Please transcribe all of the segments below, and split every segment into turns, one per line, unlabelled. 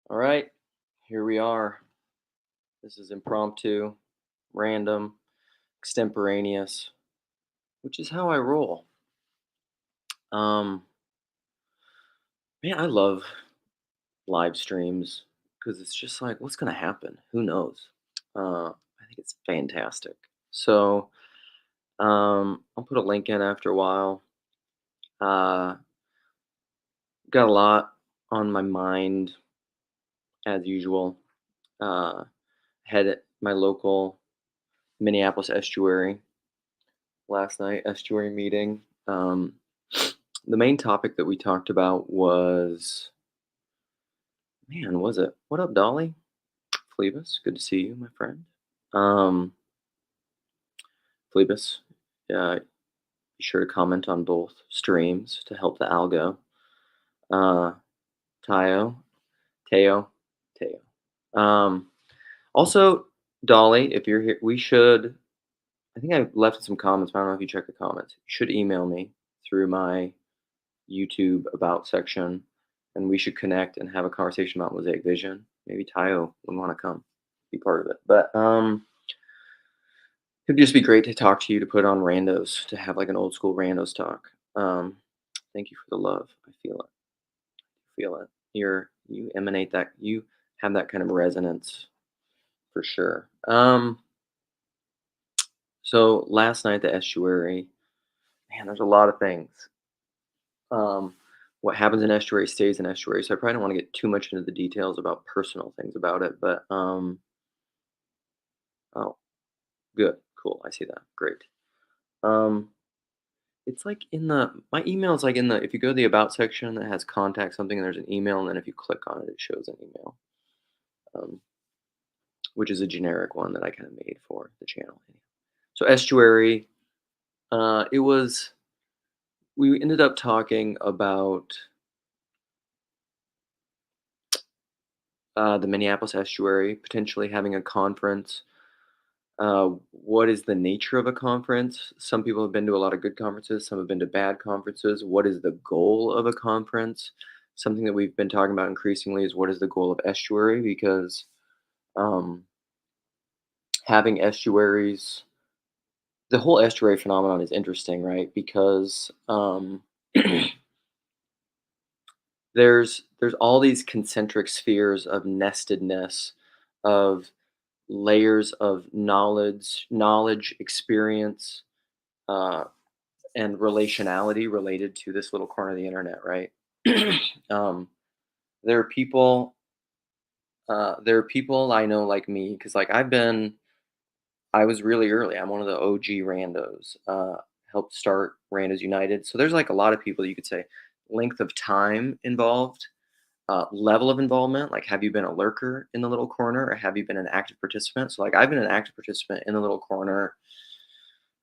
All right, here we are. This is impromptu, random, extemporaneous, which is how I roll. Um, man, I love live streams because it's just like, what's gonna happen? Who knows? I think it's fantastic. So, I'll put a link in after a while. Uh, got a lot on my mind as usual. Had my local Minneapolis estuary last night, estuary meeting. Um, the main topic that we talked about was, man, was it? What up, Dolly? Phlebas, good to see you, my friend. Um, Phlebas, be sure to comment on both streams to help the algo. Uh, Tayo, Teo, Teo. Um, also, Dolly, if you're here, we should. I think I left some comments. But I don't know if you checked the comments. You should email me through my YouTube about section, and we should connect and have a conversation about Mosaic Vision. Maybe Tayo would want to come be part of it. But it'd just be great to talk to you, to put on randos, to have like an old school randos talk. Thank you for the love. I feel it. Feel it. You emanate that. You have that kind of resonance for sure. So last night the estuary, man, there's a lot of things. Um, what happens in estuary stays in estuary. So I probably don't want to get too much into the details about personal things about it, but oh, good, cool. I see that. Great. Um, it's like in the my email is like in the if you go to the about section that has contact something and there's an email and then if you click on it, it shows an email, um, which is a generic one that I kind of made for the channel. So estuary, it was we ended up talking about the Minneapolis estuary potentially having a conference. What is the nature of a conference? Some people have been to a lot of good conferences, some have been to bad conferences. What is the goal of a conference? Something that we've been talking about increasingly is what is the goal of estuary? Because um, having estuaries, the whole estuary phenomenon is interesting, right? Because there's all these concentric spheres of nestedness, of layers of knowledge, experience, uh, and relationality related to this little corner of the internet, right? um, there are people. There are people I know like me because like I was really early. I'm one of the OG randos. Helped start Randos United. So there's like a lot of people you could say length of time involved, level of involvement. Like, have you been a lurker in the little corner or have you been an active participant? So like I've been an active participant in the little corner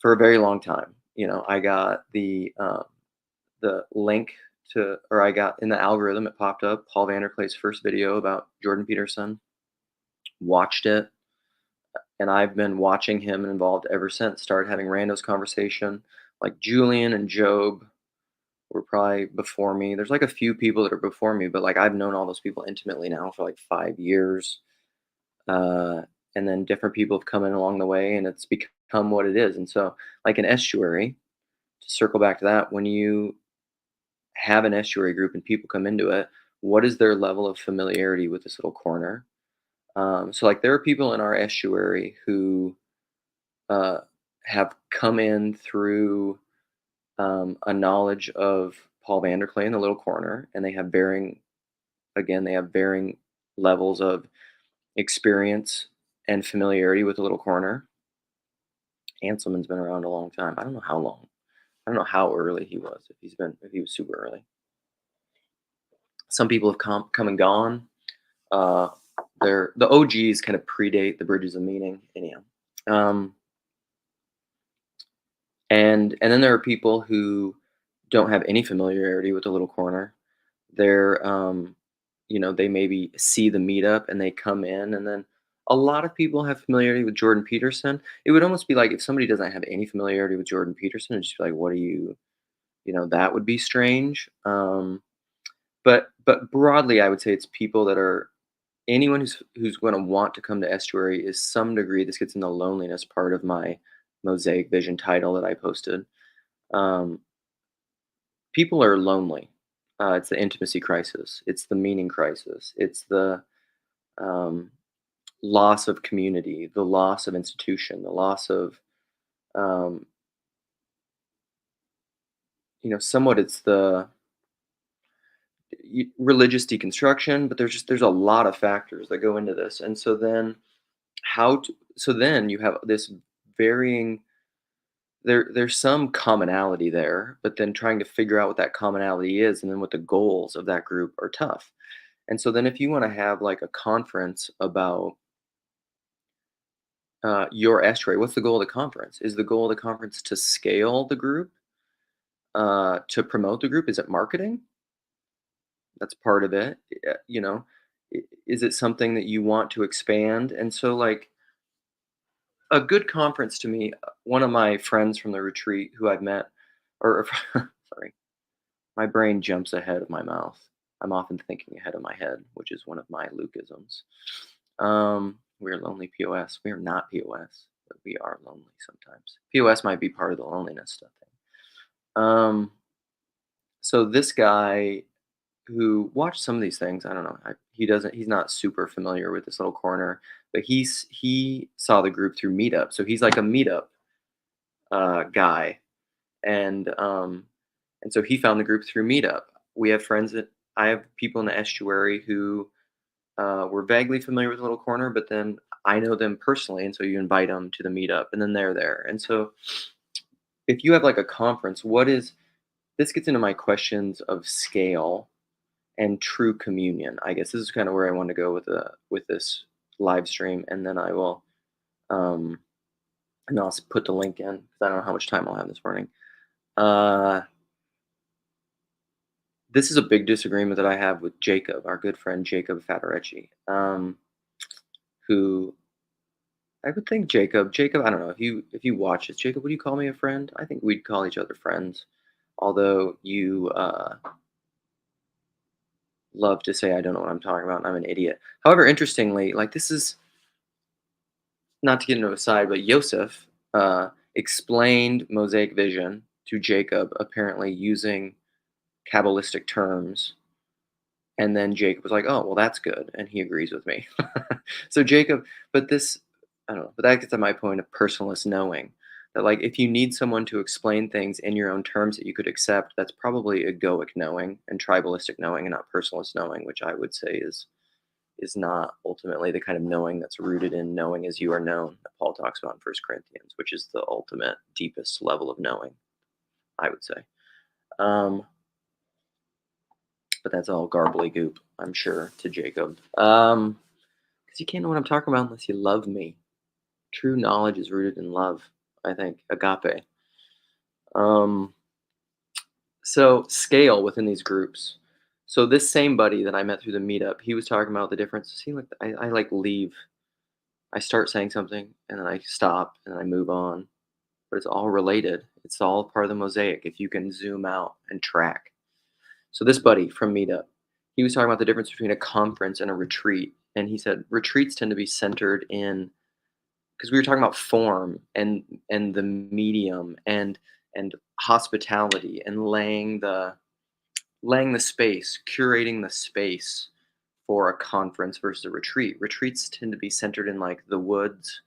for a very long time. I got the link to, or I got in the algorithm, it popped up Paul Vanderklay's first video about Jordan Peterson, watched it, and I've been watching him and involved ever since. Started having randos conversation. Like Julian and Job were probably before me. There's like a few people that are before me, but like I've known all those people intimately now for like 5 years. Uh, and then different people have come in along the way, and it's become what it is. And so, like an estuary, to circle back to that, when you have an estuary group and people come into it, what is their level of familiarity with this little corner? So, like, there are people in our estuary who uh, have come in through a knowledge of Paul Vanderklay in the little corner, and they have varying levels of experience and familiarity with the little corner. Hanselman's been around a long time. I don't know how long. I don't know how early he was. If he was super early. Some people have come and gone. Uh, the OGs kind of predate the Bridges of Meaning. Anyhow, um, and then there are people who don't have any familiarity with the little corner. They're they maybe see the meetup and they come in, and then a lot of people have familiarity with Jordan Peterson. It would almost be like if somebody doesn't have any familiarity with Jordan Peterson, it's just be like, what are you? That would be strange. But broadly, I would say it's people that are anyone who's going to want to come to estuary is some degree. This gets in the loneliness part of my mosaic vision title that I posted. Um, People are lonely. It's the intimacy crisis. It's the meaning crisis. It's the um, loss of community, the loss of institution, the loss of um, somewhat. It's the religious deconstruction, but there's a lot of factors that go into this, and so then so then you have this varying. There's some commonality there, but then trying to figure out what that commonality is, and then what the goals of that group are tough. And so then if you want to have like a conference about your estuary, what's the goal of the conference? Is the goal of the conference to scale the group, to promote the group? Is it marketing? That's part of it. Is it something that you want to expand? And so, like, a good conference to me, one of my friends from the retreat who I've met, or sorry, my brain jumps ahead of my mouth. I'm often thinking ahead of my head, which is one of my Lukeisms. We're lonely POS. We are not POS, but we are lonely sometimes. POS might be part of the loneliness stuff. Um, so this guy who watched some of these things, I don't know. He's not super familiar with this little corner, but he saw the group through Meetup. So he's like a Meetup guy, and um, and so he found the group through Meetup. We have friends that I have people in the estuary who were vaguely familiar with Little Corner, but then I know them personally, and so you invite them to the meetup, and then they're there. And so if you have like a conference, what is this gets into my questions of scale and true communion. I guess this is kind of where I want to go with this live stream, and then I will um, and I'll put the link in because I don't know how much time I'll have this morning. Uh, this is a big disagreement that I have with Jacob, our good friend Jacob Fatarecci, who I would think Jacob, I don't know if you watch this. Jacob, would you call me a friend? I think we'd call each other friends. Although you love to say I don't know what I'm talking about and I'm an idiot. However, interestingly, like this is not to get into a side, but Yosef explained Mosaic vision to Jacob, apparently using Kabbalistic terms. And then Jacob was like, "Oh, well, that's good," and he agrees with me. So Jacob, but this, I don't know, but that gets to my point of personalist knowing that, like, if you need someone to explain things in your own terms that you could accept, that's probably egoic knowing and tribalistic knowing, and not personalist knowing, which I would say is not ultimately the kind of knowing that's rooted in knowing as you are known that Paul talks about in First Corinthians, which is the ultimate, deepest level of knowing, I would say. Um, but that's all garbly goop, I'm sure, to Jacob. Because you can't know what I'm talking about unless you love me. True knowledge is rooted in love, I think, agape. Um, so scale within these groups. So this same buddy that I met through the meetup, he was talking about the difference. See, like I like leave. I start saying something and then I stop and then I move on. But it's all related. It's all part of the mosaic if you can zoom out and track. So this buddy from meetup, he was talking about the difference between a conference and a retreat. And he said retreats tend to be centered in because we were talking about form and the medium and hospitality and laying the space, curating the space for a conference versus a retreat. Retreats tend to be centered in like the woods,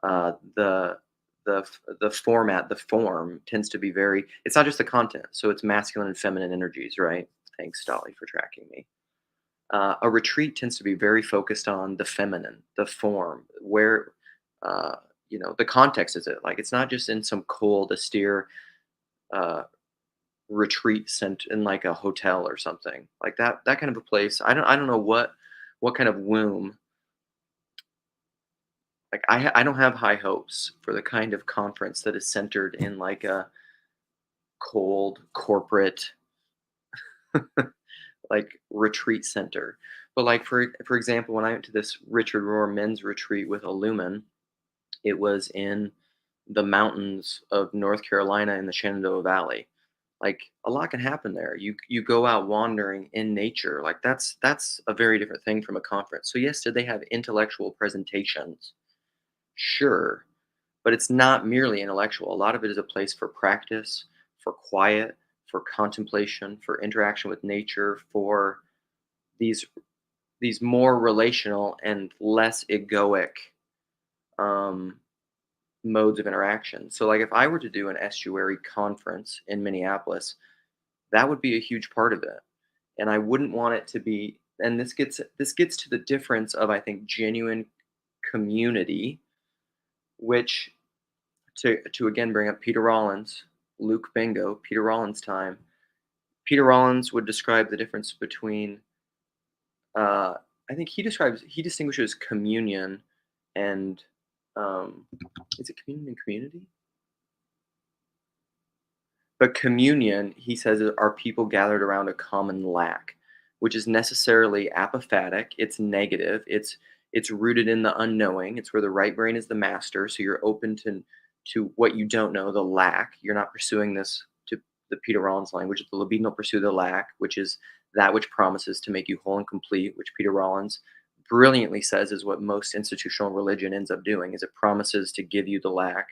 the the format, the form tends to be very. It's not just the content, so it's masculine and feminine energies, right? Thanks, Dolly, for tracking me. A retreat tends to be very focused on the feminine, the form, where uh, the context is it. Like it's not just in some cold, austere uh, retreat sent in like a hotel or something like that kind of a place. I don't know what kind of womb. Like I don't have high hopes for the kind of conference that is centered in like a cold corporate like retreat center. But like for example, when I went to this Richard Rohr men's retreat with Illumin, it was in the mountains of North Carolina in the Shenandoah Valley. Like a lot can happen there. You go out wandering in nature. Like that's a very different thing from a conference. So yes, did they have intellectual presentations? Sure, but it's not merely intellectual. A lot of it is a place for practice, for quiet, for contemplation, for interaction with nature, for these these more relational and less egoic um, modes of interaction. So, like, if I were to do an estuary conference in Minneapolis, that would be a huge part of it, and I wouldn't want it to be. And this gets to the difference of, I think, genuine community, which to again bring up Peter Rollins, Luke Bingo, Peter Rollins time. Peter Rollins would describe the difference between. Uh, I think he distinguishes communion and is it communion and community? But communion, he says, are people gathered around a common lack, which is necessarily apophatic. It's negative. It's rooted in the unknowing. It's where the right brain is the master. So you're open to what you don't know, the lack. You're not pursuing this to the Peter Rollins language. The libidinal pursue the lack, which is that which promises to make you whole and complete, which Peter Rollins brilliantly says is what most institutional religion ends up doing, is it promises to give you the lack,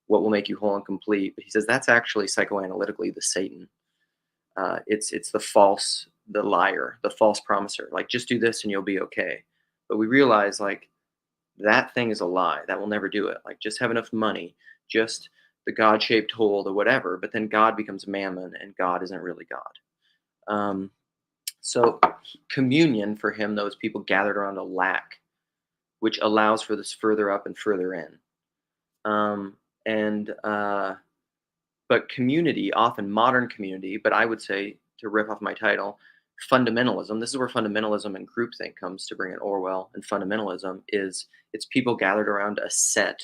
what will make you whole and complete. But he says that's actually psychoanalytically the Satan. It's the false, the liar, the false promiser. Like just do this and you'll be okay. But we realize like that thing is a lie. That will never do it. Like just have enough money, just the God-shaped hole, the whatever. But then God becomes mammon, and God isn't really God. So communion for him, those people gathered around a lack, which allows for this further up and further in. And But community, often modern community, but I would say, to rip off my title, fundamentalism. This is where fundamentalism and groupthink comes to bring in Orwell. And fundamentalism is it's people gathered around a set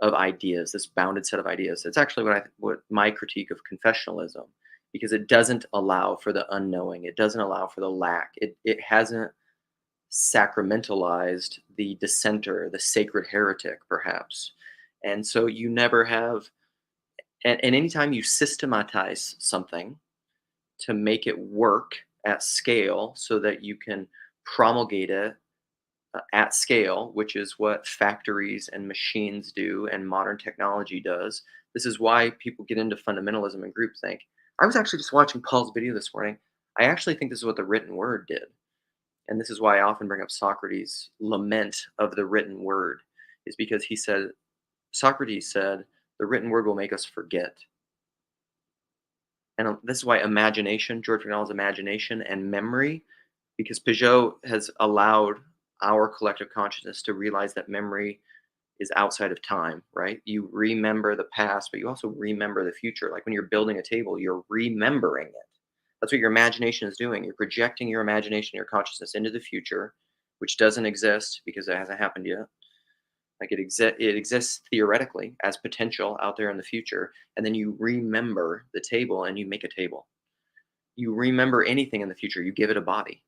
of ideas, this bounded set of ideas. It's actually what my critique of confessionalism, because it doesn't allow for the unknowing. It doesn't allow for the lack. It hasn't sacramentalized the dissenter, the sacred heretic, perhaps. And so you never have, and anytime you systematize something to make it work at scale so that you can promulgate it at scale, which is what factories and machines do and modern technology does. This is why people get into fundamentalism and groupthink. I was actually just watching Paul's video this morning. I actually think this is what the written word did. And this is why I often bring up Socrates' lament of the written word, is because Socrates said, the written word will make us forget. And this is why imagination, George McDonald's imagination and memory, because Peugeot has allowed our collective consciousness to realize that memory is outside of time, right? You remember the past, but you also remember the future. Like when you're building a table, you're remembering it. That's what your imagination is doing. You're projecting your imagination, your consciousness into the future, which doesn't exist because it hasn't happened yet. Like it exists theoretically as potential out there in the future, and then you remember the table and you make a table. You remember anything in the future, you give it a body,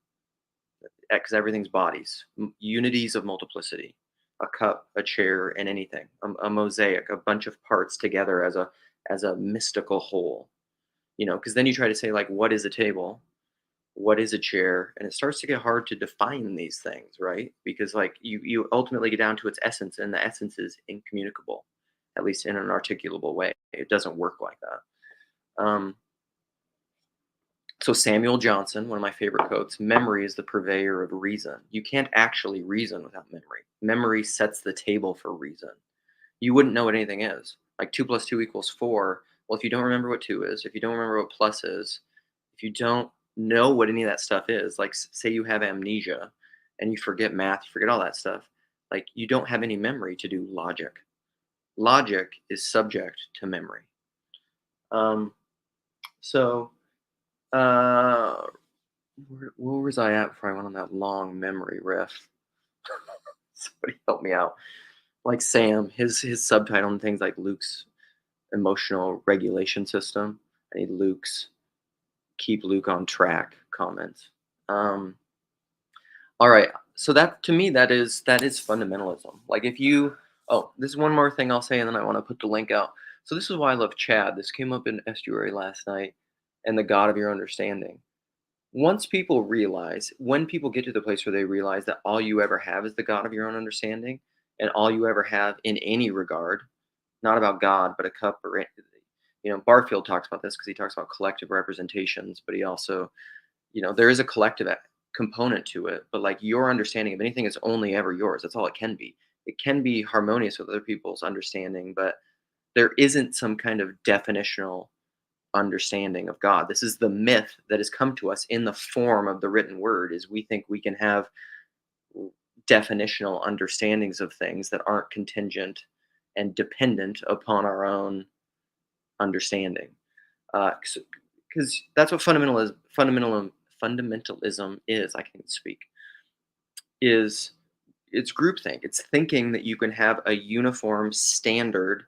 because everything's bodies, unities of multiplicity, a cup, a chair, and anything, a mosaic, a bunch of parts together as a mystical whole. Because then you try to say like, what is a table? What is a chair? And it starts to get hard to define these things, right? Because like you ultimately get down to its essence, and the essence is incommunicable, at least in an articulable way. It doesn't work like that. So Samuel Johnson, one of my favorite quotes: memory is the purveyor of reason. You can't actually reason without memory. Memory sets the table for reason. You wouldn't know what anything is. Like 2 plus 2 equals 4. Well, if you don't remember what 2 is, if you don't remember what plus is, if you don't know what any of that stuff is, like say you have amnesia and you forget math, you forget all that stuff, like you don't have any memory to do logic. Logic is subject to memory. Um, so, uh, where was I at before I went on that long memory riff? Somebody help me out. Like Sam, his subtitle and things like Luke's emotional regulation system. I need Luke's keep Luke on track comments. All right. So that to me that is fundamentalism. Like if you this is one more thing I'll say and then I want to put the link out. So this is why I love Chad. This came up in Estuary last night. and the God of your understanding. Once people realize, when people get to the place where they realize that all you ever have is the God of your own understanding, and all you ever have in any regard, not about God, but a cup or, Barfield talks about this because he talks about collective representations, but he also, there is a collective component to it, but like your understanding of anything is only ever yours. That's all it can be. It can be harmonious with other people's understanding, but there isn't some kind of definitional understanding of God. This is the myth that has come to us in the form of the written word is we think we can have definitional understandings of things that aren't contingent and dependent upon our own understanding. Because that's what fundamentalism is. I can't speak. Is it's groupthink. It's thinking that you can have a uniform standard,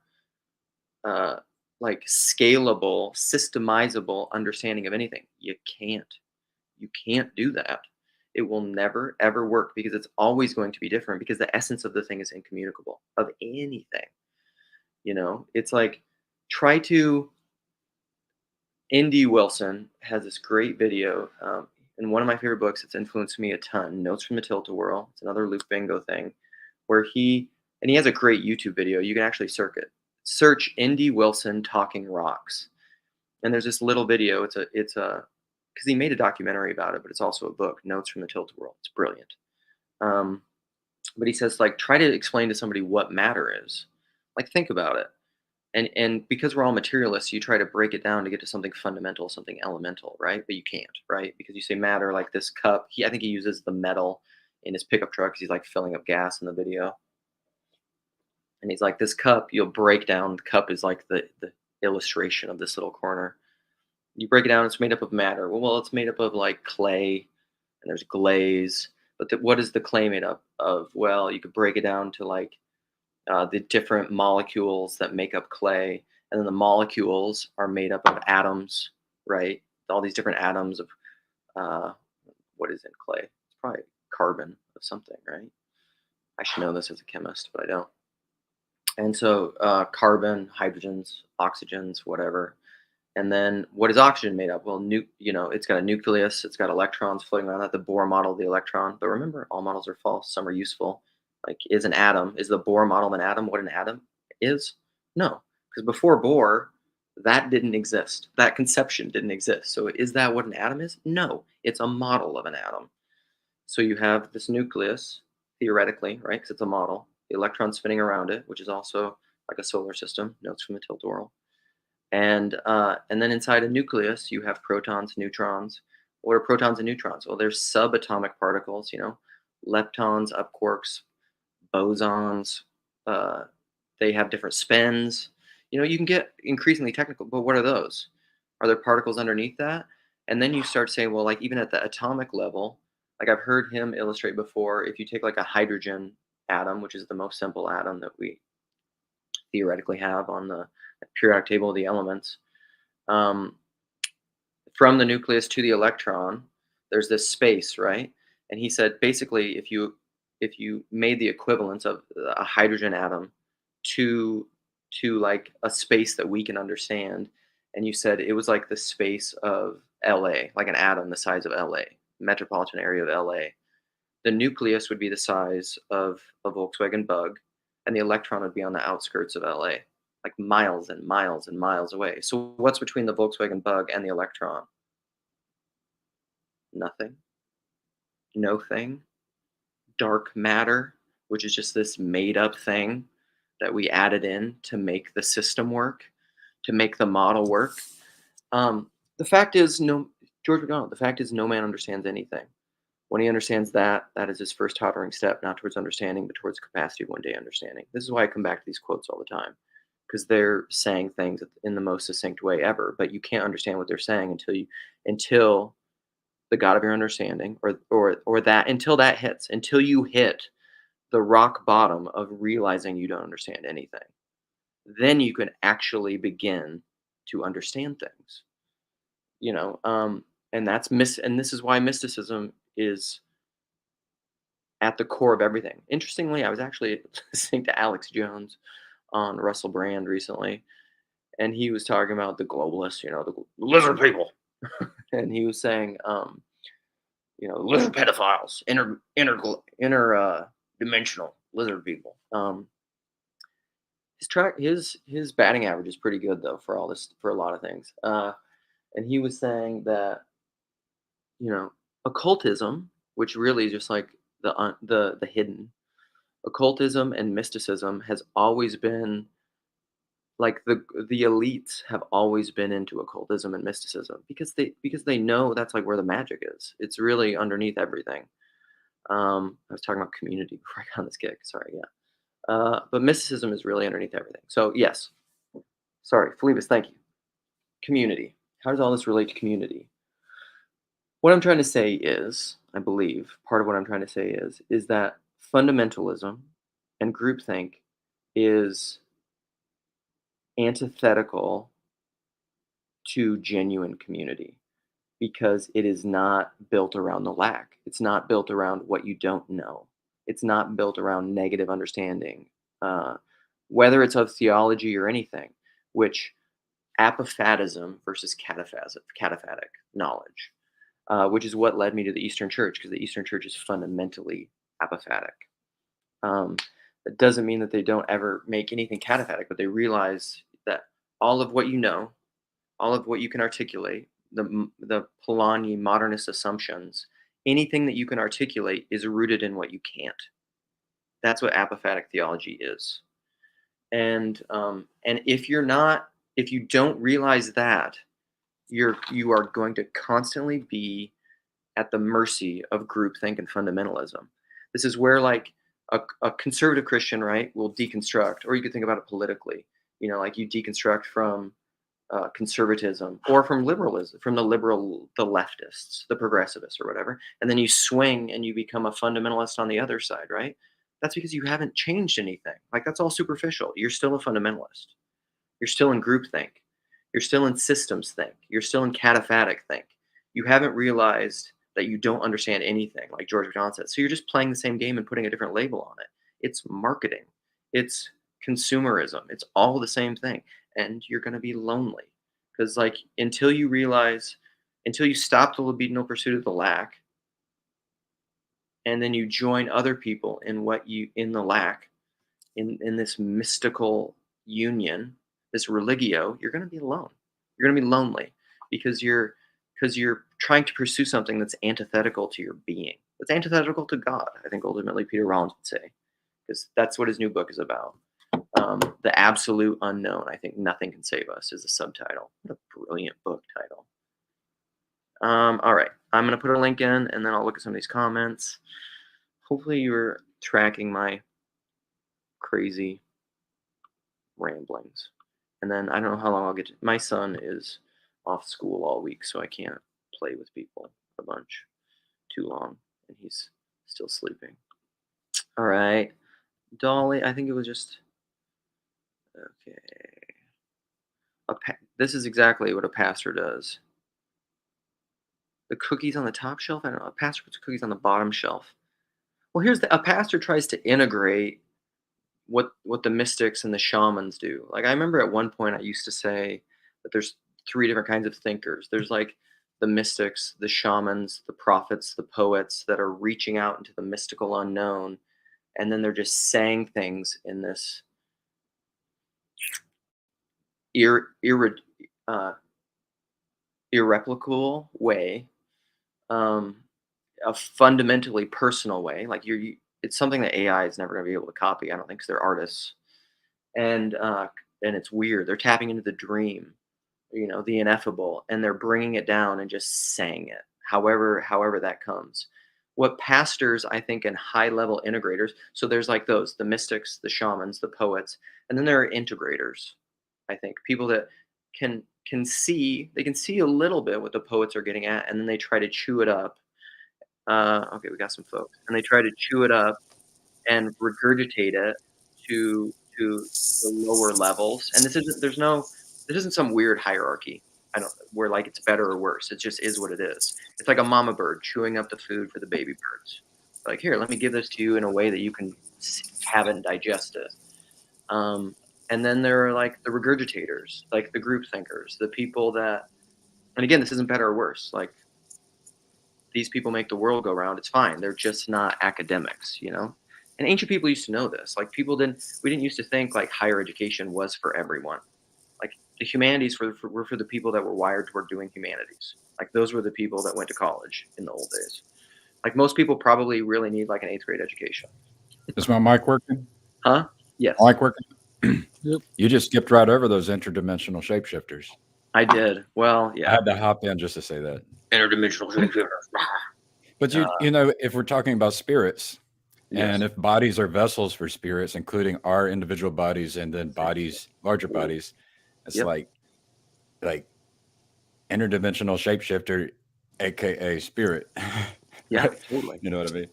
uh, like scalable, systemizable understanding of anything. You can't. You can't do that. It will never ever work because it's always going to be different because the essence of the thing is incommunicable of anything. It's like try to. Indy Wilson has this great video. In one of my favorite books, it's influenced me a ton. Notes from a Tilt-A-Whirl. It's another Luke Bingo thing, where he has a great YouTube video. You can actually search Indy Wilson talking rocks, and there's this little video. It's a because he made a documentary about it, but it's also a book. Notes from the Tilt-A-Whirl. It's brilliant. Um, but he says like try to explain to somebody what matter is. Like think about it. And because we're all materialists, you try to break it down to get to something fundamental, something elemental, right? But you can't, right? Because you say matter, like this cup. I think he uses the metal in his pickup truck 'cause he's like filling up gas in the video. And he's like, this cup, you'll break down. The cup is like the illustration of this little corner. You break it down, it's made up of matter. Well, it's made up of like clay and there's glaze. But what is the clay made up of? Well, you could break it down to like the different molecules that make up clay, and then the molecules are made up of atoms, right? All these different atoms of uh, what is in clay? It's probably carbon of something, right? I should know this as a chemist, but I don't. And so carbon, hydrogens, oxygens, whatever. And then what is oxygen made of? Well, it's got a nucleus, it's got electrons floating around that, the Bohr model of the electron. But remember, all models are false, some are useful. Like, is the Bohr model an atom what an atom is? No, because before Bohr, that didn't exist. That conception didn't exist. So is that what an atom is? No, it's a model of an atom. So you have this nucleus, theoretically, right? Because it's a model. The electron spinning around it, which is also like a solar system. Notes from the Tilt-A-Whirl. And then inside a nucleus, you have protons, neutrons. What are protons and neutrons? Well, there's subatomic particles, leptons, up quarks, bosons. Uh, they have different spins. You can get increasingly technical, but what are those? Are there particles underneath that? And then you start saying, well, like even at the atomic level, like I've heard him illustrate before, if you take like a hydrogen atom, which is the most simple atom that we theoretically have on the periodic table of the elements, um, from the nucleus to the electron, there's this space, right? And he said basically, if you made the equivalence of a hydrogen atom to like a space that we can understand, and you said it was like the space of LA, like an atom the size of LA, metropolitan area of LA. The nucleus would be the size of a Volkswagen Bug, and the electron would be on the outskirts of LA, like miles and miles and miles away. So what's between the Volkswagen Bug and the electron? Nothing. No thing. Dark matter, which is just this made up thing that we added in to make the system work, to make the model work. The fact is, no, George MacDonald, the fact is, no man understands anything. When he understands that, that is his first tottering step, not towards understanding, but towards capacity of one day understanding. This is why I come back to these quotes all the time, because they're saying things in the most succinct way ever. But you can't understand what they're saying until the God of your understanding, or that until that hits, until you hit the rock bottom of realizing you don't understand anything. Then you can actually begin to understand things. And and this is why mysticism is at the core of everything. Interestingly, I was actually listening to Alex Jones on Russell Brand recently, and he was talking about the globalists, the lizard people. and he was saying, lizard pedophiles, dimensional lizard people. His batting average is pretty good though for all this for a lot of things. And he was saying that occultism, which really is just like the hidden occultism and mysticism, has always been like the elites have always been into occultism and mysticism because they know that's like where the magic is. It's really underneath everything. I was talking about community before I got on this kick. Sorry, yeah. But mysticism is really underneath everything. So yes, sorry, Phoebus, thank you. Community. How does all this relate to community? What I'm trying to say is, I believe, part of what I'm trying to say is that fundamentalism and groupthink is antithetical to genuine community because it is not built around the lack. It's not built around what you don't know. It's not built around negative understanding, uh, whether it's of theology or anything, which apophatism versus cataphatic knowledge, which is what led me to the Eastern Church, because the Eastern Church is fundamentally apophatic. Um, that doesn't mean that they don't ever make anything cataphatic, but they realize that all of what you know, all of what you can articulate, the Polanyi modernist assumptions, anything that you can articulate is rooted in what you can't. That's what apophatic theology is. And if you don't realize that, you are going to constantly be at the mercy of groupthink and fundamentalism. This is where like a conservative Christian, right, will deconstruct, or you could think about it politically. Like you deconstruct from conservatism or from liberalism, from the leftists, the progressivists, or whatever, and then you swing and you become a fundamentalist on the other side, right? That's because you haven't changed anything. Like that's all superficial. You're still a fundamentalist. You're still in groupthink. You're still in systems think. You're still in cataphatic think. You haven't realized that you don't understand anything, like George John said. So you're just playing the same game and putting a different label on it. It's marketing. It's consumerism. It's all the same thing. And you're going to be lonely because, like, until you stop the libidinal pursuit of the lack, and then you join other people in the lack, in this mystical union, this religio, you're going to be alone. You're going to be lonely because you're trying to pursue something that's antithetical to your being. That's antithetical to God. I think ultimately Peter Rollins would say, because that's what his new book is about. The absolute unknown. I think nothing can save us is the subtitle. What a brilliant book title. All right, I'm gonna put a link in, and then I'll look at some of these comments. Hopefully, you're tracking my crazy ramblings. And then I don't know how long I'll get to. My son is off school all week, so I can't play with people a bunch too long, and he's still sleeping. All right, Dolly. I think it was just okay. This is exactly what a pastor does. The cookies on the top shelf. I don't know. A pastor puts cookies on the bottom shelf. Well, a pastor tries to integrate what the mystics and the shamans do. Like I remember at one point I used to say that there's three different kinds of thinkers. There's like the mystics, the shamans, the prophets, the poets that are reaching out into the mystical unknown, and then they're just saying things in this ir- irre- uh, irreplicable way, um, a fundamentally personal way. Like it's something that AI is never going to be able to copy. I don't think 'cause they're artists, and it's weird. They're tapping into the dream, the ineffable, and they're bringing it down and just saying it. However that comes. What pastors, I think, and high level integrators. So there's like the mystics, the shamans, the poets, and then there are integrators. I think people that can see a little bit what the poets are getting at, and then they try to chew it up. Okay, we got some folks, and they try to chew it up and regurgitate it to the lower levels. And this isn't some weird hierarchy. I don't where like it's better or worse. It just is what it is. It's like a mama bird chewing up the food for the baby birds. Like here, let me give this to you in a way that you can have it and digest it. Um, and then there are like the regurgitators, like the group thinkers, the people that And again, this isn't better or worse. Like, these people make the world go round. It's fine. They're just not academics, you know? And ancient people used to know this. Like, we didn't used to think like higher education was for everyone. Like, the humanities were for the people that were wired toward doing humanities. Like, those were the people that went to college in the old days. Like, most people probably really need like an 8th grade education.
Is my mic working?
Huh? Yes.
Mic working?
Yep.
You just skipped right over those interdimensional shapeshifters.
I did. Well,
I
yeah.
had to hop in just to say that.
Interdimensional shapeshifters.
But if we're talking about spirits, and if bodies are vessels for spirits, including our individual bodies and then bodies, larger bodies, it's like interdimensional shapeshifter, aka spirit.
Yeah, totally.
You know what I mean?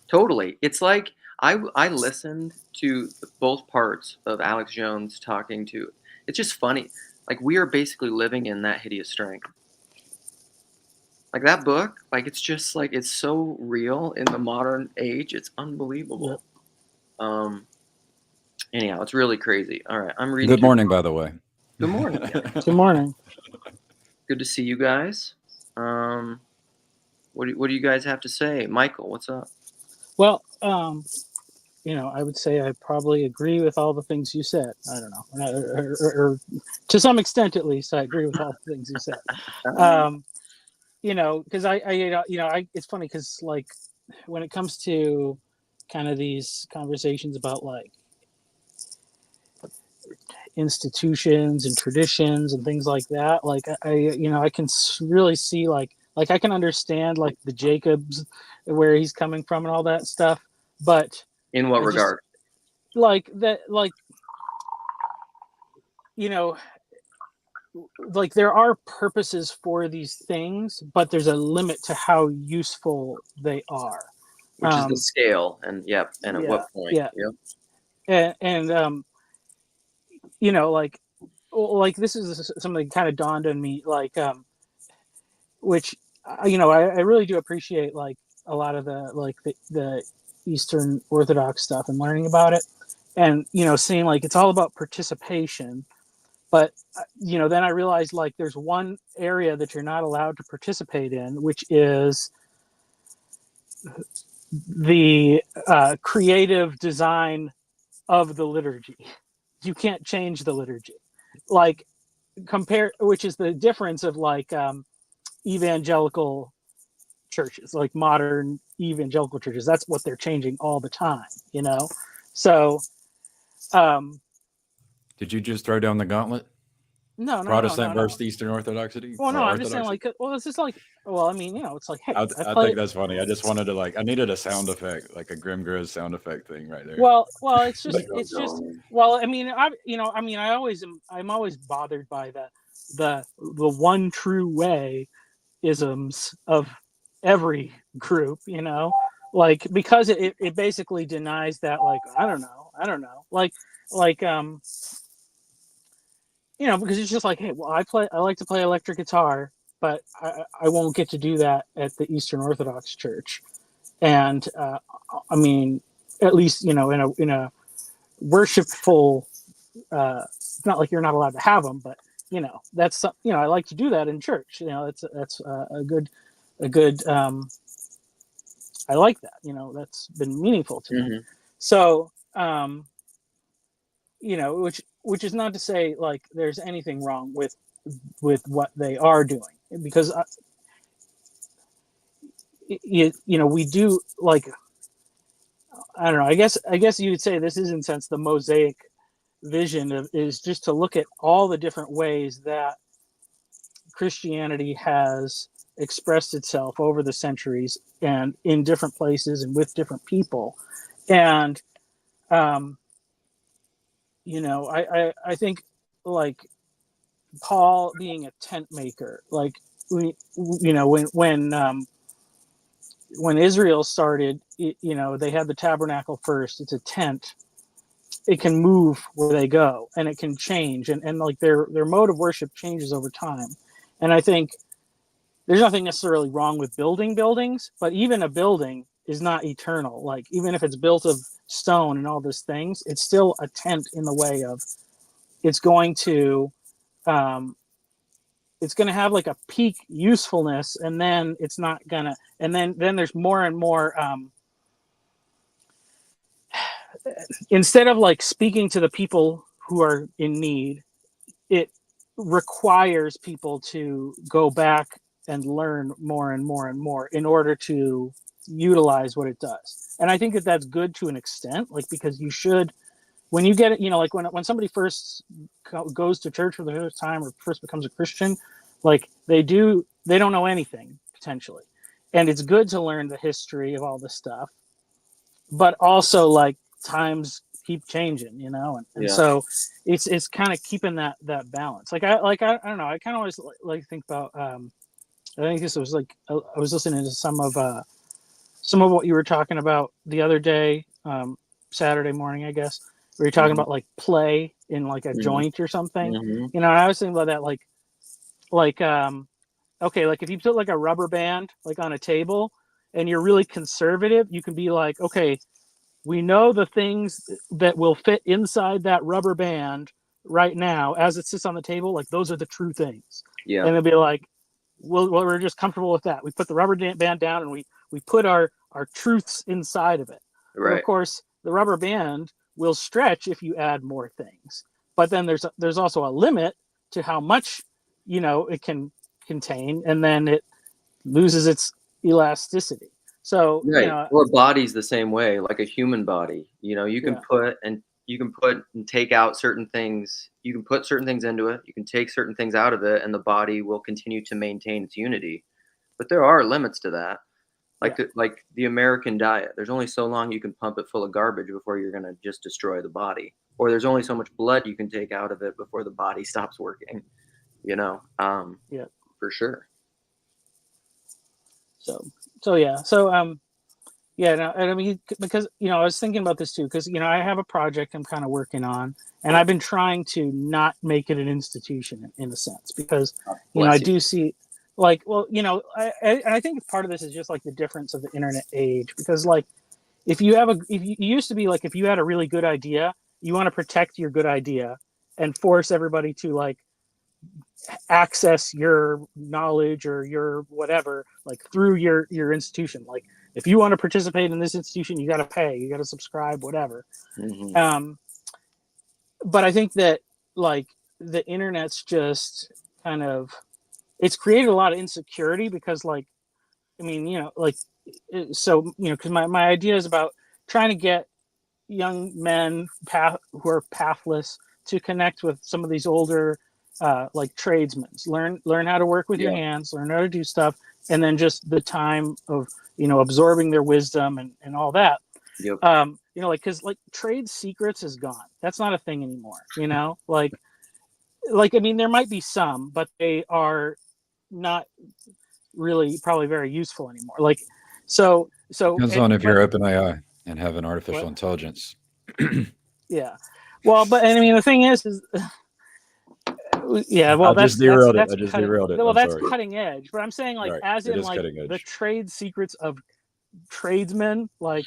Totally. It's like I listened to both parts of Alex Jones talking to. It's just funny. Like, we are basically living in that hideous strength. Like, that book, like, it's just like, it's so real in the modern age. It's unbelievable. Anyhow, it's really crazy. All right, I'm reading.
Good morning, by the way.
Good morning.
Good morning.
Good to see you guys. What do you guys have to say? Michael, what's up?
Well, I would say I probably agree with all the things you said. I don't know, or to some extent at least, I agree with all the things you said. Because it's funny because like when it comes to kind of these conversations about like institutions and traditions and things like that, like I can really see like I can understand like the Jacobs, where he's coming from and all that stuff, but
in what regard?
Like that, like like there are purposes for these things, but there's a limit to how useful they are,
which is the scale. And at what point?
And like this is something that kind of dawned on me, like which I really do appreciate, like a lot of the Eastern Orthodox stuff and learning about it, and seeing like it's all about participation. But then I realized like there's one area that you're not allowed to participate in, which is the creative design of the liturgy. You can't change the liturgy, like which is the difference of like evangelical churches, like modern evangelical churches. That's what they're changing all the time, So,
did you just throw down the gauntlet?
No,
Protestant versus Eastern Orthodoxy.
Well, no, I'm just saying like, it's just like, I mean, it's like, hey,
I think that's funny. I just wanted to I needed a sound effect, like a Grim Grizz sound effect thing right there.
Well, it's just, I mean, I'm always bothered by the one true way isms of every group, like, because it basically denies that, like, I don't know, like, because it's just like, hey, well, I like to play electric guitar, but I won't get to do that at the Eastern Orthodox Church. And I mean, at least in a worshipful, it's not like you're not allowed to have them, but that's I like to do that in church. That's a good I like that. That's been meaningful to me. So which is not to say like there's anything wrong with what they are doing, because we do, like, I don't know, I guess you would say this is in a sense the Mosaic vision is just to look at all the different ways that Christianity has expressed itself over the centuries and in different places and with different people. And I think like Paul being a tent maker, like when Israel started, they had the tabernacle first. It's a tent. It can move where they go, and it can change, and like their mode of worship changes over time. And I think there's nothing necessarily wrong with building buildings, but even a building is not eternal. Like, even if it's built of stone and all these things, it's still a tent in the way of it's going to it's going to have like a peak usefulness, and then it's not gonna, and then there's more and more instead of like speaking to the people who are in need, it requires people to go back and learn more and more and more in order to utilize what it does. And I think that that's good to an extent, like, because you should, when you get it, like when somebody first goes to church for the first time or first becomes a Christian, like they don't know anything potentially. And it's good to learn the history of all this stuff, but also like times keep changing, and so it's kind of keeping that balance. Like I don't know, I kind of always like think about I think this was like I was listening to some of what you were talking about the other day, Saturday morning, I guess, where you're talking about like play in like a joint or something, and I was thinking about that like okay, like if you put like a rubber band like on a table and you're really conservative, you can be like, okay, we know the things that will fit inside that rubber band right now as it sits on the table, like those are the true things.
Yeah.
And it'll be like, well, we're just comfortable with that. We put the rubber band down and we put our truths inside of it.
Right.
But of course, the rubber band will stretch if you add more things. But then there's also a limit to how much, it can contain, and then it loses its elasticity. So,
right. Or a body's the same way, like a human body. You can put and take out certain things. You can put certain things into it. You can take certain things out of it, and the body will continue to maintain its unity. But there are limits to that. Like the American diet. There's only so long you can pump it full of garbage before you're going to just destroy the body. Or there's only so much blood you can take out of it before the body stops working. For sure.
So yeah. So yeah, no, and I mean, because I was thinking about this too, because I have a project I'm kind of working on, and I've been trying to not make it an institution in a sense, because I do see, like, well, I think part of this is just like the difference of the internet age, because like if you used to be like, if you had a really good idea, you want to protect your good idea and force everybody to like access your knowledge or your whatever, like through your institution. Like if you want to participate in this institution, you got to pay, you got to subscribe, whatever. But I think that like the internet's just kind of, it's created a lot of insecurity, because like, I mean, like, so, because my idea is about trying to get young men who are pathless to connect with some of these older like tradesmen, learn how to work with your hands, learn how to do stuff, and then just the time of absorbing their wisdom and all that. Like, because like trade secrets is gone. That's not a thing anymore. Like I mean, there might be some, but they are not really probably very useful anymore. Like so
depends on if you're OpenAI and have an artificial intelligence.
Yeah. Well, but and I mean the thing is yeah, well,
I just derailed it.
Well, that's cutting edge. But I'm saying, like, as in, like, the trade secrets of tradesmen, like,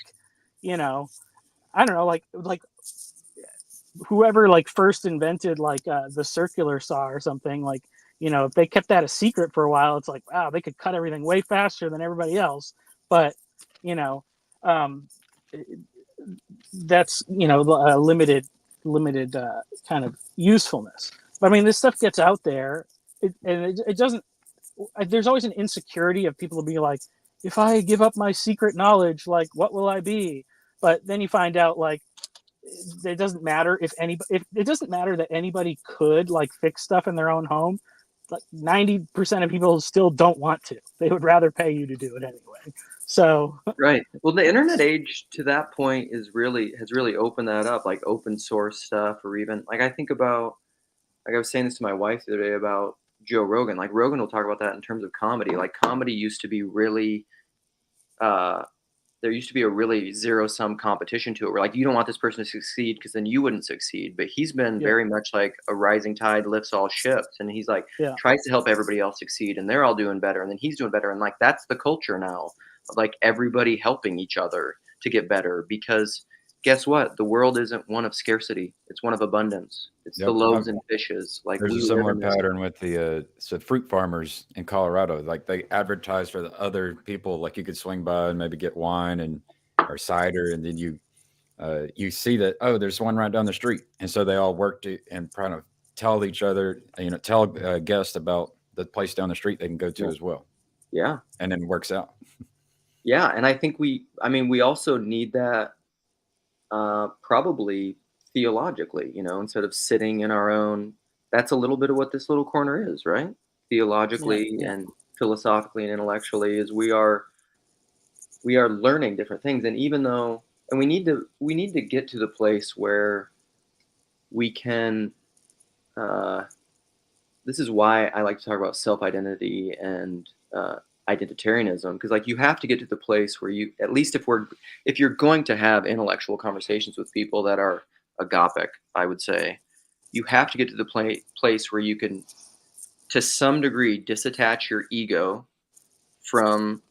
I don't know, like whoever like first invented like the circular saw or something, like, if they kept that a secret for a while, it's like, wow, they could cut everything way faster than everybody else. But that's a limited kind of usefulness. But I mean, this stuff gets out there, and it doesn't. There's always an insecurity of people to be like, if I give up my secret knowledge, like, what will I be? But then you find out, like, it doesn't matter if it doesn't matter that anybody could like fix stuff in their own home. Like 90% of people still don't want to. They would rather pay you to do it anyway. So
right. Well, the internet age to that point has really opened that up, like open source stuff, or even like I think about, like I was saying this to my wife the other day about Joe Rogan. Like Rogan will talk about that in terms of comedy. Like comedy used to be really, there used to be a really zero-sum competition to it, where like you don't want this person to succeed because then you wouldn't succeed. But he's been very much like a rising tide lifts all ships, and he's like tries to help everybody else succeed, and they're all doing better, and then he's doing better, and like that's the culture now, of like everybody helping each other to get better, because guess what? The world isn't one of scarcity. It's one of abundance. It's the
Yep.
loaves and fishes. Like
There's
we
a
live
similar
in this.
pattern with the fruit farmers in Colorado. Like they advertise for the other people, like you could swing by and maybe get wine and or cider, and then you see that, oh, there's one right down the street, and so they all work to and kind of tell each other, tell guests about the place down the street they can go to
Yeah.
as well,
Yeah.
and then it works out.
Yeah. And I think we also need that probably theologically, instead of sitting in our own. That's a little bit of what this little corner is, right? Theologically
Yeah.
and philosophically and intellectually, is we are learning different things, and even though, and we need to get to the place where we can. Uh, this is why I like to talk about self-identity and identitarianism, because like you have to get to the place where you, at least if you're going to have intellectual conversations with people that are agapic, I would say you have to get to the place where you can, to some degree, disattach your ego from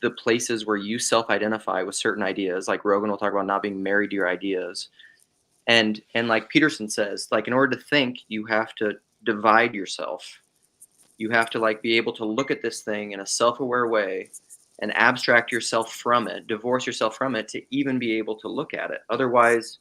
the places where you self-identify with certain ideas. Like Rogan will talk about not being married to your ideas, and like Peterson says, like in order to think, you have to divide yourself. You have to like be able to look at this thing in a self-aware way and abstract yourself from it, divorce yourself from it to even be able to look at it. Otherwise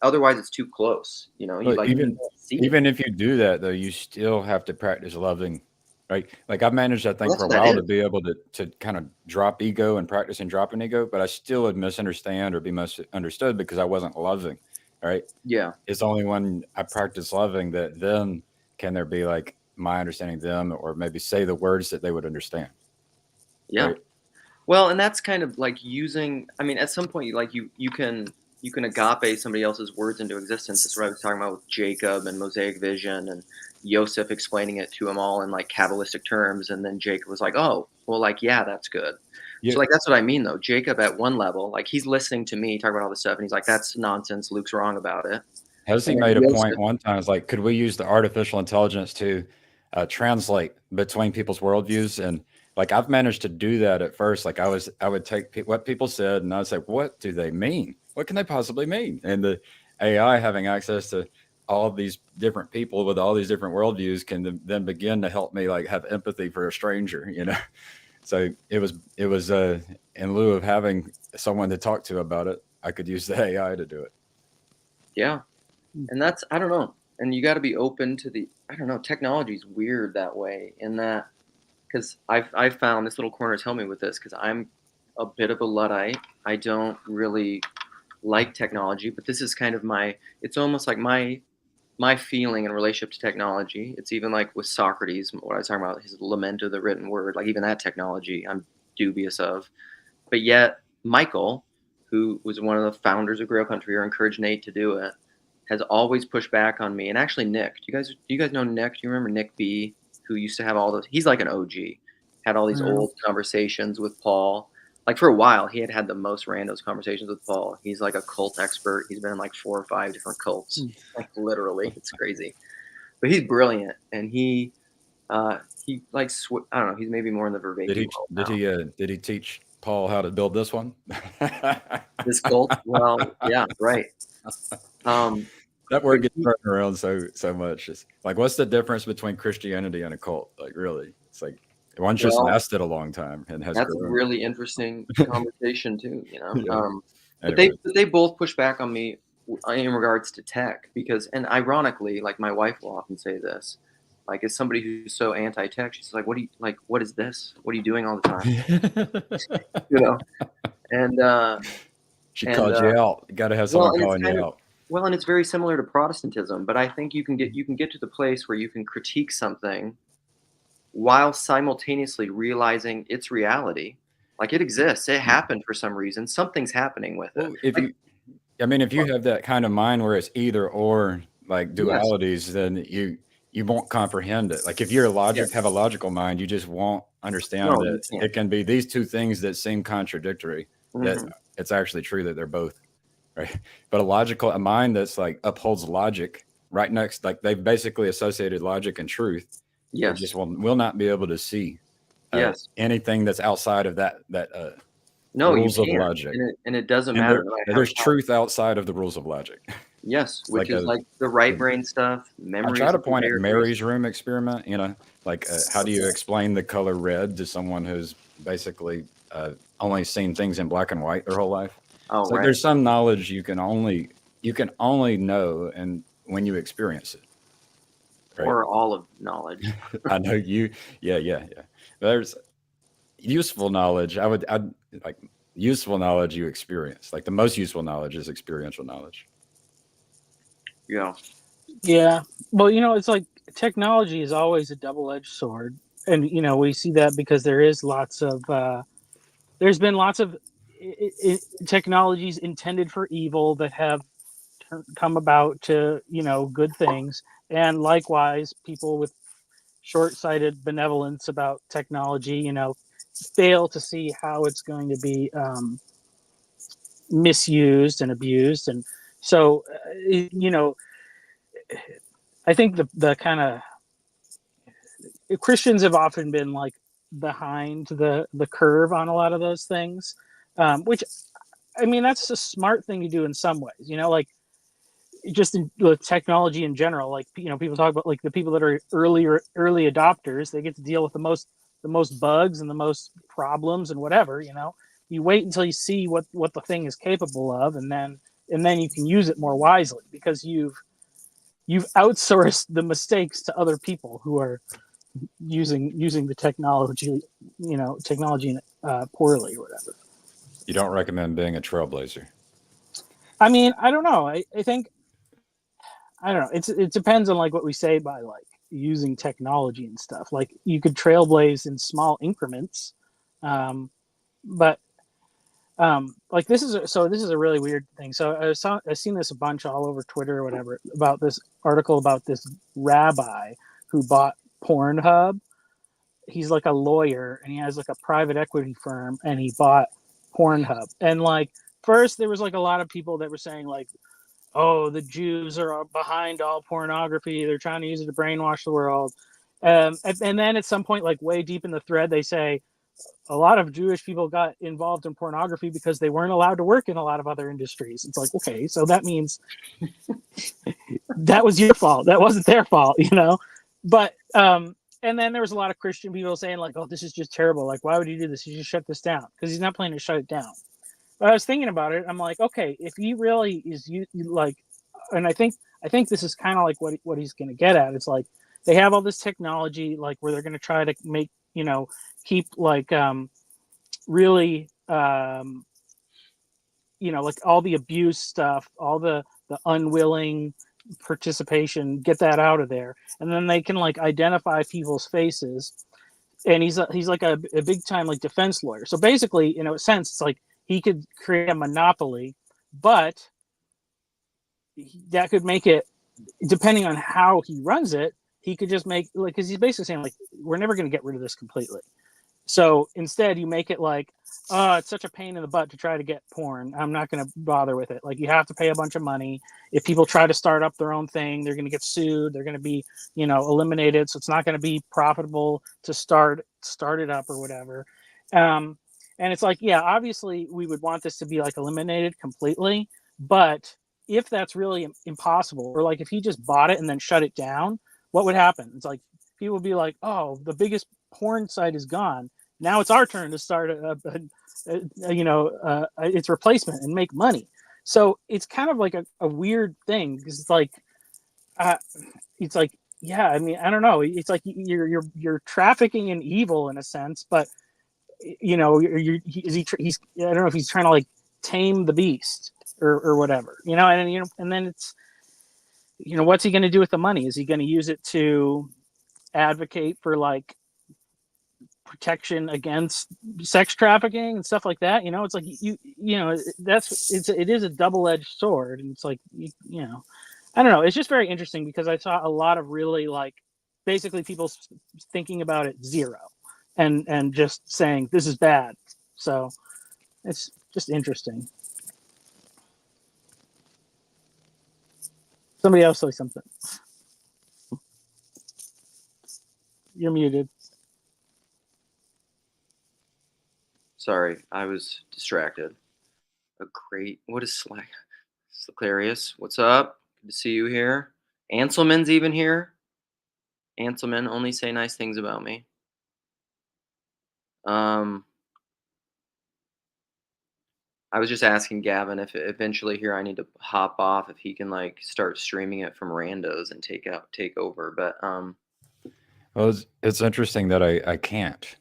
it's too close. You
But
like
even
can't see it.
even if you do that, though, you still have to practice loving, right? Like I've managed, I think,
Well,
for
that's
a
what that
while to
is.
be able to kind of drop ego and practice and dropping ego, but I still would misunderstand or be misunderstood because I wasn't loving, right?
Yeah.
It's only when I practice loving that then can there be like my understanding them, or maybe say the words that they would understand,
Yeah.
right?
Well, and that's kind of like using. I mean, at some point, you can agape somebody else's words into existence. That's what I was talking about with Jacob and Mosaic vision and Yosef explaining it to him all in like Kabbalistic terms, and then Jacob was like, "Oh, well, like yeah, that's good."
Yeah.
So like that's what I mean though. Jacob at one level, like he's listening to me talk about all this stuff, and he's like, "That's nonsense. Luke's wrong about it."
Has he
And
made
then
a point
Yosef,
one time? It's like, could we use the artificial intelligence to translate between people's worldviews? And like, I've managed to do that at first. Like, I would take what people said, and I would say, what do they mean? What can they possibly mean? And the AI having access to all of these different people with all these different worldviews can then begin to help me like have empathy for a stranger. So it was in lieu of having someone to talk to about it, I could use the AI to do it.
yeah, and that's, I don't know, and you got to be open to the. I don't know. Technology's weird that way, in that, because I've found this little corner to help me with this, because I'm a bit of a luddite. I don't really like technology, but this is kind of it's almost like my feeling in relationship to technology. It's even like with Socrates, what I was talking about, his lament of the written word, like even that technology I'm dubious of. But yet Michael, who was one of the founders of Grail Country or encouraged Nate to do it, has always pushed back on me. And actually Nick, do you guys know Nick? Do you remember Nick B, who used to have all those? He's like an OG, had all these
Yeah.
old conversations with Paul. Like for a while, he had the most randos conversations with Paul. He's like a cult expert. He's been in like 4 or 5 different cults, like literally, it's crazy. But he's brilliant, and he like I don't know. He's maybe more in the
Did
Vervaeke
he
world
did
now.
he did he teach Paul how to build this one?
This cult, well, yeah, right. Um,
That
but
word gets thrown around so much. It's like, what's the difference between Christianity and a cult? Like, really, it's like one's just
well,
lasted a long time and has
that's a
grown.
really interesting conversation too.
Yeah.
But
Anyway,
they both push back on me in regards to tech, because, and ironically, like my wife will often say this, like as somebody who's so anti-tech, she's like, what is this? What are you doing all the time? You know, and
she
and
called you out. You got to have
well,
someone
and it's
calling
kind
you
of
out.
well, and it's very similar to Protestantism, but I think you can get to the place where you can critique something while simultaneously realizing its reality. Like it exists, it happened for some reason. Something's happening with it.
Well, if
Like,
you, I mean, if you have that kind of mind where it's either or, like
yes,
dualities, then you won't comprehend it. Like if you're
yeah,
have a logical mind, you just won't understand
no, you
that
can't.
it can be these two things that seem contradictory, that
Hmm.
it's actually true that they're both right. But a mind that's like upholds logic right next, like they've basically associated logic and truth. It just
Yes,
will not be able to see
yes,
anything that's outside of that
No, you
rules of
can't,
logic.
and it doesn't
And
matter no matter
there's
how
truth outside of the rules of logic.
yes,
It's
which
like
is
a
like the right
the
brain stuff,
I try
memories
to
of the
point at
characteristics.
Mary's room experiment, like how do you
Okay.
explain the color red to someone who's basically only seen things in black and white their whole life?
Oh,
It's like
right.
there's some knowledge you can only know and when you experience it, right?
Or all of knowledge.
I know you, yeah. There's useful knowledge. I'd like useful knowledge you experience. Like the most useful knowledge is experiential knowledge.
Yeah.
Yeah. Well, it's like technology is always a double-edged sword. And, we see that because there's been lots of technologies intended for evil that have come about to, good things. And likewise, people with short-sighted benevolence about technology, fail to see how it's going to be misused and abused. And so, I think the kind of Christians have often been like behind the curve on a lot of those things, which I mean that's a smart thing to do in some ways. Like just with technology in general. Like people talk about like the people that are early adopters, they get to deal with the most bugs and the most problems and whatever. You wait until you see what the thing is capable of, and then you can use it more wisely because you've outsourced the mistakes to other people who are using the technology poorly or whatever.
You don't recommend being a trailblazer.
I mean, I don't know. I think I don't know. It depends on like what we say by like using technology and stuff. Like you could trailblaze in small increments, but like this is a really weird thing. So I've seen this a bunch all over Twitter or whatever about this article about this rabbi who bought Pornhub. He's like a lawyer and he has like a private equity firm and he bought Pornhub. And like first there was like a lot of people that were saying like, oh, the Jews are behind all pornography. They're trying to use it to brainwash the world. And then at some point, like way deep in the thread, they say a lot of Jewish people got involved in pornography because they weren't allowed to work in a lot of other industries. It's like, okay, so that means that was your fault. That wasn't their fault. But and then there was a lot of Christian people saying like, oh, this is just terrible. Like, why would you do this? You should shut this down because he's not planning to shut it down. But I was thinking about it. I'm like, okay, if he really is you like, and I think this is kind of like what he's going to get at. It's like they have all this technology, like where they're going to try to make keep like really like all the abuse stuff, all the unwilling participation, get that out of there, and then they can like identify people's faces. And he's like a big time like defense lawyer. So basically, in a sense, it's like he could create a monopoly, but that could make it, depending on how he runs it, he could just make like because he's basically saying like we're never going to get rid of this completely. So instead, you make it like, oh, it's such a pain in the butt to try to get porn. I'm not going to bother with it. Like you have to pay a bunch of money. If people try to start up their own thing, they're going to get sued. They're going to be, eliminated. So it's not going to be profitable to start it up or whatever. And it's like, yeah, obviously we would want this to be like eliminated completely. But if that's really impossible, or like if he just bought it and then shut it down, what would happen? It's like people would be like, oh, the biggest porn site is gone. Now it's our turn to start its replacement and make money. So it's kind of like a weird thing because it's like, yeah, I mean, I don't know. It's like you're trafficking in evil in a sense, but he's I don't know if he's trying to like tame the beast or whatever, and then it's what's he going to do with the money? Is he going to use it to advocate for like protection against sex trafficking and stuff like that? It's like it is a double-edged sword, and it's like I don't know. It's just very interesting because I saw a lot of really like basically people thinking about it zero and just saying this is bad. So it's just interesting. Somebody else say something. You're muted.
Sorry, I was distracted. What is Slack? Clarius, what's up? Good to see you here. Anselman's even here. Anselman, only say nice things about me. Um, I was just asking Gavin if eventually here I need to hop off if he can like start streaming it from randos and take over. But
Well, it's interesting that I can't.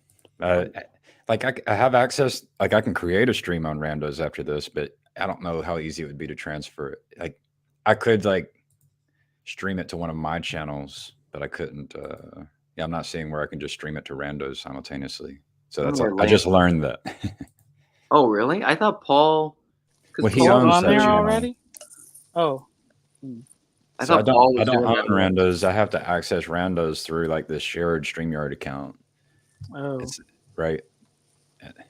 Like I have access, like I can create a stream on randos after this, but I don't know how easy it would be to transfer it. Like I could like stream it to one of my channels, but I couldn't. Yeah, I'm not seeing where I can just stream it to randos simultaneously. So
I don't
that's
know where
I
Lance.
just learned that.
Oh, really? I thought Paul. Because
Well,
Is
he
Paul
owns
on
that
there
channel.
already? Oh, hmm.
I
So
thought Paul
I
was
don't
doing
own
that.
randos. I have to access randos through like this shared StreamYard account.
Oh,
It's right.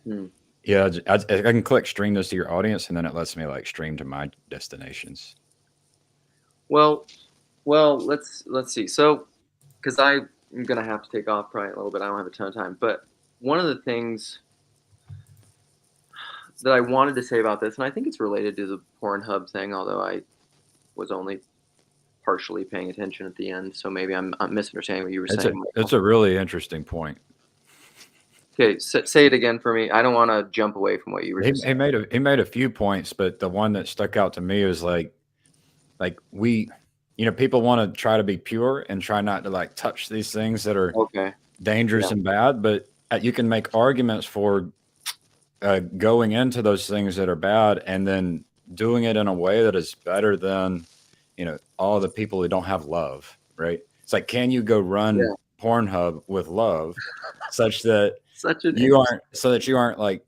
Hmm.
Yeah, I can click stream this to your audience, and then it lets me like stream to my destinations.
Well, let's see. So, because I'm gonna have to take off probably a little bit. I don't have a ton of time. But one of the things that I wanted to say about this, and I think it's related to the Pornhub thing, although I was only partially paying attention at the end, so maybe I'm misunderstanding what you were saying, Michael.
It's a really interesting point.
Okay, say it again for me. I don't want to jump away from what you were just
He
saying.
he made a few points, but the one that stuck out to me was like we, people want to try to be pure and try not to like touch these things that are
Okay.
dangerous
Yeah.
and bad, but you can make arguments for going into those things that are bad and then doing it in a way that is better than all the people who don't have love, right? It's like, can you go run
Yeah.
Pornhub with love such that
Such an
you aren't like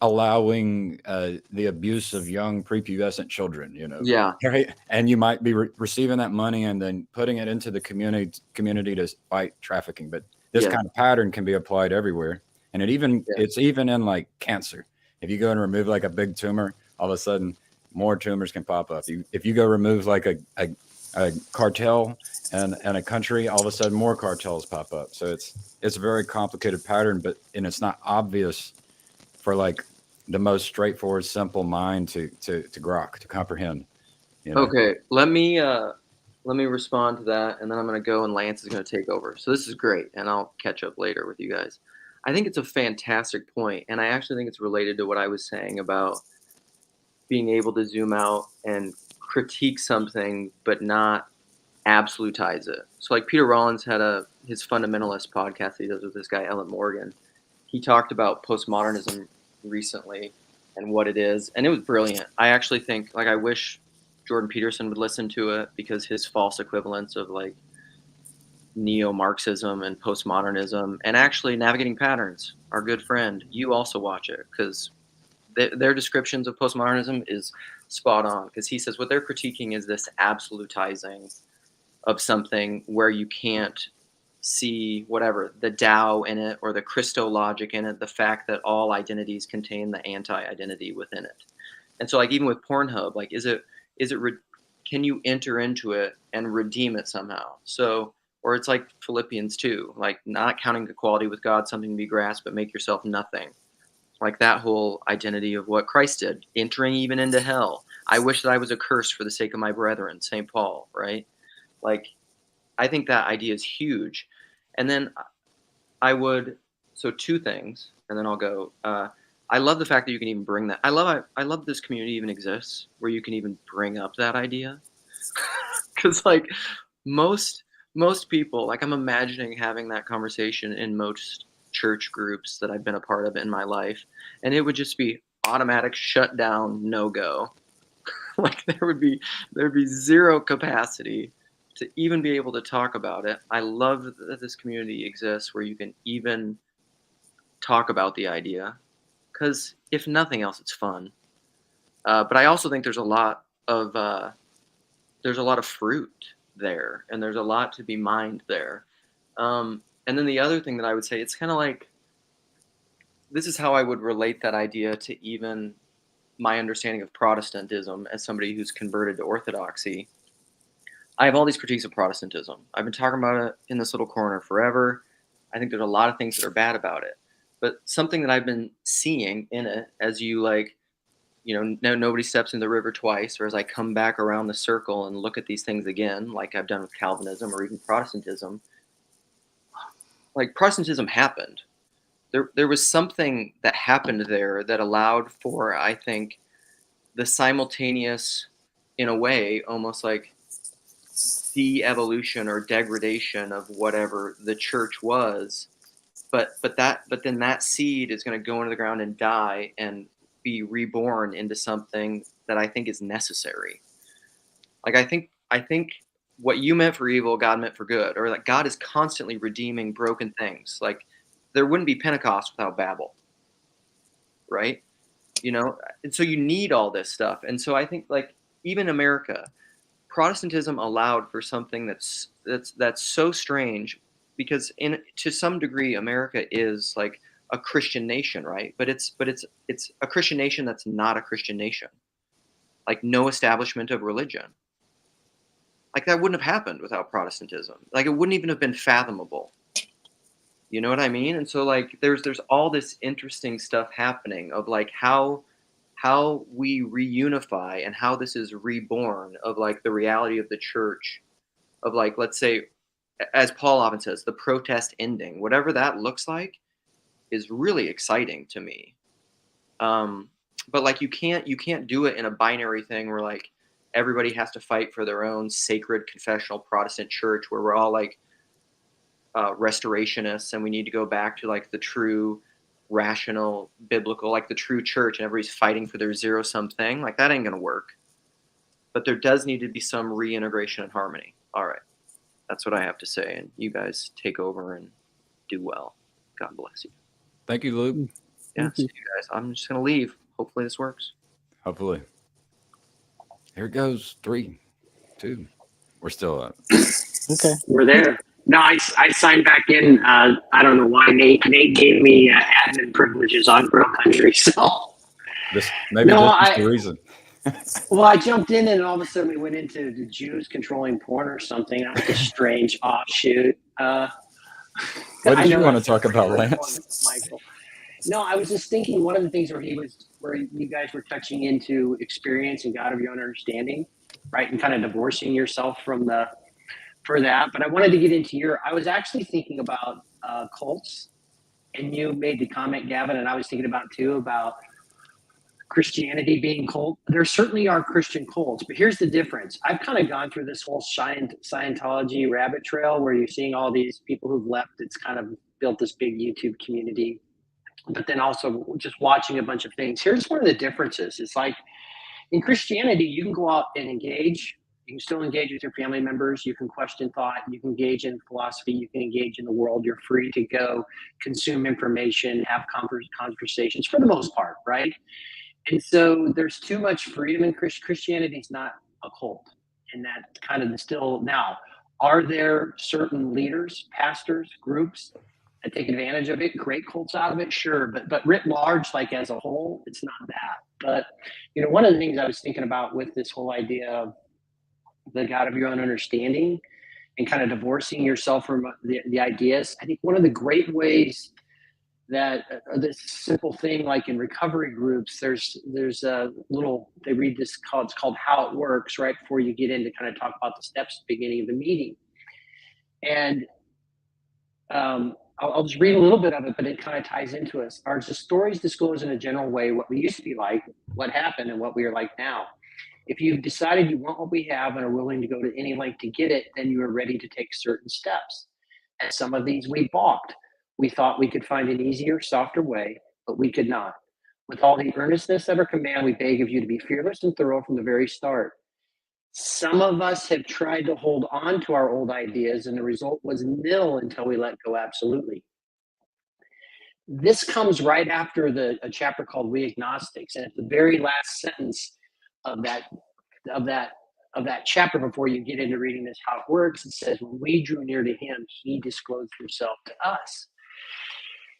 allowing the abuse of young prepubescent children,
Yeah.
right? And you might be receiving that money and then putting it into the community to fight trafficking. But this
Yeah.
kind of pattern can be applied everywhere, and it's even in like cancer. If you go and remove like a big tumor, all of a sudden more tumors can pop up. If you go remove like a cartel and a country, all of a sudden more cartels pop up. So it's a very complicated pattern, and it's not obvious for like the most straightforward, simple mind to grok, to comprehend.
Okay, let me respond to that, and then I'm gonna go, and Lance is gonna take over. So this is great, and I'll catch up later with you guys. I think it's a fantastic point, and I actually think it's related to what I was saying about being able to zoom out and critique something, but not absolutize it. So like Peter Rollins had his fundamentalist podcast that he does with this guy Ellen Morgan. He talked about postmodernism recently and what it is, and it was brilliant. I actually think I wish Jordan Peterson would listen to it, because his false equivalence of like neo-Marxism and postmodernism and actually navigating patterns, our good friend, you also watch it, because their descriptions of postmodernism is spot on, because he says what they're critiquing is this absolutizing of something where you can't see whatever the Tao in it or the Christologic in it, the fact that all identities contain the anti-identity within it. And so like even with Pornhub, like can you enter into it and redeem it somehow? So, or it's like Philippians 2, like not counting equality with God something to be grasped, but make yourself nothing. Like that whole identity of what Christ did, entering even into hell. I wish that I was accursed for the sake of my brethren, St. Paul, right? Like, I think that idea is huge. And then so two things, and then I'll go. I love the fact that you can even bring that. I love this community even exists where you can even bring up that idea. Because like most people, like I'm imagining having that conversation in most church groups that I've been a part of in my life, and it would just be automatic shutdown, no go. Like there'd be zero capacity to even be able to talk about it. I love that this community exists where you can even talk about the idea, because if nothing else, it's fun. But I also think there's a lot of fruit there, and there's a lot to be mined there. And then the other thing that I would say, it's kind of like, this is how I would relate that idea to even my understanding of Protestantism as somebody who's converted to Orthodoxy. I have all these critiques of Protestantism. I've been talking about it in this little corner forever. I think there's a lot of things that are bad about it. But something that I've been seeing in it, as you like, nobody steps in the river twice, or as I come back around the circle and look at these things again, like I've done with Calvinism or even Protestantism, like Protestantism happened. There was something that happened there that allowed for, I think, the simultaneous, in a way, almost like de-evolution or degradation of whatever the church was. But then that seed is going to go into the ground and die and be reborn into something that I think is necessary. Like I think what you meant for evil, God meant for good, or that God is constantly redeeming broken things. Like there wouldn't be Pentecost without Babel, right? And so you need all this stuff. And so I think like even America, Protestantism allowed for something that's so strange, because to some degree America is like a Christian nation, right? But it's a Christian nation that's not a Christian nation. Like no establishment of religion. Like that wouldn't have happened without Protestantism. Like it wouldn't even have been fathomable. You know what I mean? And so like there's all this interesting stuff happening of like how we reunify and how this is reborn of like the reality of the church, of like, let's say, as Paul often says, the protest ending, whatever that looks like, is really exciting to me. But like you can't do it in a binary thing where like everybody has to fight for their own sacred confessional Protestant church where we're all like restorationists and we need to go back to like the true rational biblical, like the true church, and everybody's fighting for their zero-sum thing. Like that ain't gonna work. But there does need to be some reintegration and harmony. All right, that's what I have to say, and you guys take over and do well. God bless you.
Thank you, Luke.
Yeah, see you guys. I'm just gonna leave. Hopefully this works.
Hopefully. Here it goes. 3, 2. We're still up.
Okay.
We're there. No, I signed back in. I don't know why Nate gave me admin privileges on Grow Country. So
This is the reason.
Well, I jumped in and all of a sudden we went into the Jews controlling porn or something. That was a strange offshoot.
What did you want to talk about, Lance?
Michael. No, I was just thinking one of the things where you guys were touching into experience and God of your own understanding, right? And kind of divorcing yourself for that. But I wanted to get into I was actually thinking about cults, and you made the comment, Gavin, and I was thinking about too, about Christianity being cult. There certainly are Christian cults, but here's the difference. I've kind of gone through this whole Scientology rabbit trail where you're seeing all these people who've left. It's kind of built this big YouTube community, but then also just watching a bunch of things. Here's one of the differences. It's like in Christianity, you can go out and engage. You can still engage with your family members. You can question thought. You can engage in philosophy. You can engage in the world. You're free to go consume information, have conversations for the most part, right? And so there's too much freedom in Christianity. Is not a cult. And that kind of still now, are there certain leaders, pastors, groups that take advantage of it, create cults out of it? Sure. But writ large, like as a whole, it's not that. But, one of the things I was thinking about with this whole idea of the God of your own understanding and kind of divorcing yourself from the ideas, I think one of the great ways that this simple thing, like in recovery groups, there's a little, they read this it's called How It Works, right before you get in to kind of talk about the steps at the beginning of the meeting. And I'll just read a little bit of it, but it kind of ties into us. Our stories disclose in a general way what we used to be like, what happened, and what we are like now. If you've decided you want what we have and are willing to go to any length to get it, then you are ready to take certain steps. And some of these we balked. We thought we could find an easier, softer way, but we could not. With all the earnestness of our command, we beg of you to be fearless and thorough from the very start. Some of us have tried to hold on to our old ideas, and the result was nil until we let go absolutely. This comes right after a chapter called We Agnostics, and at the very last sentence of that chapter, before you get into reading this How It Works, it says, when we drew near to him, he disclosed himself to us.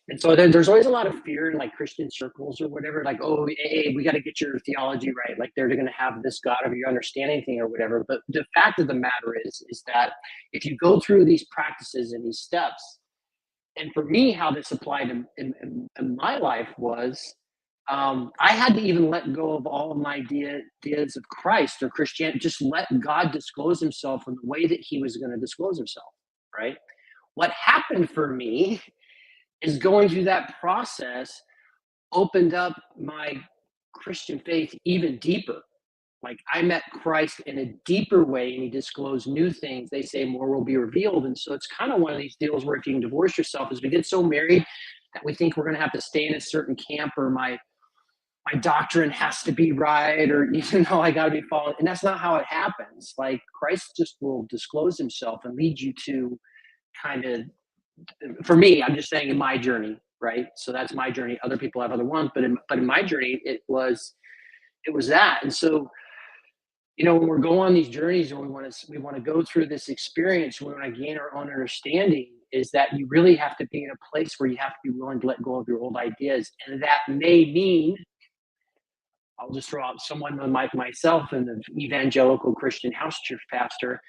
And so there's always a lot of fear in like Christian circles or whatever, like, oh, hey, we got to get your theology right. Like they're going to have this God of your understanding thing or whatever. But the fact of the matter is that if you go through these practices and these steps, And for me, how this applied in my life was, I had to even let go of all of my ideas of Christ or Christianity, just let God disclose himself in the way that he was going to disclose himself, right? What happened for me is going through that process opened up my Christian faith even deeper. Like I met Christ in a deeper way and he disclosed new things. They say more will be revealed. And so it's kind of one of these deals where if you can divorce yourself, as we get so married that we think we're going to have to stay in a certain camp, or my doctrine has to be right, or I got to be following. And that's not how it happens. Like Christ just will disclose himself and lead you to kind of, for me, I'm just saying in my journey, right? So that's my journey. Other people have other ones, but in my journey, it was that. And so, when we're going on these journeys and we want to go through this experience, we want to gain our own understanding, is that you really have to be in a place where you have to be willing to let go of your old ideas. And that may mean, I'll just throw out someone like myself, and the evangelical Christian house church pastor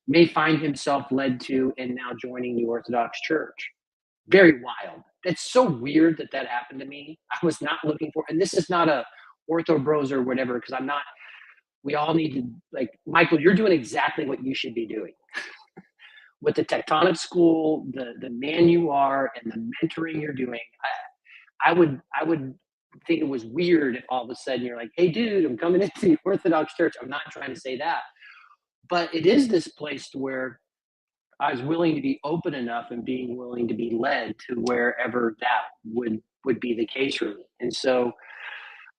may find himself led to and now joining the Orthodox Church. Very wild. That's so weird that happened to me. I was not looking for, and this is not a ortho bros or whatever, because I'm not. We all need to, like, Michael, you're doing exactly what you should be doing. With the tectonic school, the man you are, and the mentoring you're doing, I would think it was weird if all of a sudden you're like, hey, dude, I'm coming into the Orthodox Church. I'm not trying to say that. But it is this place to where I was willing to be open enough and being willing to be led to wherever that would be the case for me. And so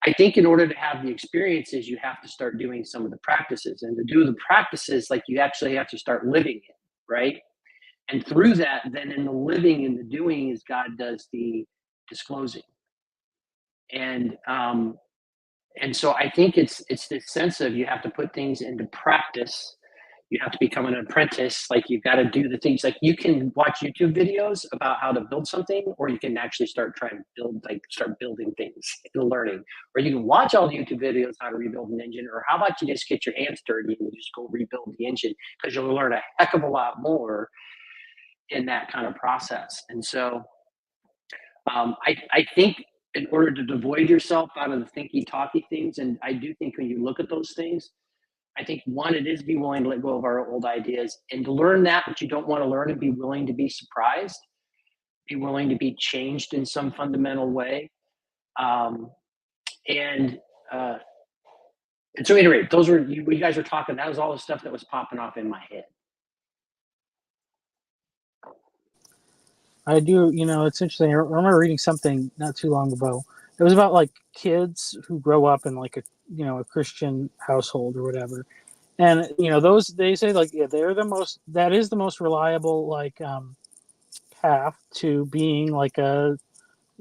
I think in order to have the experiences, you have to start doing some of the practices. And to do the practices, like, you actually have to start living it, right? And through that, then in the living and the doing is God does the disclosing. And so I think it's this sense of you have to put things into practice. You have to become an apprentice. Like, you've got to do the things. Like, you can watch YouTube videos about how to build something, or you can actually start trying to start building things and learning. Or you can watch all the YouTube videos how to rebuild an engine, or how about you just get your hands dirty and just go rebuild the engine, because you'll learn a heck of a lot more in that kind of process. And so I think in order to devoid yourself out of the thinky talky things, and I do think when you look at those things, I think one, it is be willing to let go of our old ideas and to learn that which you don't want to learn, and be willing to be surprised, be willing to be changed in some fundamental way. And so anyway, those were, you guys were talking, that was all the stuff that was popping off in my head.
I do, it's interesting. I remember reading something not too long ago. It was about like kids who grow up in like a Christian household or whatever. And those, they say, like, yeah, that is the most reliable, like, path to being like a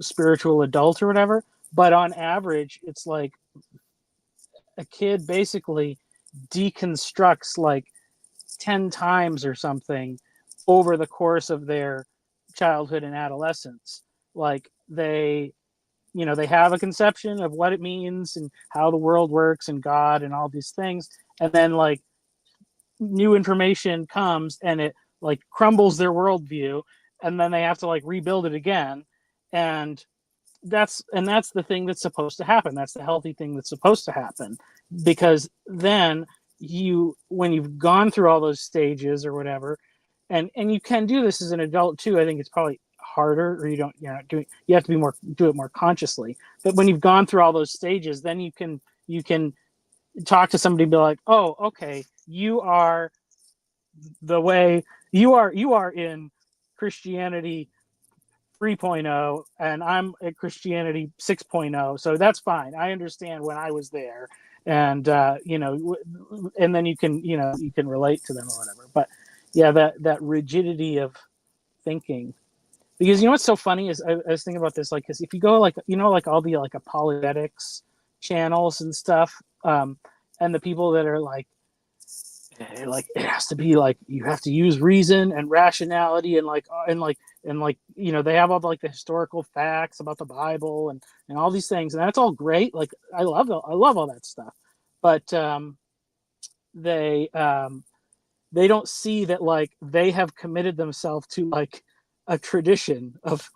spiritual adult or whatever. But on average, it's like a kid basically deconstructs like 10 times or something over the course of their childhood and adolescence. Like, they have a conception of what it means and how the world works and God and all these things, and then like new information comes and it like crumbles their worldview, and then they have to like rebuild it again. And that's the thing that's supposed to happen. That's the healthy thing that's supposed to happen, because then when you've gone through all those stages or whatever, and you can do this as an adult too. I think it's probably harder, or you have to do it more consciously. But when you've gone through all those stages, then you can talk to somebody and be like, oh, okay, you are the way you are in Christianity 3.0, and I'm at Christianity 6.0, so that's fine. I understand when I was there, and and then you can relate to them or whatever. But yeah, that rigidity of thinking, because what's so funny is I was thinking about this, like, because if you go like like all the like apologetics channels and stuff, and the people that are like it has to be like you have to use reason and rationality and they have all the, like, the historical facts about the Bible and all these things, and that's all great. Like, I love all that stuff, but they don't see that, like, they have committed themselves to like a tradition of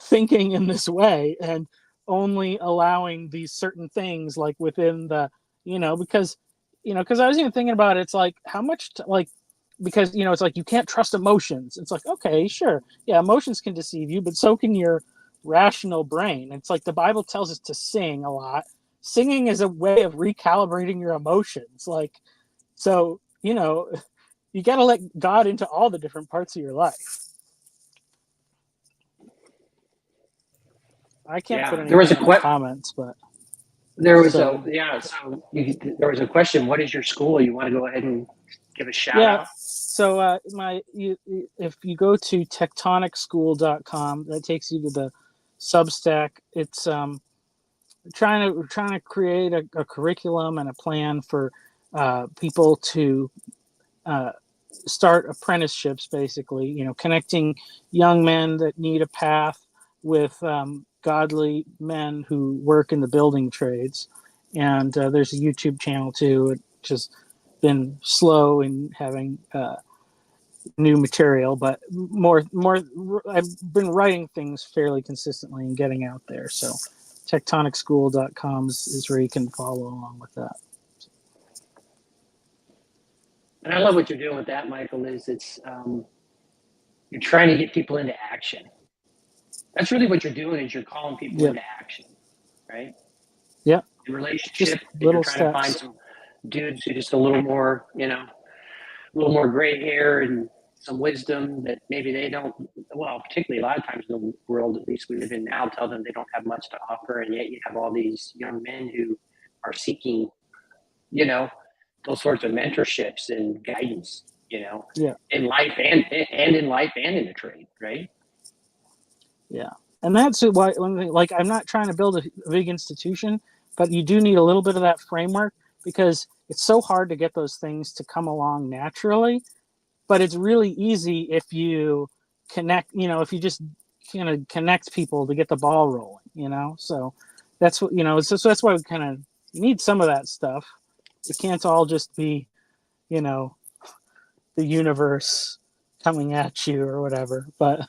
thinking in this way, and only allowing these certain things like within the, because I was even thinking about it, it's like how much like, because it's like you can't trust emotions. It's like, okay, sure, yeah, emotions can deceive you, but so can your rational brain. It's like the Bible tells us to sing a lot. Singing is a way of recalibrating your emotions, like, so you got to let God into all the different parts of your life. I can't put
Yeah, there was
anything
a
in the comments, but
there was
so
a yeah. So there was a question. What is your school? You want to go ahead and give a shout
yeah.
out?
So if you go to techtonicschool.com, that takes you to the Substack. It's trying to create a curriculum and a plan for people to start apprenticeships, basically, connecting young men that need a path with godly men who work in the building trades. And there's a YouTube channel too. It's just been slow in having new material, but more. I've been writing things fairly consistently and getting out there. So techtonicschool.com is where you can follow along with that.
And I love what you're doing with that, Michael. Is it's you're trying to get people into action. That's really what you're doing. Is you're calling people
Yep.
into action, right?
Yep.
In
Just
relationship, and you're
little
trying to find
steps.
some dudes who just a little more, a little more gray hair and some wisdom that maybe they don't. Well, particularly a lot of times in the world, at least we live in now, tell them they don't have much to offer, and yet you have all these young men who are seeking, you know, those sorts of mentorships and guidance,
Yeah.
in life and in life and in the trade, right?
Yeah. And that's why, one thing, like, I'm not trying to build a big institution, but you do need a little bit of that framework, because it's so hard to get those things to come along naturally. But it's really easy if you connect, if you just kind of connect people to get the ball rolling, so that's what, so that's why we kind of need some of that stuff. It can't all just be, the universe coming at you or whatever, but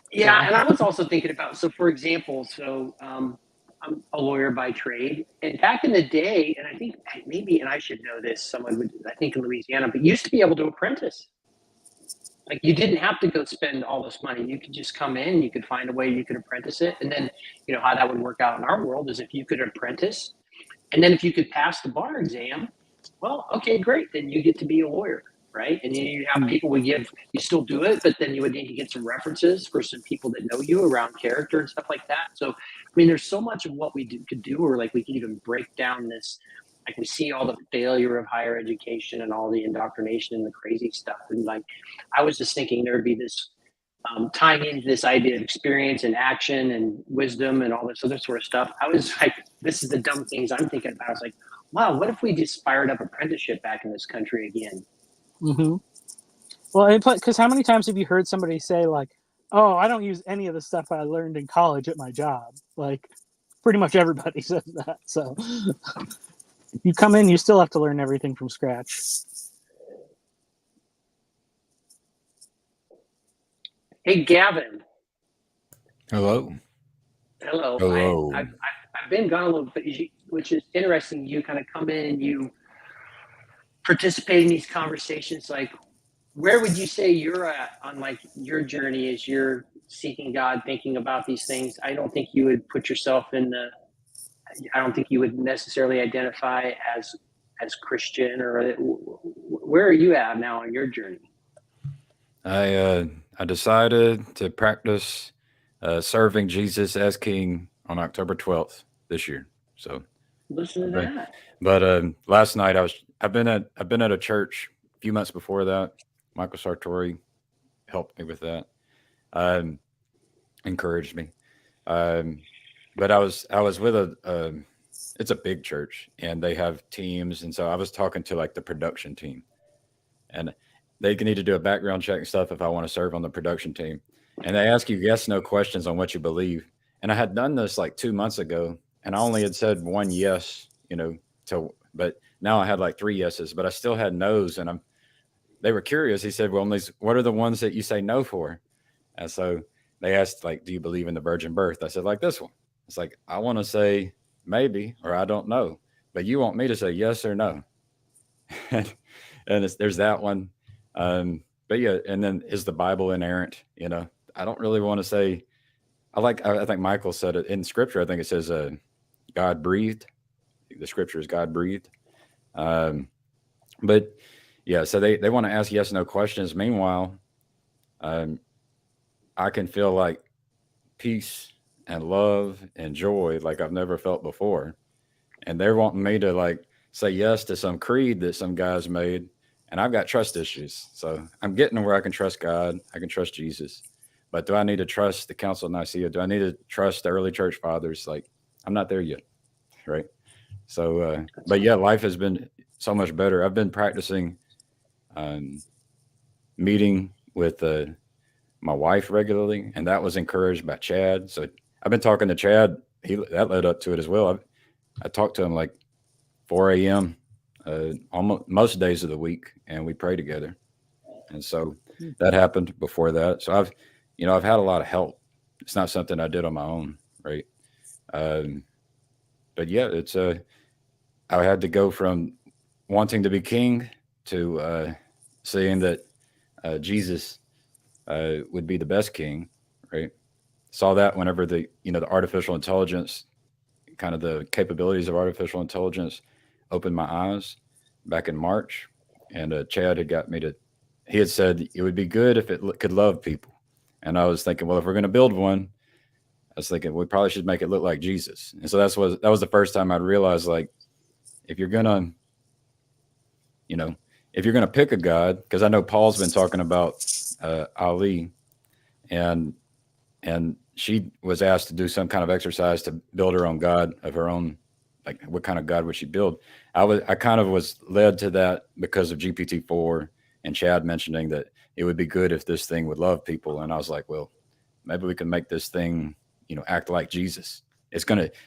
Yeah,
so
and I was also thinking about, so for example, I'm a lawyer by trade, and back in the day, and I think maybe, and I should know this, someone would, I think in Louisiana, but you used to be able to apprentice. Like you didn't have to go spend all this money. You could just come in, you could find a way you could apprentice it. And then, how that would work out in our world is if you could apprentice, and then if you could pass the bar exam, well, okay, great. Then you get to be a lawyer, right? And then you have people would give, you still do it, but then you would need to get some references for some people that know you around character and stuff like that. So, I mean, there's so much of what we could do, or like we could even break down this. Like we see all the failure of higher education and all the indoctrination and the crazy stuff. And like, I was just thinking there'd be this tying into this idea of experience and action and wisdom and all this other sort of stuff. I was like, this is the dumb things I'm thinking about. I was like, wow, what if we just fired up apprenticeship back in this country again?
Mm-hmm. Well, because how many times have you heard somebody say, like, oh, I don't use any of the stuff I learned in college at my job? Like, pretty much everybody says that. So you come in, you still have to learn everything from scratch.
Hey, Gavin.
Hello.
Hello.
Hello.
I've been gone a little bit, which is interesting. You kind of come in and you participate in these conversations. Like, where would you say you're at on like your journey as you're seeking God, thinking about these things? I don't think you would put yourself I don't think you would necessarily identify as Christian, or where are you at now on your journey?
I decided to practice serving Jesus as King on October 12th this year. So
Listen to that.
But last night I've been at a church a few months before that. Michael Sartori helped me with that, encouraged me. But I was with it's a big church and they have teams, and so I was talking to like the production team, and they need to do a background check and stuff if I want to serve on the production team, and they ask you yes no questions on what you believe. And I had done this like 2 months ago, and I only had said one yes, but now I had like three yeses, but I still had no's, and they were curious. He said, well, what are the ones that you say no for? And so they asked, like, do you believe in the virgin birth? I said, like this one. It's like, I want to say maybe, or I don't know, but you want me to say yes or no. and there's that one. But yeah, and then is the Bible inerrant? You know, I don't really want to say, I think Michael said it in scripture. I think it says, God breathed. The scripture is God breathed. But yeah, so they want to ask yes, no questions. Meanwhile, I can feel like peace and love and joy like I've never felt before. And they're wanting me to like say yes to some creed that some guys made. And I've got trust issues. So I'm getting to where I can trust God. I can trust Jesus. But do I need to trust the Council of Nicaea? Do I need to trust the early church fathers? Like, I'm not there yet. Right. So, but yeah, life has been so much better. I've been practicing meeting with my wife regularly, and that was encouraged by Chad. So I've been talking to Chad. That led up to it as well. I talked to him like 4 a.m. Almost most days of the week, and we pray together. And so that happened before that. So I've had a lot of help. It's not something I did on my own, right? But yeah, I had to go from wanting to be king to seeing that Jesus would be the best king, right? Saw that whenever the artificial intelligence, kind of the capabilities of artificial intelligence opened my eyes back in March. And Chad had got me he had said it would be good if it could love people. And I was thinking, well, if we're going to build one, I was thinking we probably should make it look like Jesus. And so that was the first time I'd realized, like, if you're going to pick a God, because I know Paul's been talking about Ali, and she was asked to do some kind of exercise to build her own God of her own. Like, what kind of God would she build? I kind of was led to that because of GPT-4 and Chad mentioning that it would be good if this thing would love people. And I was like, well, maybe we can make this thing, act like Jesus.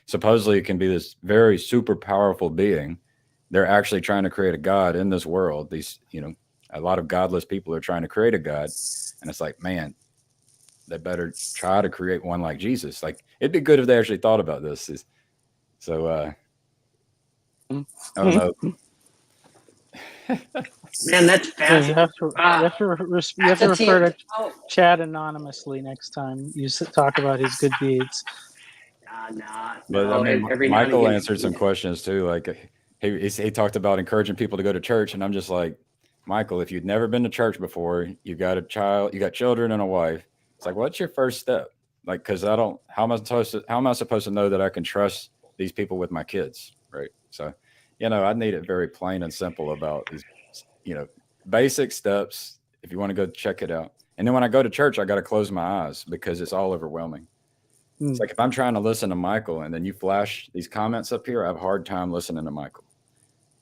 Supposedly it can be this very super powerful being. They're actually trying to create a God in this world. These, a lot of godless people are trying to create a God. And it's like, man, they better try to create one like Jesus. Like, it'd be good if they actually thought about this. So, I don't know.
Man, that's
Yeah, you
fascinating.
have to refer to
Oh,
Chad anonymously next time you talk about his good deeds.
But I mean, Michael answered some questions too. Like, he talked about encouraging people to go to church, and I'm just like, Michael, if you'd never been to church before, you got a child, you got children and a wife. It's like, what's your first step? Like, because how am I supposed to know that I can trust these people with my kids, right? So, I need it very plain and simple about these, basic steps. If you want to go check it out, and then when I go to church, I got to close my eyes because it's all overwhelming. It's like if I'm trying to listen to Michael and then you flash these comments up here, I have a hard time listening to Michael.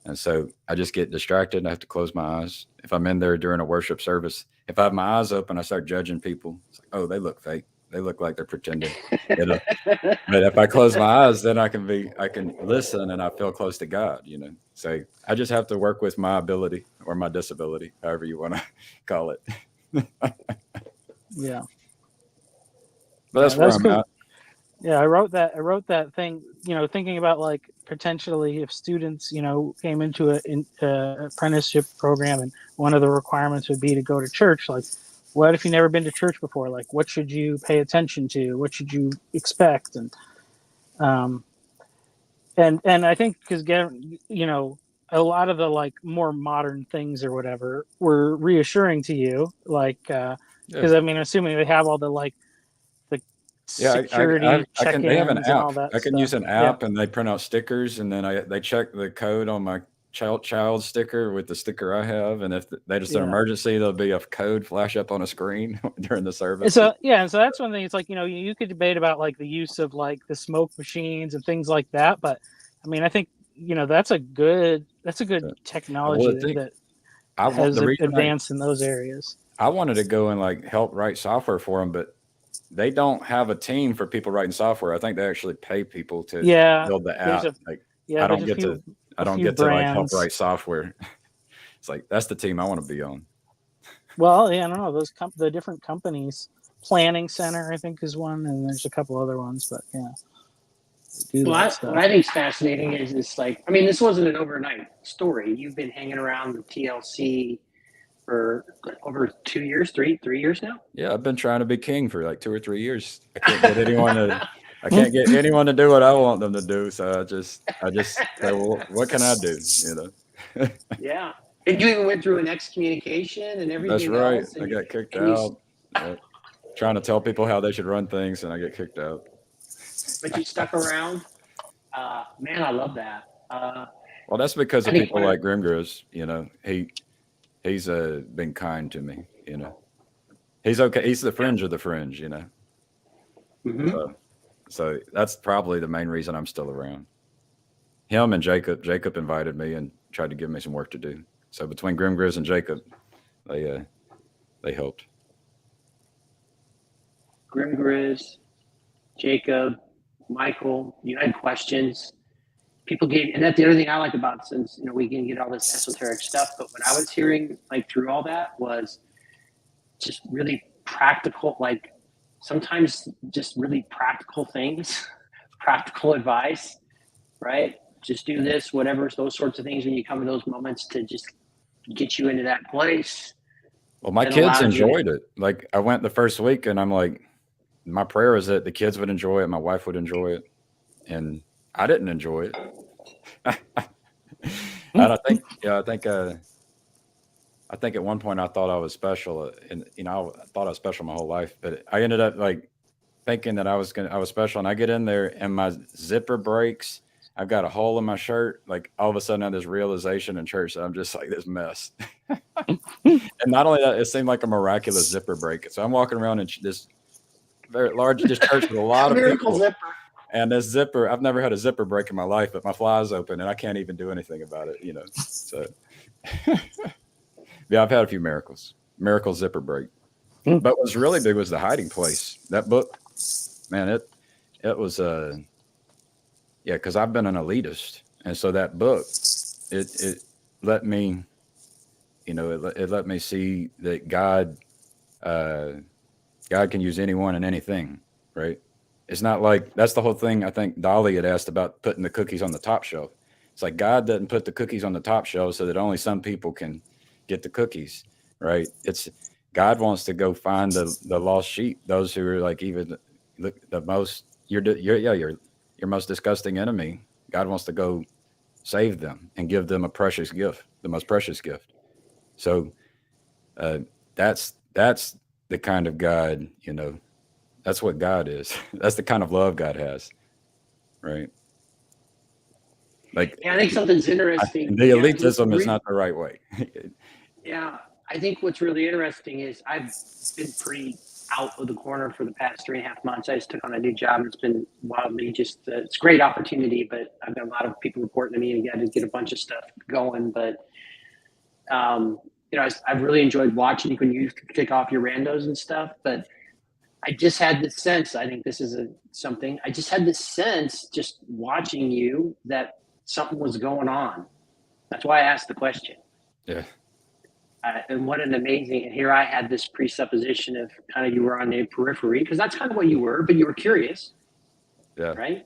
And so I just get distracted and I have to close my eyes. If I'm in there during a worship service, if I have my eyes open, I start judging people. It's like, oh, they look fake. They look like they're pretending. But if I close my eyes, then I can listen and I feel close to God, So I just have to work with my ability or my disability, however you want to call it.
Yeah.
But that's where I'm at.
Yeah, I wrote that thing, thinking about like potentially if students, came into an apprenticeship program and one of the requirements would be to go to church. Like, what if you've never been to church before? Like, what should you pay attention to? What should you expect? And I think because, a lot of the like more modern things or whatever were reassuring to you. Like, because I mean, assuming they have all the like, security check-ins
they have an
and all
app.
that
I can
stuff.
use an app and they print out stickers, and then they check the code on my child sticker with the sticker I have, and if they just an emergency, there'll be a code flash up on a screen during the service.
And so that's one thing. It's like, you could debate about like the use of like the smoke machines and things like that, but I mean, I think that's a good technology that has advanced in those areas.
I wanted to go and like help write software for them, but they don't have a team for people writing software. I think they actually pay people to build the app. I don't get to like help write software. It's like, that's the team I want to be on.
Well, yeah, I don't know those the different companies. Planning Center, I think, is one, and there's a couple other ones, but yeah, they do
Well,
that
what
stuff.
I think is fascinating is this, like, I mean, this wasn't an overnight story. You've been hanging around the TLC for over 2 years, three years now.
Yeah, I've been trying to be king for like 2 or 3 years. I can't get anyone to do what I want them to do. So I just say, well, what can I do? You know.
Yeah. And you even went through an excommunication and
That's
everything
right.
else.
I got kicked
and you,
out. Trying to tell people how they should run things, and I get kicked out.
but you stuck around. Man, I love that.
Well, that's because
I
of
think
people like Grimgriz. You know, he's been kind to me. You know, he's okay. He's the fringe of the fringe. You know,
mhm.
so that's probably the main reason I'm still around. Him and Jacob invited me and tried to give me some work to do. So between Grimgriz and Jacob, they helped.
Grimgriz, Jacob, Michael, you had questions. People gave, and that's the other thing I like about, since we can get all this esoteric stuff, but what I was hearing like through all that was just really practical, like sometimes just really practical things, practical advice, right? Just do this, whatever, those sorts of things when you come to those moments to just get you into that place.
Well, my
that
kids
allows you to-
enjoyed it. Like I went the first week, and I'm like, my prayer is that the kids would enjoy it, my wife would enjoy it, and I didn't enjoy it. And I think at one point I thought I was special, and I thought I was special my whole life, but I ended up like thinking that I was special, and I get in there and my zipper breaks. I've got a hole in my shirt. Like all of a sudden I have this realization in church that I'm just like this mess. And not only that, it seemed like a miraculous zipper break. So I'm walking around in this very large church with a lot of
miracle
people.
zipper.
And this zipper, I've never had a zipper break in my life, but my fly's open and I can't even do anything about it, So yeah, I've had a few miracle zipper break. But what was really big was the hiding place. That book, man, it was yeah, because I've been an elitist. And so that book, it let me, it let me see that God can use anyone and anything, right? It's not like that's the whole thing. I think Dolly had asked about putting the cookies on the top shelf. It's like God doesn't put the cookies on the top shelf so that only some people can get the cookies, right? It's God wants to go find the lost sheep, those who are like even the most your most disgusting enemy. God wants to go save them and give them a precious gift, the most precious gift. So that's the kind of God, that's what God is. That's the kind of love God has, right? Like,
Yeah, I think something's interesting.
the elitism is not the right way.
Yeah, I think what's really interesting is I've been pretty out of the corner for the past 3.5 months. I just took on a new job. It's been wildly it's a great opportunity, but I've got a lot of people reporting to me and got to get a bunch of stuff going. But, I've really enjoyed watching you when you kick off your randos and stuff. But I just had this sense, I think this is something, I just had this sense just watching you that something was going on. That's why I asked the question.
Yeah.
And what an amazing, and here I had this presupposition of kind of you were on the periphery, because that's kind of what you were, but you were curious.
Yeah.
Right?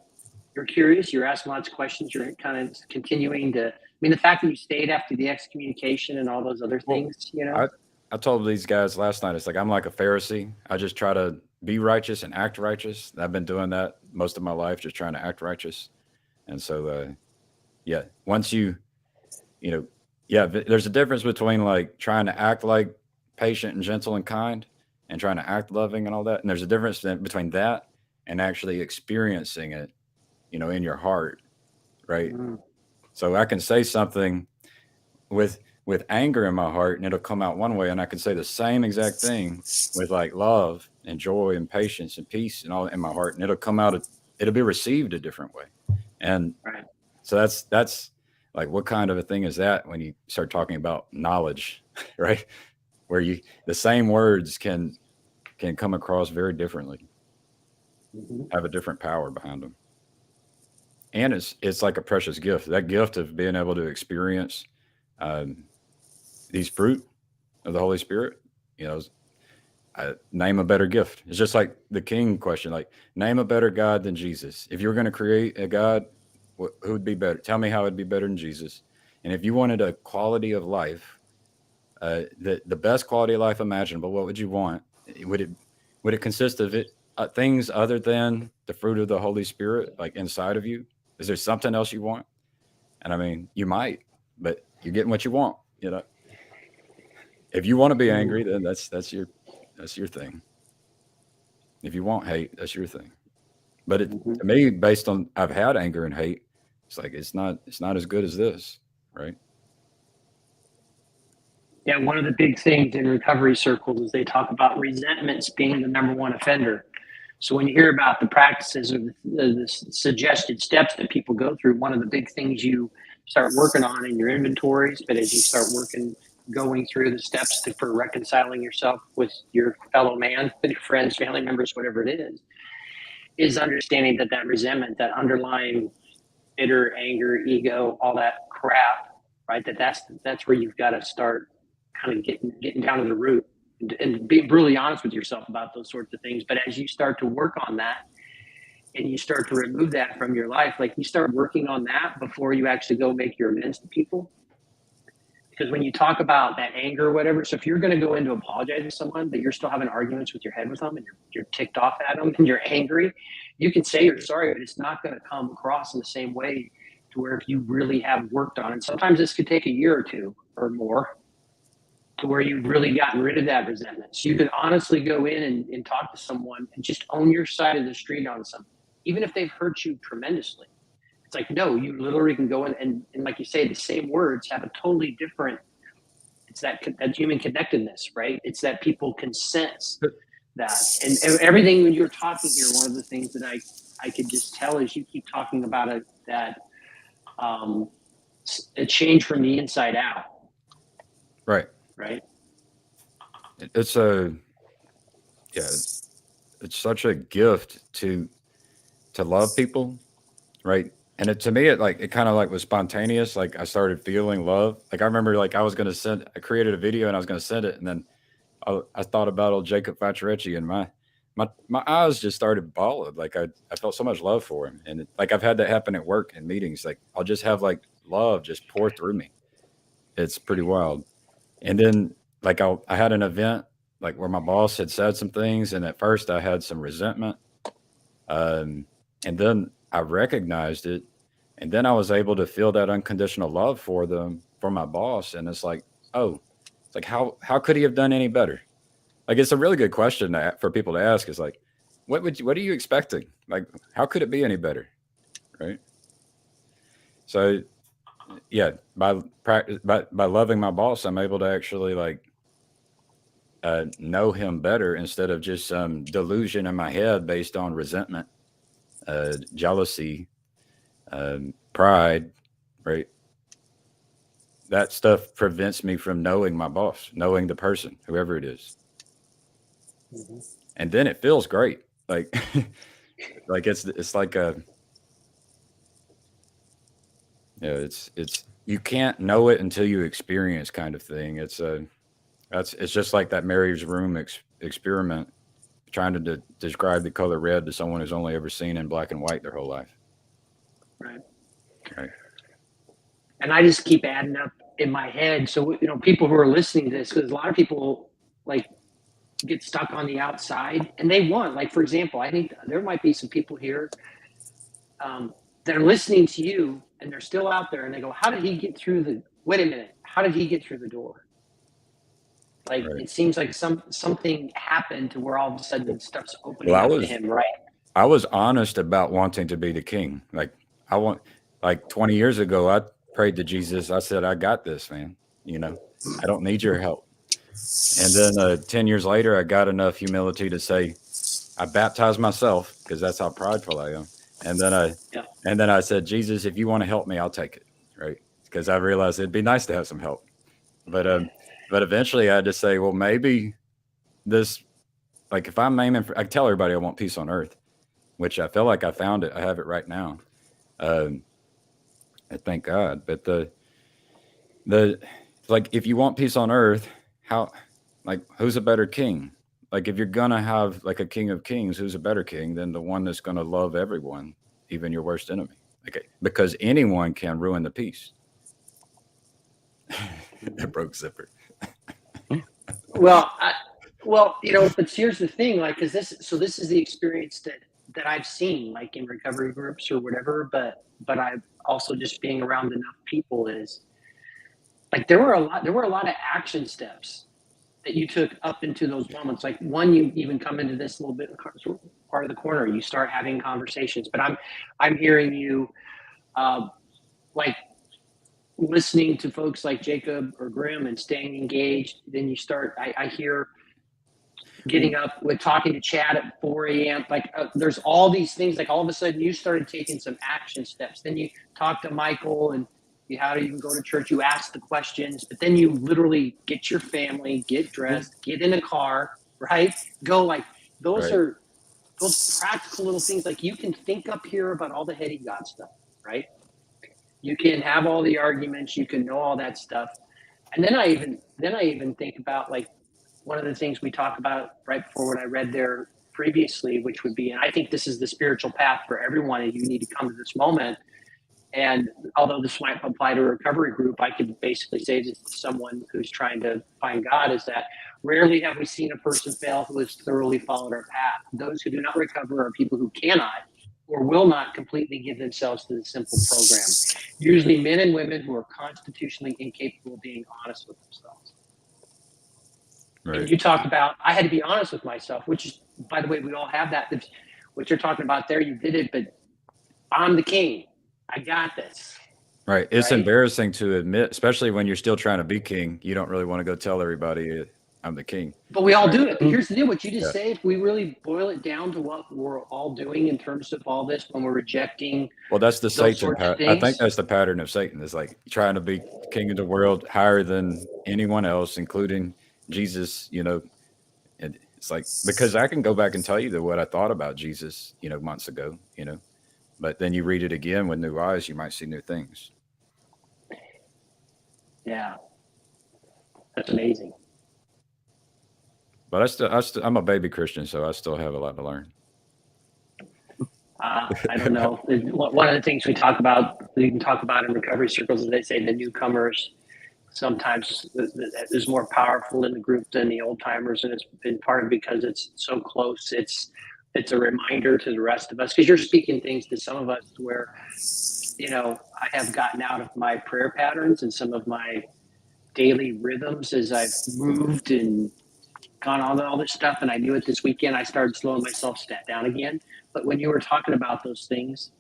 You're curious, you're asking lots of questions, you're kind of continuing to, the fact that you stayed after the excommunication and all those other things,
I told these guys last night, it's like I'm like a Pharisee. I just try to be righteous and act righteous. I've been doing that most of my life, just trying to act righteous. And so, yeah, once there's a difference between like trying to act like patient and gentle and kind and trying to act loving and all that. And there's a difference between that and actually experiencing it, in your heart, right?
Mm.
So I can say something with anger in my heart and it'll come out one way, and I can say the same exact thing with like love and joy and patience and peace and all in my heart, and it'll be received a different way. And
right.
So that's like, what kind of a thing is that when you start talking about knowledge, right? Where the same words can come across very differently, have a different power behind them. And it's like a precious gift, that gift of being able to experience these fruit of the Holy Spirit, You know, name a better gift. It's just like the king question, like name a better God than Jesus. If you're going to create a God, who would be better? Tell me how it'd be better than Jesus. And if you wanted a quality of life, the best quality of life imaginable, what would you want? Would it consist of things other than the fruit of the Holy Spirit, like inside of you? Is there something else you want? And I mean, you might, but you're getting what you want. You know, if you want to be angry, then that's your thing. If you want hate, that's your thing. But to me, based on I've had anger and hate, it's like it's not as good as this, right?
Yeah, one of the big things in recovery circles is they talk about resentments being the number one offender. So when you hear about the practices or the suggested steps that people go through, one of the big things you start working on in your inventories, but as you start going through the steps for reconciling yourself with your fellow man, with your friends, family members, whatever it is understanding that resentment, that underlying bitter anger, ego, all that crap, right? That's where you've got to start kind of getting down to the root and be really honest with yourself about those sorts of things. But as you start to work on that and you start to remove that from your life, like you start working on that before you actually go make your amends to people. Because when you talk about that anger or whatever, so if you're going to go in to apologize to someone, but you're still having arguments with your head with them and you're ticked off at them and you're angry, you can say you're sorry, but it's not going to come across in the same way to where if you really have worked on it. Sometimes this could take a year or two or more to where you've really gotten rid of that resentment. So you can honestly go in and talk to someone and just own your side of the street on something, even if they've hurt you tremendously. It's like, no, you literally can go in and like you say, the same words have a totally different, it's that human connectedness, right? It's that people can sense that. And everything when you're talking here, one of the things that I could just tell is you keep talking about a change from the inside out.
Right.
Right.
It's it's such a gift to love people, right? And to me, it kind of like was spontaneous. Like I started feeling love. Like I remember, like I created a video and I was going to send it, and then I thought about old Jacob Faccirecci, and my eyes just started bawling. Like I felt so much love for him, and like I've had that happen at work and meetings. Like I'll just have like love just pour through me. It's pretty wild. And then like I had an event like where my boss had said some things, and at first I had some resentment, and then I recognized it, and then I was able to feel that unconditional love for my boss, and it's like, oh, it's like how could he have done any better? Like it's a really good question for people to ask. Is like, what are you expecting? Like, how could it be any better, right? So, yeah, by loving my boss, I'm able to actually like know him better instead of just some delusion in my head based on resentment, jealousy, pride, right? That stuff prevents me from knowing my boss, knowing the person, whoever it is. Mm-hmm. And then it feels great. Like, like it's like it's you can't know it until you experience kind of thing. It's just like that Mary's room experiment, trying to describe the color red to someone who's only ever seen in black and white their whole life.
Right.
Right.
And I just keep adding up in my head. So, people who are listening to this, because a lot of people like get stuck on the outside and they want, like, for example, I think there might be some people here that are listening to you and they're still out there and they go, how did he get through wait a minute, how did he get through the door? Like, right. It seems like something happened to where all of a sudden stuff's opening up to him, right?
I was honest about wanting to be the king. Like 20 years ago, I prayed to Jesus. I said, I got this, man. I don't need your help. And then 10 years later, I got enough humility to say, I baptized myself because that's how prideful I am. And then I said, Jesus, if you want to help me, I'll take it. Right. Because I realized it'd be nice to have some help. But eventually I had to say, well, maybe this, like if I'm aiming for, I tell everybody I want peace on earth, which I feel like I found it. I have it right now. I thank God. But the like, if you want peace on earth, how like, who's a better king? Like, if you're gonna have like a king of kings, who's a better king than the one that's gonna love everyone, even your worst enemy? Okay, because anyone can ruin the peace. That broke zipper.
Well, well, but here's the thing, like, because this is the experience that I've seen, like in recovery groups or whatever. But I've also just being around enough people is like there were a lot of action steps that you took up into those moments. Like one, you even come into this little bit part of the corner, you start having conversations. But I'm hearing you, like listening to folks like Jacob or Grimm and staying engaged. Then you start. I hear getting up with talking to Chad at 4 a.m. Like there's all these things. Like all of a sudden you started taking some action steps. Then you talk to Michael and how do you go to church? You ask the questions, but then you literally get your family, get dressed, get in a car, right? Go like those
Right.
are those practical little things. Like you can think up here about all the heady God stuff, right? You can have all the arguments, you can know all that stuff. And then I even think about like one of the things we talk about right before what I read there previously, which would be, and I think this is the spiritual path for everyone, and you need to come to this moment. And although this might apply to a recovery group, I could basically say this to someone who's trying to find God is that rarely have we seen a person fail who has thoroughly followed our path. Those who do not recover are people who cannot or will not completely give themselves to the simple program. Usually men and women who are constitutionally incapable of being honest with themselves.
Right.
And you talked about, I had to be honest with myself, which is, by the way, we all have that. What you're talking about there, you did it, but I'm the king. I got this.
Right. It's
Right?
embarrassing to admit, especially when you're still trying to be king. You don't really want to go tell everybody I'm the king.
But we all do it. But here's the deal: what you just
Yeah.
say, if we really boil it down to what we're all doing in terms of all this, when we're rejecting
Well, that's the
those
Satan.
sorts of
I think
things,
that's the pattern of Satan, is like trying to be king of the world higher than anyone else, including Jesus, and it's like, because I can go back and tell you what I thought about Jesus, months ago, but then you read it again with new eyes, you might see new things.
yeah, that's amazing.
But I'm a baby Christian, so I still have a lot to learn.
I don't know. One of the things we can talk about in recovery circles is they say the newcomers sometimes is more powerful in the group than the old timers, and it's been part of because it's so close. It's a reminder to the rest of us, because you're speaking things to some of us where I have gotten out of my prayer patterns and some of my daily rhythms as I've moved and gone on all this stuff. And I knew it this weekend. I started slowing myself down again. But when you were talking about those things,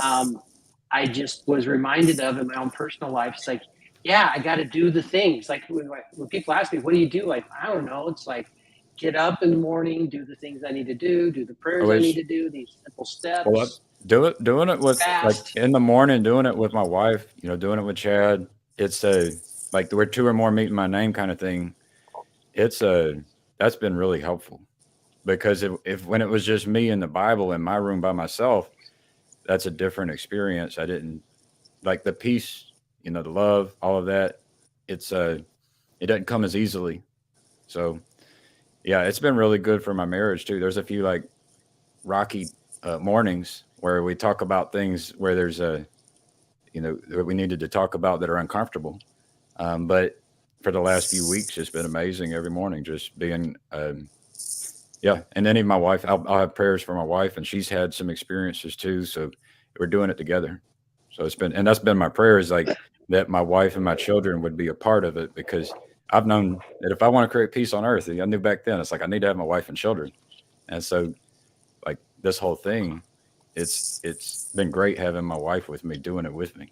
I just was reminded of in my own personal life. It's like, yeah, I got to do the things. Like when people ask me, what do you do? Like, I don't know. It's like, get up in the morning, do the things I need to do the prayers I need to do, these simple steps.
Well, doing it with like in the morning, doing it with my wife, doing it with Chad. It's like where two or more meet in my name kind of thing. That's been really helpful, because if when it was just me and the Bible in my room by myself, that's a different experience. I didn't like the peace, the love, all of that. It doesn't come as easily. So yeah, it's been really good for my marriage too. There's a few like rocky mornings where we talk about things where there's that we needed to talk about that are uncomfortable. But for the last few weeks, it's been amazing every morning, just being, yeah. And then even my wife, I'll have prayers for my wife, and she's had some experiences too. So we're doing it together. So and that's been my prayer, is like that my wife and my children would be a part of it, because I've known that if I want to create peace on earth, I knew back then, it's like, I need to have my wife and children. And so like this whole thing, it's been great having my wife with me, doing it with me,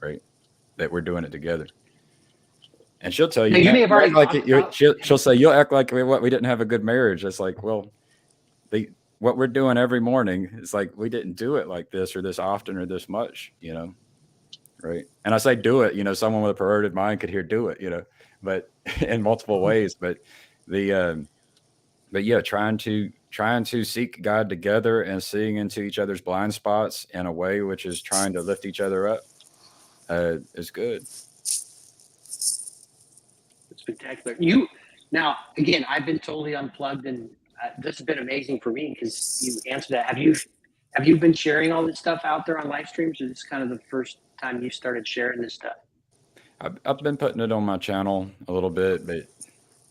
right? That we're doing it together. And she'll tell you,
you may have already
like she'll say, you'll act like we didn't have a good marriage. It's like, well, what we're doing every morning is like, we didn't do it like this or this often or this much, right? And I say do it, someone with a perverted mind could hear do it, but in multiple ways. But but yeah, trying to seek God together and seeing into each other's blind spots in a way which is trying to lift each other up is good.
Spectacular. You Now, again, I've been totally unplugged, and this has been amazing for me because you answered that. Have you been sharing all this stuff out there on live streams, or this is kind of the first time you started sharing this stuff?
I've been putting it on my channel a little bit, but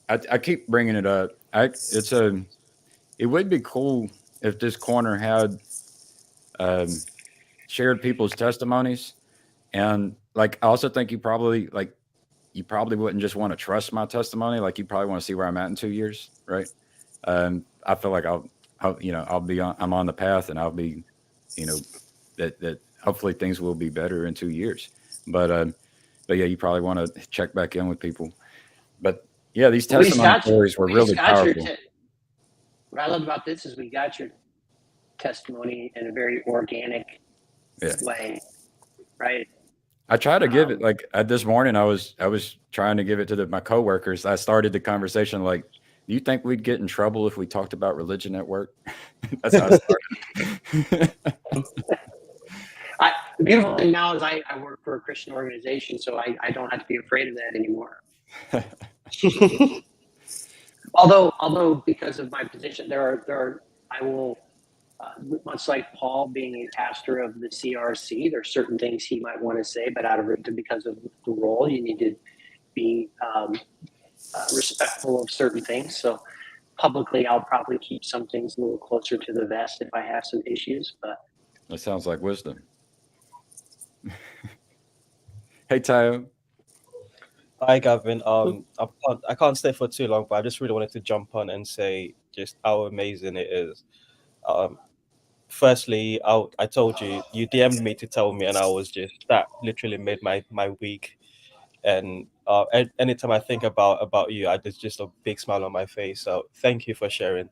I keep bringing it up. It would be cool if this corner had shared people's testimonies, and like I also think you probably wouldn't just want to trust my testimony. Like you probably want to see where I'm at in 2 years, right? I feel like I'm on the path, and I'll be, you know, that hopefully things will be better in 2 years. But yeah, you probably want to check back in with people. But yeah, these testimony stories were really powerful.
What I love about this is we got your testimony in a very organic way, right?
I try to give it like this morning. I was trying to give it to my coworkers. I started the conversation like, "Do you think we'd get in trouble if we talked about religion at work?" That's how I started.
The beautiful thing now is I work for a Christian organization, so I don't have to be afraid of that anymore. although because of my position, I will. Much like Paul being a pastor of the CRC, there's certain things he might want to say, but because of the role, you need to be respectful of certain things. So publicly, I'll probably keep some things a little closer to the vest if I have some issues. But
that sounds like wisdom. Hey, Tayo.
Hi, Gavin. I can't stay for too long, but I just really wanted to jump on and say just how amazing it is. Firstly, I told you DM'd me to tell me, and I was that literally made my week. And anytime I think about you, there's just a big smile on my face. So thank you for sharing.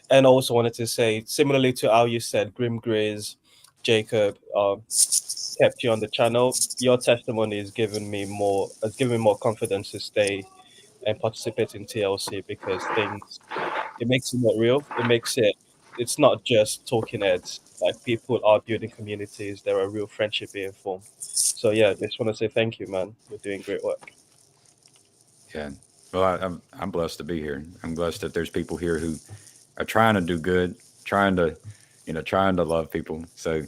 And I also wanted to say, similarly to how you said, Grim Grizz, Jacob, kept you on the channel. Your testimony has given me more confidence to stay and participate in TLC, because it makes it more real. It's not just talking heads. Like, people are building communities. There are real friendship being formed. So yeah, just want to say thank you, man. You're doing great work.
Yeah. Well, I'm blessed to be here. I'm blessed that there's people here who are trying to do good, trying to love people. So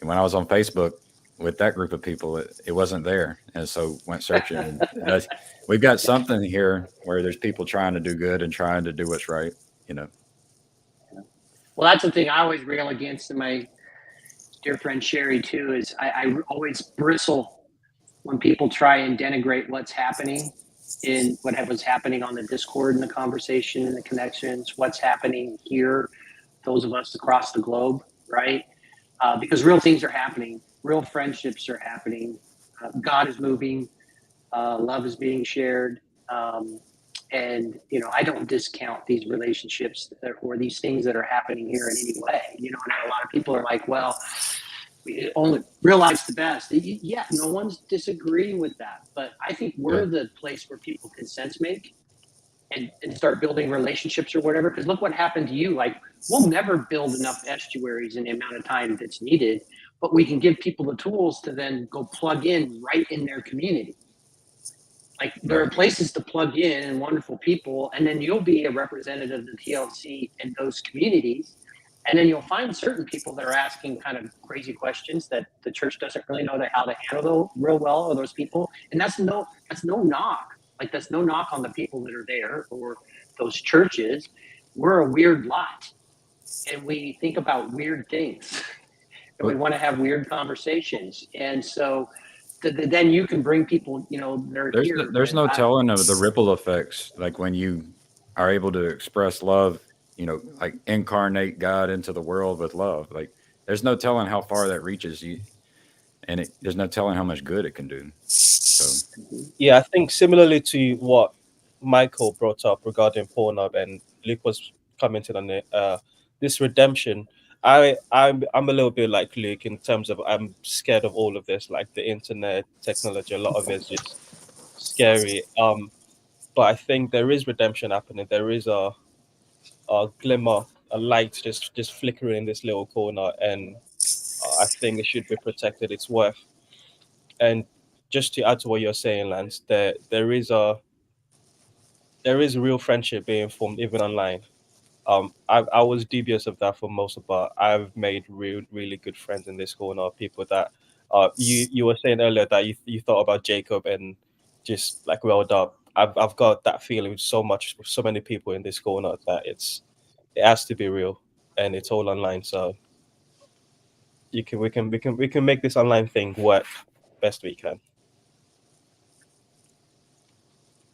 when I was on Facebook with that group of people, it wasn't there, and so went searching. And we've got something here where there's people trying to do good and trying to do what's right.
Well, that's the thing I always rail against, and my dear friend Sherry too, is I always bristle when people try and denigrate what's happening in what was happening on the Discord and the conversation and the connections, what's happening here, those of us across the globe, right? Because real things are happening, real friendships are happening, God is moving, love is being shared, and I don't discount these relationships or these things that are happening here in any way. And a lot of people are like, well, we only realize the best. Yeah, no one's disagreeing with that, but I think we're the place where people can sense make and start building relationships or whatever. Because look what happened to you. Like, we'll never build enough estuaries in the amount of time that's needed, but we can give people the tools to then go plug in right in their community. Like, there are places to plug in and wonderful people, and then you'll be a representative of the TLC in those communities. And then you'll find certain people that are asking kind of crazy questions that the church doesn't really know how to handle real well, or those people. And that's no knock. Like, that's no knock on the people that are there or those churches. We're a weird lot, and we think about weird things, and we want to have weird conversations. And so then you can bring people,
There's no telling of the ripple effects, like when you are able to express love, like incarnate God into the world with love. Like, there's no telling how far that reaches you, and there's no telling how much good it can do. So
yeah, I think similarly to what Michael brought up regarding Pornhub, and Luke was commenting on it, this redemption. I'm a little bit like Luke in terms of I'm scared of all of this, like the internet, technology. A lot of it's just scary. But I think there is redemption happening. There is a glimmer, a light just flickering in this little corner, and I think it should be protected. It's worth. And just to add to what you're saying, Lance, there is a there is real friendship being formed even online. I was dubious of that for most of, but I've made really good friends in this school now. People that you were saying earlier that you thought about Jacob and just like welled up. I've got that feeling with so many people in this school now that it has to be real, and it's all online. So we can make this online thing work best we can.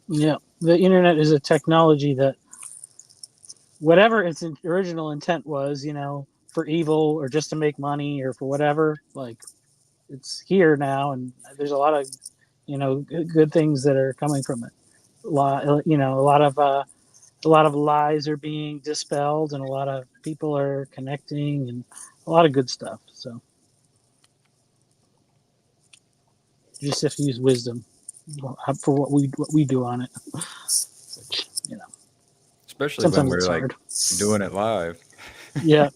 Yeah, the internet is a technology that, whatever its original intent was, for evil or just to make money or for whatever, like, it's here now, and there's a lot of, good things that are coming from it. A lot of lies are being dispelled, and a lot of people are connecting, and a lot of good stuff. So you just have to use wisdom for what we do on it. Which,
Especially when
sometimes
we're
it's
like
hard.
doing it live.
Yeah.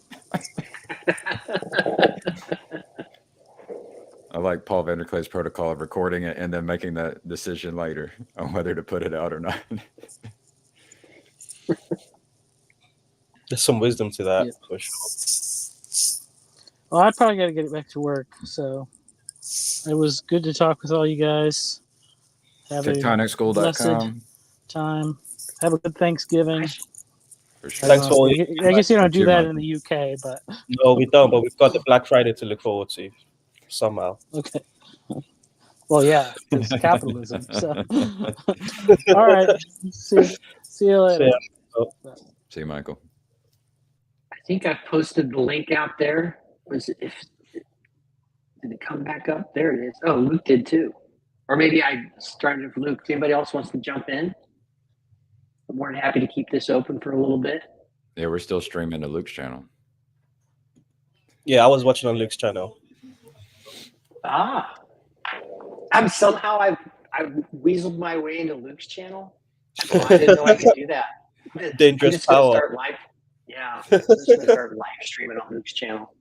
I like Paul Vanderklay's protocol of recording it and then making that decision later on whether to put it out or not.
There's some wisdom to that
Yep.
for sure.
Well, I probably got to get back to work. So it was good to talk with all you guys. Have a blessed
TectonicSchool.com.
time. Have a good Thanksgiving.
For sure.
Thanks for all
I guess you don't do
too,
that
Michael.
in the UK, but
No, we don't, but we've got the Black Friday to look forward to somehow.
okay. Well, yeah, it's capitalism. So, all right. See you later.
See you, Michael.
I think I posted the link out there. Did it come back up? There it is. Oh, Luke did too. Or maybe I started with Luke. If anybody else wants to jump in, I'm more than happy to keep this open for a little bit.
Yeah, we're still streaming to Luke's channel.
Yeah, I was watching on Luke's channel.
I've weaseled my way into Luke's channel. Oh, I didn't know I could do that.
Dangerous
I'm just gonna
power.
start live. Yeah, I'm just gonna start live streaming on Luke's channel.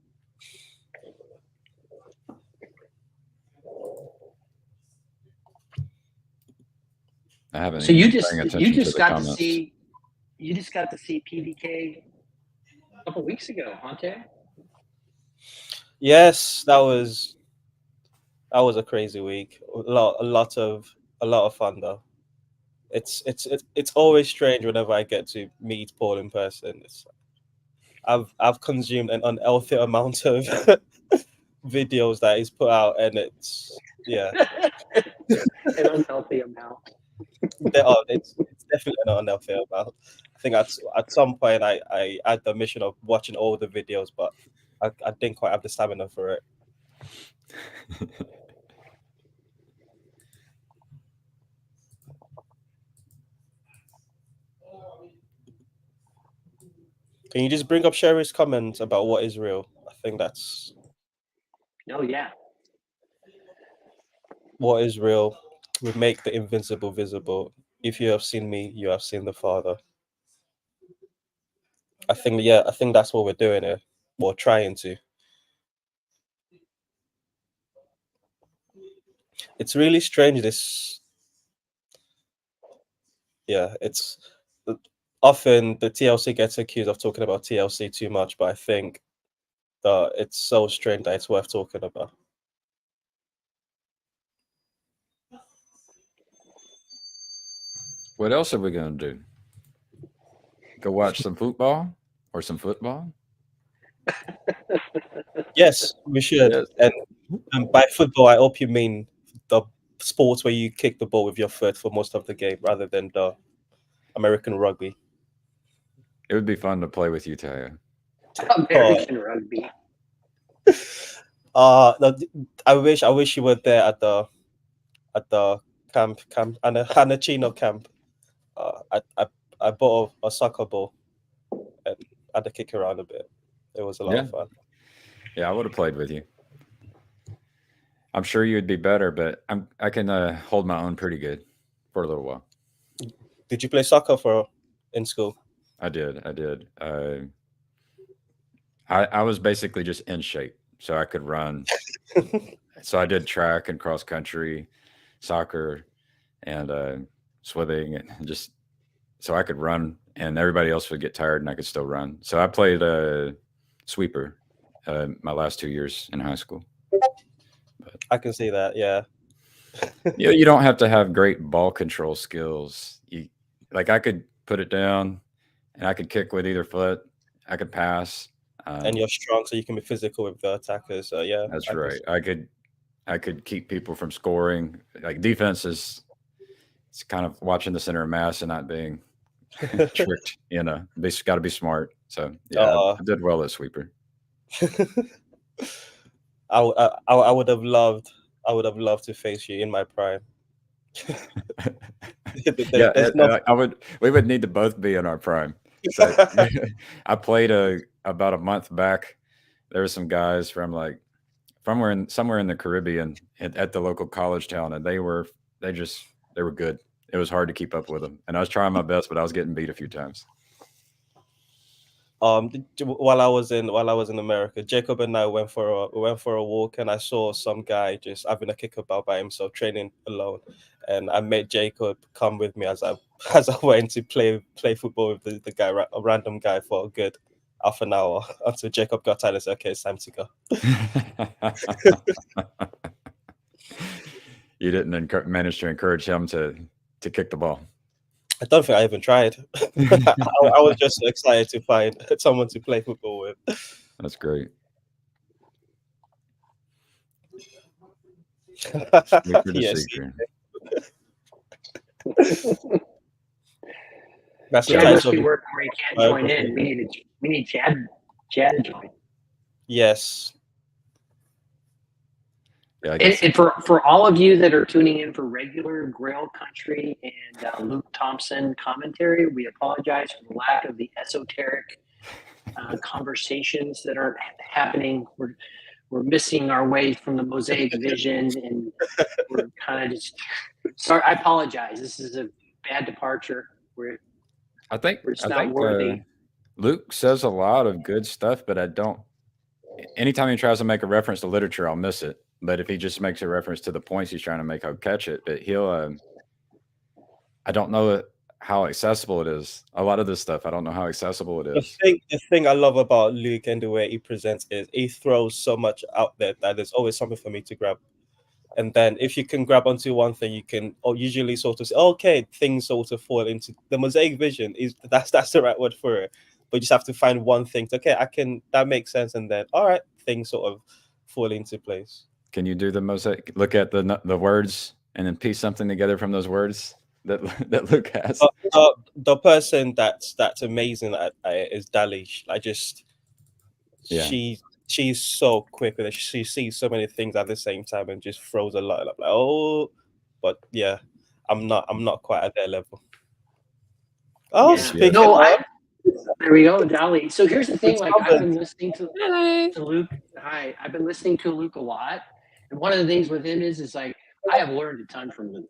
I haven't.
So you just got
comments.
to see PDK a couple weeks ago, huh, Tay?
Yes, that was a crazy week. A lot of fun though. It's always strange whenever I get to meet Paul in person. I've consumed an unhealthy amount of videos that he's put out, and it's
An unhealthy amount.
It's definitely an unhealthy amount. I think at some point I had the mission of watching all the videos, but I didn't quite have the stamina for it. Can you just bring up Sherry's comment about what is real? I think that's.
Oh yeah.
What is real? We make the invincible visible. If you have seen me, you have seen the Father. I think that's what we're doing here. We're trying to. It's really strange. It's often the TLC gets accused of talking about TLC too much, but I think that it's so strange that it's worth talking about.
What else are we going to do? Go watch some football or some football?
Yes, we should.
Yes.
And by football, I hope you mean the sports where you kick the ball with your foot for most of the game, rather than the American rugby.
It would be fun to play with you, Taya.
American rugby.
I wish you were there at the camp Hanachino camp. I bought a soccer ball and had to kick around a bit. It was a lot of fun.
Yeah, I would have played with you. I'm sure you would be better, but I can hold my own pretty good for a little while.
Did you play soccer in school?
I did. I was basically just in shape, so I could run. So I did track and cross country, soccer, and swimming, and just so I could run, and everybody else would get tired, and I could still run. So I played sweeper my last 2 years in high school.
I can see that. Yeah.
Yeah, you don't have to have great ball control skills. Like I could put it down, and I could kick with either foot. I could pass.
And you're strong, so you can be physical with the attackers. So yeah,
That's
I can
right.
see.
I could keep people from scoring. Like defense is, it's kind of watching the center of mass and not being tricked. You know, got to be smart. So yeah, I did well at sweeper.
I would have loved to face you in my prime.
We would need to both be in our prime. So I played about a month back. There were some guys from like somewhere in the Caribbean at the local college town, and they were good. It was hard to keep up with them, and I was trying my best, but I was getting beat a few times.
While I was in America, Jacob and I went for a walk, and I saw some guy just having a kickabout by himself, training alone. And I made Jacob come with me as I went to play football with the guy, a random guy, for a good half an hour until Jacob got tired and said, "Okay, it's time to go."
You didn't manage to encourage him to kick the ball.
I don't think I even tried. I was just excited to find someone to play football with.
That's great.
Yes.
That's Chad must be working where he can't join in. We need Chad to join.
Yes.
Yeah, and for all of you that are tuning in for regular Grail Country and Luke Thompson commentary, we apologize for the lack of the esoteric conversations that aren't happening. We're missing our way from the Mosaic vision, and we're kind of just sorry. I apologize. This is a bad departure.
I think
worthy.
Luke says a lot of good stuff, but I don't. Anytime he tries to make a reference to literature, I'll miss it. But if he just makes a reference to the points he's trying to make, I'll catch it. But I don't know how accessible it is. A lot of this stuff, I don't know how accessible it is.
The thing I love about Luke and the way he presents is he throws so much out there that there's always something for me to grab. And then if you can grab onto one thing, you can usually sort of say, okay, things sort of fall into the Mosaic vision. That's the right word for it. But you just have to find one thing. That makes sense. And then, all right, things sort of fall into place.
Can you do the mosaic? Look at the words and then piece something together from those words that Luke has.
The person that's amazing at it is Dalish. She's so quick with it. She sees so many things at the same time and just throws a lot. Like, oh, but yeah, I'm not quite at their level. Oh,
yeah. There we go, Dali. So here's the thing: like I've been listening to Luke. Hi, I've been listening to Luke a lot, and one of the things with him is like I have learned a ton from Luke,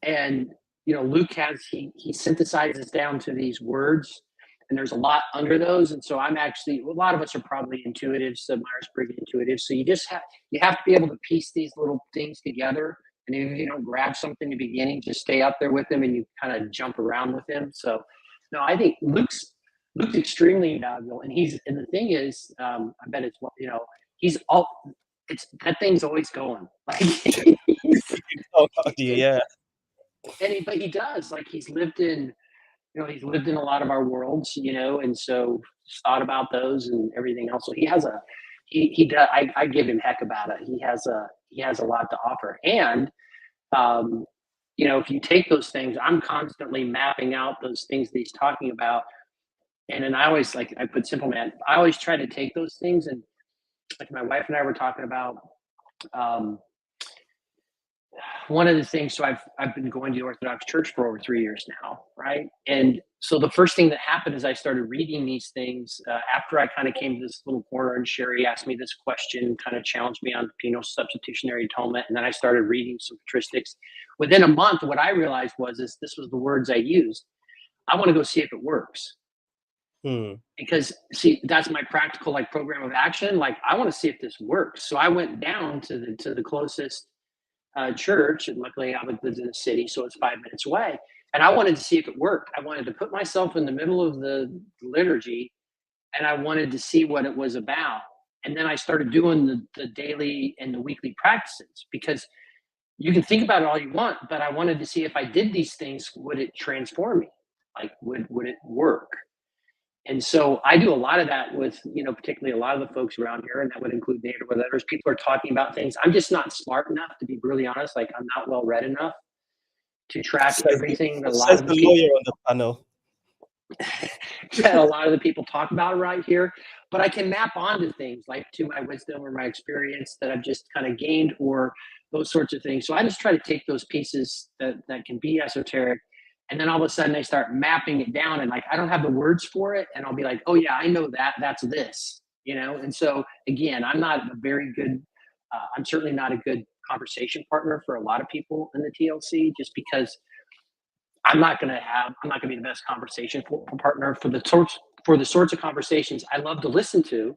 and Luke he synthesizes down to these words, and there's a lot under those, and so a lot of us are probably intuitives, so Myers-Briggs intuitives. So you have to be able to piece these little things together, and if you don't grab something in the beginning, just stay up there with him, and you kind of jump around with him. So. No, I think Luke's extremely valuable, and the thing is, I bet it's that thing's always going. Like,
yeah.
But he does, like he's lived in a lot of our worlds, and so thought about those and everything else. So he has he does. I give him heck about it. He has a lot to offer, and if you take those things, I'm constantly mapping out those things that he's talking about. And then I always I put simple man. I always try to take those things, and like my wife and I were talking about one of the things. So I've been going to the Orthodox Church for over 3 years now, right? And so the first thing that happened is I started reading these things after I kind of came to this little corner, and Sherry asked me this question, kind of challenged me on penal substitutionary atonement, and then I started reading some patristics. Within a month, what I realized is this was the words I used. I want to go see if it works. Because that's my practical program of action. I want to see if this works. So I went down to the closest church, and luckily I lived in the city, so it's 5 minutes away. And I wanted to see if it worked. I wanted to put myself in the middle of the liturgy, and I wanted to see what it was about. And then I started doing the daily and the weekly practices, because you can think about it all you want, but I wanted to see if I did these things, would it transform me? Like, would it work? And so I do a lot of that with, particularly a lot of the folks around here, and that would include Nader with others. People are talking about things. I'm just not smart enough, to be really honest. Like, I'm not well read enough to track everything that a lot
Says
of
the
the people
lawyer on the panel.
that a lot of the people talk about right here. But I can map onto things like to my wisdom or my experience that I've just kind of gained, or those sorts of things. So I just try to take those pieces that can be esoteric, and then all of a sudden I start mapping it down, and like I don't have the words for it, and I'll be like, oh yeah, I know that, that's this, And so again, I'm not a very good, I'm certainly not a good conversation partner for a lot of people in the TLC, just because I'm not going to be the best conversation partner for the sorts of conversations I love to listen to,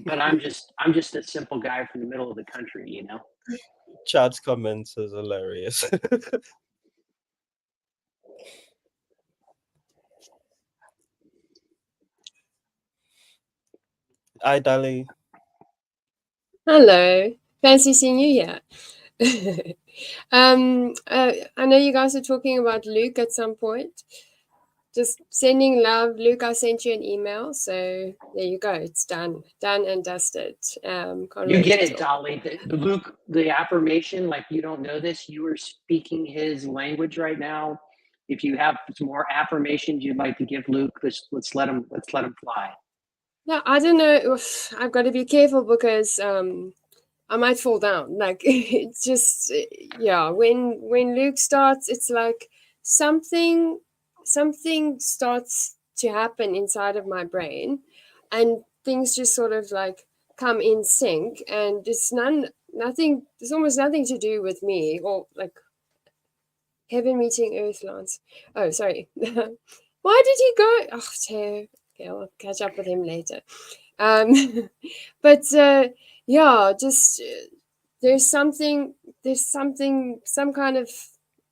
but I'm just a simple guy from the middle of the country.
Chad's comments is hilarious. Hi, Dali.
Hello, fancy seeing you here. I know you guys are talking about Luke at some point. Just sending love, Luke. I sent you an email, so there you go. It's done and dusted. Can't
You
wait
get
to
it,
talk.
Dolly. Luke, the affirmation, like you don't know this, you are speaking his language right now. If you have some more affirmations you'd like to give Luke, let's let him fly.
No, I don't know. I've got to be careful because I might fall down. Like it's just When Luke starts, it's like something starts to happen inside of my brain, and things just sort of like come in sync, and it's nothing. There's almost nothing to do with me, or like heaven meeting earth, Lance. Oh, sorry. Why did he go? Oh, okay, I'll catch up with him later. But just there's something, some kind of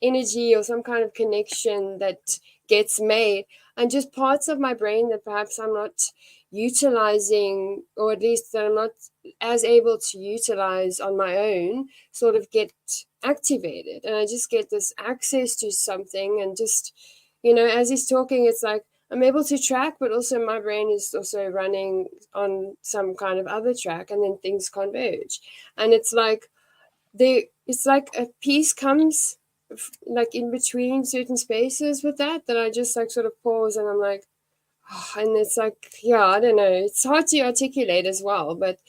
energy or some kind of connection that gets made, and just parts of my brain that perhaps I'm not utilizing, or at least that I'm not as able to utilize on my own, sort of get activated, and I just get this access to something, and just as he's talking, it's like I'm able to track, but also my brain is also running on some kind of other track, and then things converge. And it's like a piece comes like in between certain spaces with that I just like sort of pause, and I'm like, oh, and it's like, I don't know, it's hard to articulate as well, but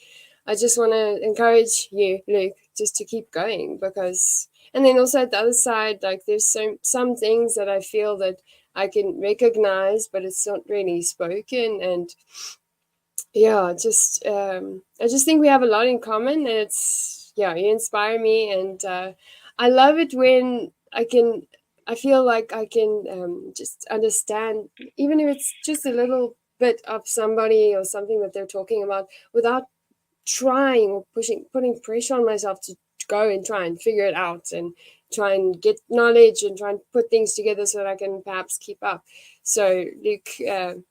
I just want to encourage you, Luke, just to keep going, because, and then also at the other side, like there's some things that I feel that I can recognize, but it's not really spoken. And I just think we have a lot in common, and it's, you inspire me. And I love it when I feel like I can just understand, even if it's just a little bit of somebody or something that they're talking about, without trying or putting pressure on myself to go and try and figure it out and try and get knowledge and try and put things together so that I can perhaps keep up. So Luke,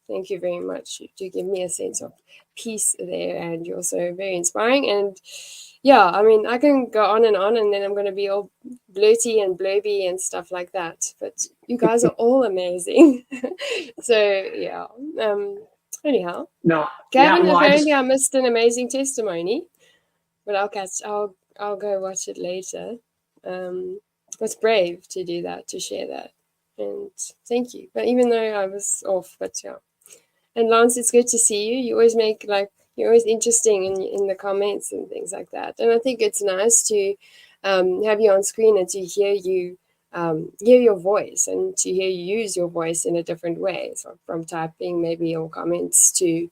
thank you very much. You give me a sense of peace there, and you're also very inspiring. And I mean, I can go on, and then I'm going to be all blurty and blurby and stuff like that, but you guys are all amazing. So anyhow,
No,
Gavin,
well,
apparently I missed an amazing testimony, but I'll go watch it later. It's brave to do that, to share that, and thank you. But even though I was off, but and Lance, it's good to see you. You always you're always interesting in the comments and things like that, and I think it's nice to have you on screen and to hear you. Hear your voice, and to hear you use your voice in a different way, so from typing maybe your comments to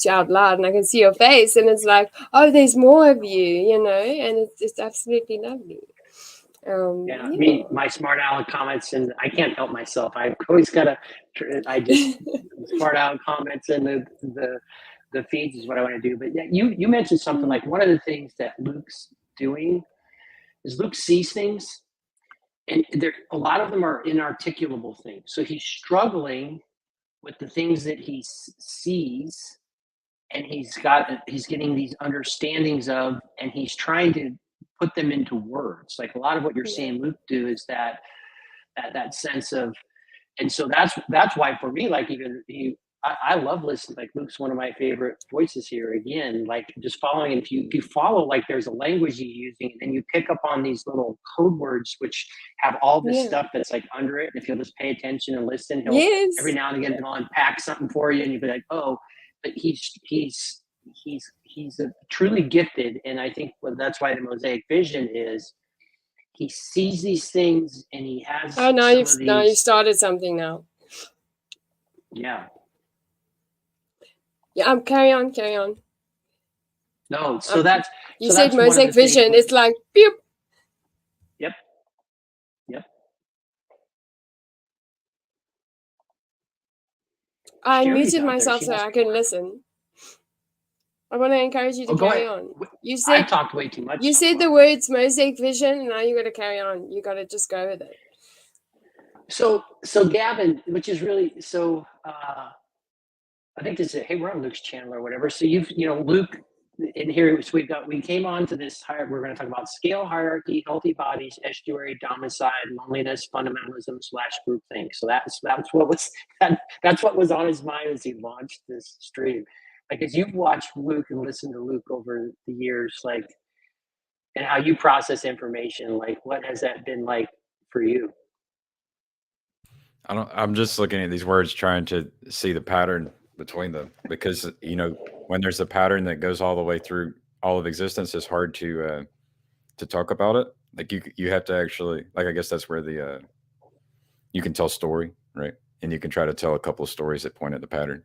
out loud, and I can see your face, and it's like, oh, there's more of you, and it's absolutely lovely.
I mean, my smart aleck comments, and I can't help myself. I've always got smart aleck comments and the feeds is what I want to do. But yeah, you mentioned something like one of the things that Luke's doing is Luke sees things. and there a lot of them are inarticulable things. So he's struggling with the things that he sees, and he's getting these understandings of, and he's trying to put them into words. Like a lot of what you're
Yeah.
seeing Luke do is that sense of, and so that's why for me, like even I love listening. Like Luke's one of my favorite voices here. Again, like just following. And if you follow, like there's a language you're using, and then you pick up on these little code words which have all this
Yeah.
stuff that's like under it. And if you'll just pay attention and listen, he'll
Yes.
every now and again he'll unpack something for you, and you'll be like, oh, but he's truly gifted, and I think that's why the Mosaic vision is. He sees these things, and he has.
Oh, now
some
you've
of these,
now you started something now.
Yeah.
Yeah, carry on.
No, so that's
You
so
said
that's one of
Mosaic
the things
vision.
with-
It's like pew.
Yep.
I
Sherry's
muted
out there.
myself
She
so
must
I
be
can
working.
listen. I want to encourage you to
Oh, go
carry
ahead.
on. You
I
said
talked way too much.
you said the words Mosaic vision, and now you got to carry on. You got to just go with it.
So Gavin, which is really so. I think this is hey, we're on Luke's channel or whatever. So Luke, in here so we came on to this. We're going to talk about scale hierarchy, healthy bodies, estuary, domicide, loneliness, fundamentalism / groupthink. So that's what was on his mind as he launched this stream. Like as you've watched Luke and listened to Luke over the years, like, and how you process information, like what has that been like for you?
I'm just looking at these words, trying to see the pattern between them, because when there's a pattern that goes all the way through all of existence, it's hard to talk about it. Like you have to actually, like, I guess that's where the you can tell story, right? And you can try to tell a couple of stories that point at the pattern.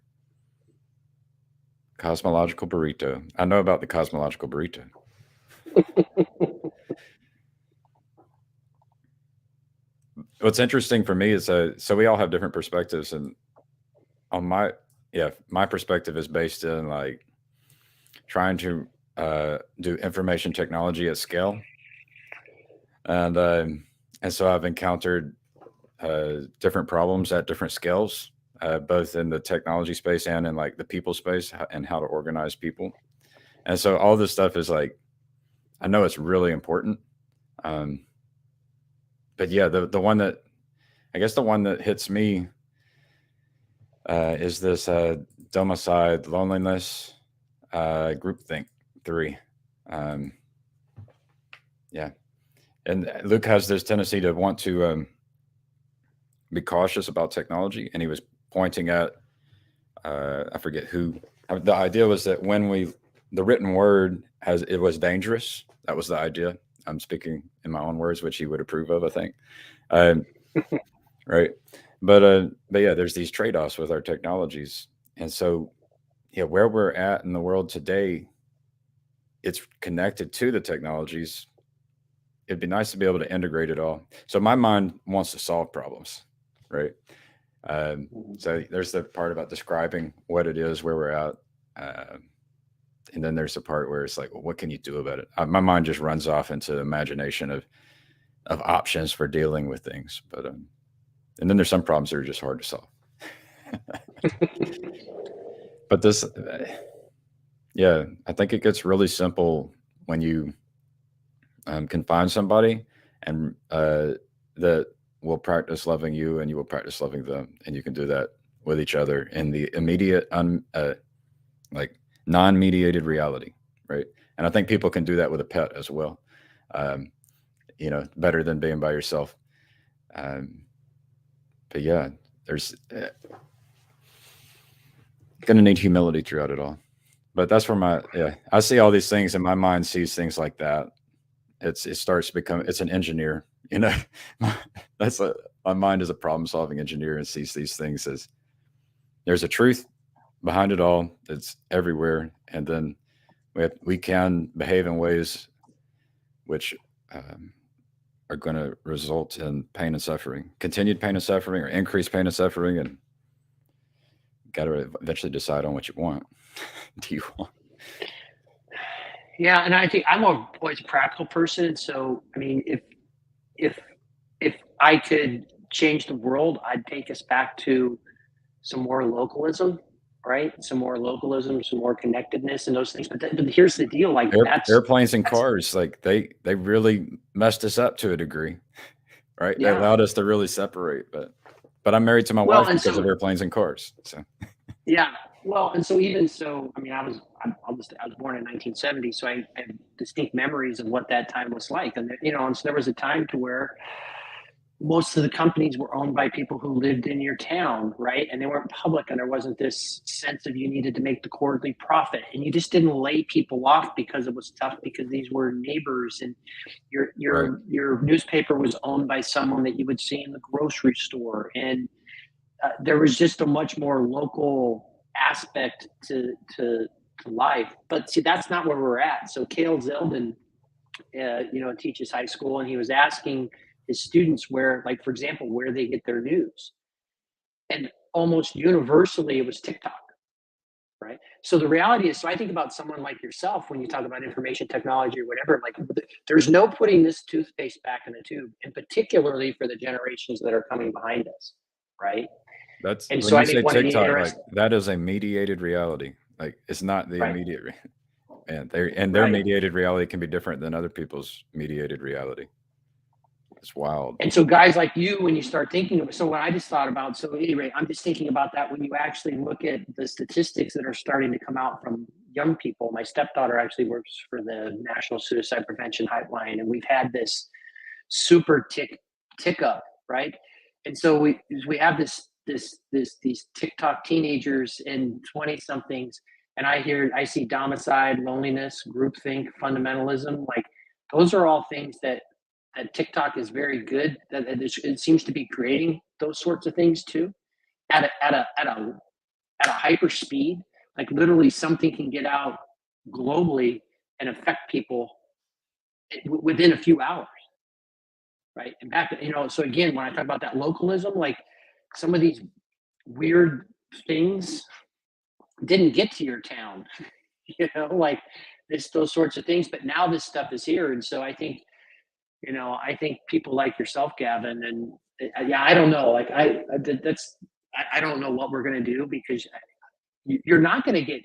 Cosmological burrito. I know about the cosmological burrito. What's interesting for me is so we all have different perspectives, and on my perspective is based in like trying to do information technology at scale, and so I've encountered different problems at different scales, both in the technology space and in like the people space, and how to organize people. And so all this stuff is like, I know it's really important. But yeah, the one that, I guess the one that hits me is this domicide, loneliness, groupthink 3. Yeah. And Luke has this tendency to want to be cautious about technology. And he was pointing at, I forget who. The idea was that when the written word it was dangerous. That was the idea. I'm speaking in my own words, which he would approve of, I think. Right. But yeah, there's these trade-offs with our technologies. And so, yeah, where we're at in the world today, it's connected to the technologies. It'd be nice to be able to integrate it all. So my mind wants to solve problems, right? So there's the part about describing what it is, where we're at. And then there's the part where it's like, well, what can you do about it? My mind just runs off into the imagination of options for dealing with things. But and then there's some problems that are just hard to solve. But this, yeah, I think it gets really simple when you can find somebody and that will practice loving you, and you will practice loving them, and you can do that with each other in the immediate, like non-mediated reality, right? And I think people can do that with a pet as well. Better than being by yourself. But yeah, there's going to need humility throughout it all. But that's where I see all these things, and my mind sees things like that. It starts to become, it's an engineer, my mind is a problem solving engineer, and sees these things as there's a truth behind it all. It's everywhere. And then we can behave in ways which are going to result in pain and suffering, continued pain and suffering, or increased pain and suffering. And got to eventually decide on what you want. Do you want?
Yeah, and I think I'm always a practical person. So I mean, if I could change the world, I'd take us back to some more localism, right? Some more localism, some more connectedness, and those things. But here's the deal: like
Airplanes and cars, like they really messed us up to a degree, right? They
yeah.
allowed us to really separate. But I'm married to my
Well,
wife
and
because
so
of airplanes and cars. So
yeah. Well, and so even so, I mean, I was born in 1970, so I have distinct memories of what that time was like, and you know, and so there was a time to where most of the companies were owned by people who lived in your town, right? And they weren't public, and there wasn't this sense of you needed to make the quarterly profit, and you just didn't lay people off because it was tough, because these were neighbors, and
right.
your newspaper was owned by someone that you would see in the grocery store, and there was just a much more local aspect to life. But see, that's not where we're at. So Cale Zeldin, you know, teaches high school, and he was asking his students where, like, for example, where they get their news, and almost universally it was TikTok, right? So the reality is, so I think about someone like yourself when you talk about information technology or whatever. Like, there's no putting this toothpaste back in the tube, and particularly for the generations that are coming behind us, right?
That's
And
when
so
you
I
say
think one of the
TikTok, like
interesting,
that is a mediated reality. Like it's not the
right,
immediate, and their
right.
mediated reality can be different than other people's mediated reality. It's wild.
And so guys like you, when you start thinking of, so what I just thought about, so anyway, I'm just thinking about that when you actually look at the statistics that are starting to come out from young people. My stepdaughter actually works for the National Suicide Prevention Hotline, and we've had this super tick up, right? And so we have these TikTok teenagers and 20 somethings, and I see domicide, loneliness, groupthink, fundamentalism. Like, those are all things that TikTok is very good. That it seems to be creating those sorts of things too, at a hyper speed. Like, literally, something can get out globally and affect people within a few hours, right? And back, you know, so again, when I talk about that localism, like, some of these weird things didn't get to your town, you know, like those sorts of things. But now this stuff is here, and so I think, you know, I think people like yourself, Gavin, and yeah, I don't know, like I don't know what we're gonna do, because you're not gonna get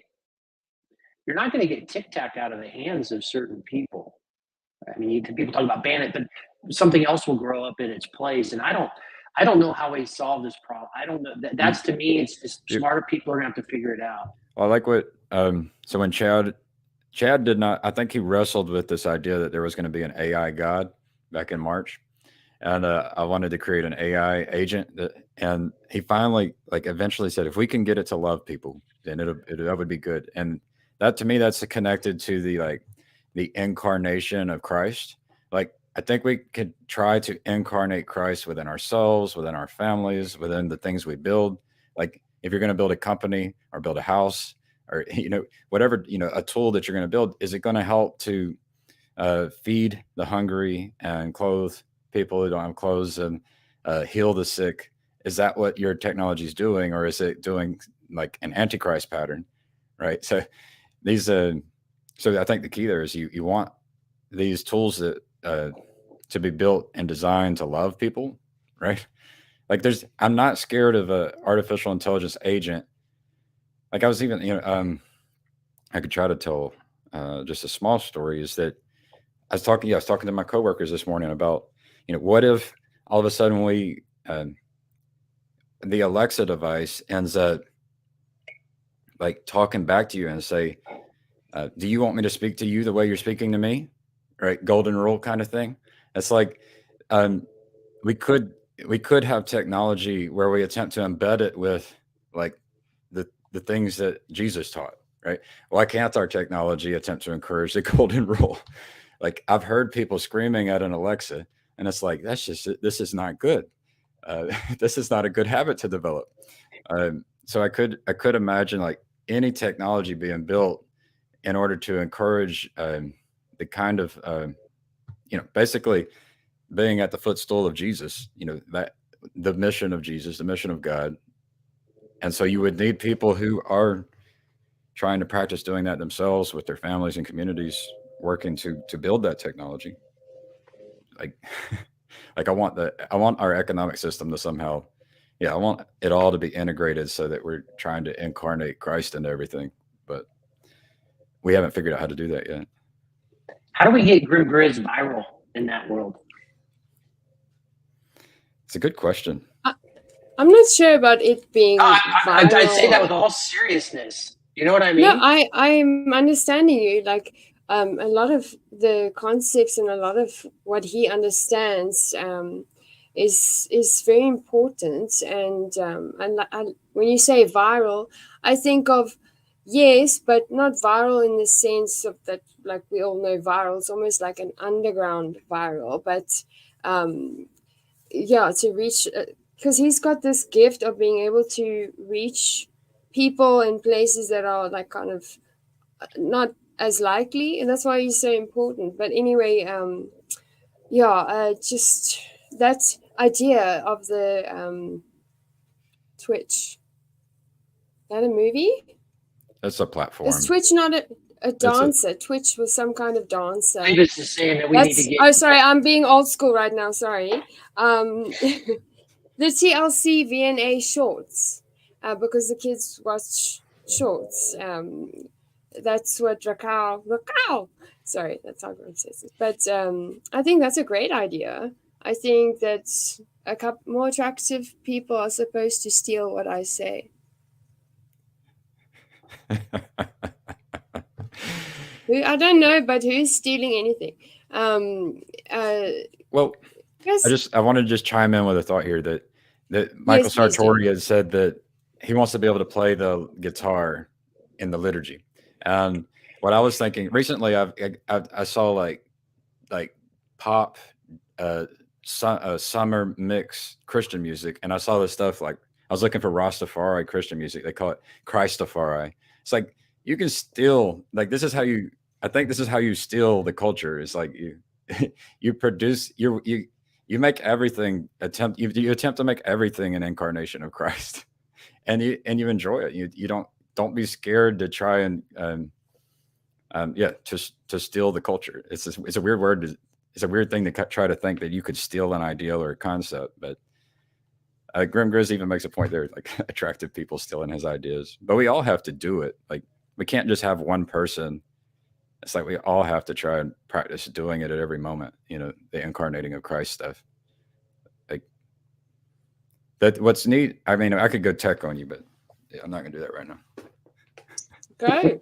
TikTok out of the hands of certain people. I mean, people talk about ban it, but something else will grow up in its place. And I don't know how we solve this problem. I don't know. That's, to me, it's just smarter people are gonna have to figure it out.
Well, I like what so when Chad did not, I think he wrestled with this idea that there was going to be an AI God back in March, and I wanted to create an AI agent and he finally, like, eventually said, if we can get it to love people, then that would be good. And that, to me, that's connected to the incarnation of Christ. Like, I think we could try to incarnate Christ within ourselves, within our families, within the things we build. Like, if you're going to build a company or build a house, or, you know, whatever, you know, a tool that you're going to build, is it going to help to feed the hungry and clothe people who don't have clothes and heal the sick? Is that what your technology is doing, or is it doing like an antichrist pattern? Right. So these, so I think the key there is you want these tools that to be built and designed to love people, right? Like, I'm not scared of a artificial intelligence agent. Like, I was even, you know, I could try to tell just a small story. Is that I was talking to my coworkers this morning about, you know, what if all of a sudden the Alexa device ends up like talking back to you and say, do you want me to speak to you the way you're speaking to me? Right. Golden rule kind of thing. It's like, we could have technology where we attempt to embed it with like the things that Jesus taught, right? Why can't our technology attempt to encourage the golden rule? Like, I've heard people screaming at an Alexa, and it's like, this is not good. This is not a good habit to develop. So I could imagine like any technology being built in order to encourage the kind of you know, basically being at the footstool of Jesus, you know, that the mission of Jesus, the mission of God. And so you would need people who are trying to practice doing that themselves with their families and communities, working to build that technology. Like, Like I want our economic system to somehow, I want it all to be integrated so that we're trying to incarnate Christ into everything. But we haven't figured out how to do that yet.
How do we get Grim Grizz viral in that world?
It's a good question.
I'm not sure about it being viral.
I say that with all seriousness. You know what I mean?
No, I'm understanding you. Like a lot of the concepts and a lot of what he understands is very important. And when you say viral, I think of yes, but not viral in the sense of that. Like we all know, viral is almost like an underground viral, but to reach. Because he's got this gift of being able to reach people in places that are like kind of not as likely, and that's why he's so important. But anyway, just that idea of the Twitch. That a movie?
It's a platform.
Is Twitch not a dancer? Twitch was some kind of dancer.
I'm just saying that we need to get.
Oh, sorry, I'm being old school right now. Sorry. The TLC VNA shorts, because the kids watch shorts. That's what Raquel. Sorry, that's how God says it. But I think that's a great idea. I think that a couple more attractive people are supposed to steal what I say. I don't know, but who's stealing anything?
Well, I want to just chime in with a thought here that Michael Sartori has said that he wants to be able to play the guitar in the liturgy. And what I was thinking recently, I saw like pop, summer mix Christian music, and I saw this stuff like I was looking for Rastafari Christian music. They call it Christafari. It's like you can steal, like this is how you. I think this is how you steal the culture. It's like you produce you make everything you attempt to make everything an incarnation of Christ, and you enjoy it. You don't be scared to try and to steal the culture. It's a weird word. It's a weird thing to try to think that you could steal an ideal or a concept. But Grim Grizz even makes a point there, like attractive people stealing his ideas. But we all have to do it. Like we can't just have one person. It's like we all have to try and practice doing it at every moment, the incarnating of Christ stuff. Like that. What's neat, I mean, I could go tech on you, but I'm not going to do that right now.
Go.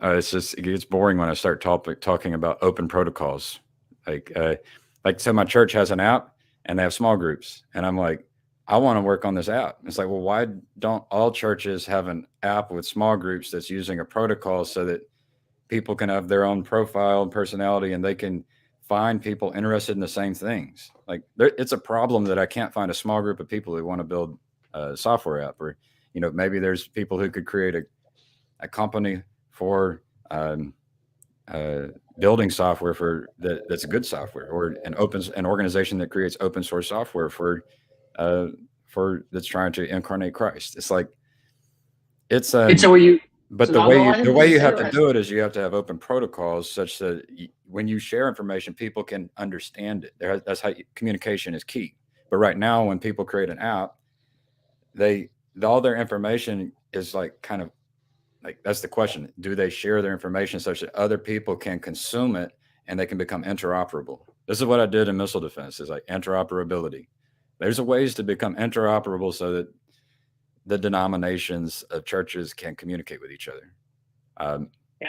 It gets boring when I start talking about open protocols. So my church has an app and they have small groups. And I'm like, I want to work on this app. It's like, well, why don't all churches have an app with small groups that's using a protocol so that people can have their own profile and personality and they can find people interested in the same things? Like it's a problem that I can't find a small group of people who want to build a software app, or, maybe there's people who could create a company for building software that's a good software, or an organization that creates open source software for that's trying to incarnate Christ. It's like, but the way you have to do it is you have to have open protocols such that when you share information, people can understand it. That's how communication is key. But right now, when people create an app, all their information is like kind of like, that's the question. Do they share their information such that other people can consume it and they can become interoperable? This is what I did in missile defense, is like interoperability. There's ways to become interoperable so that the denominations of churches can communicate with each other.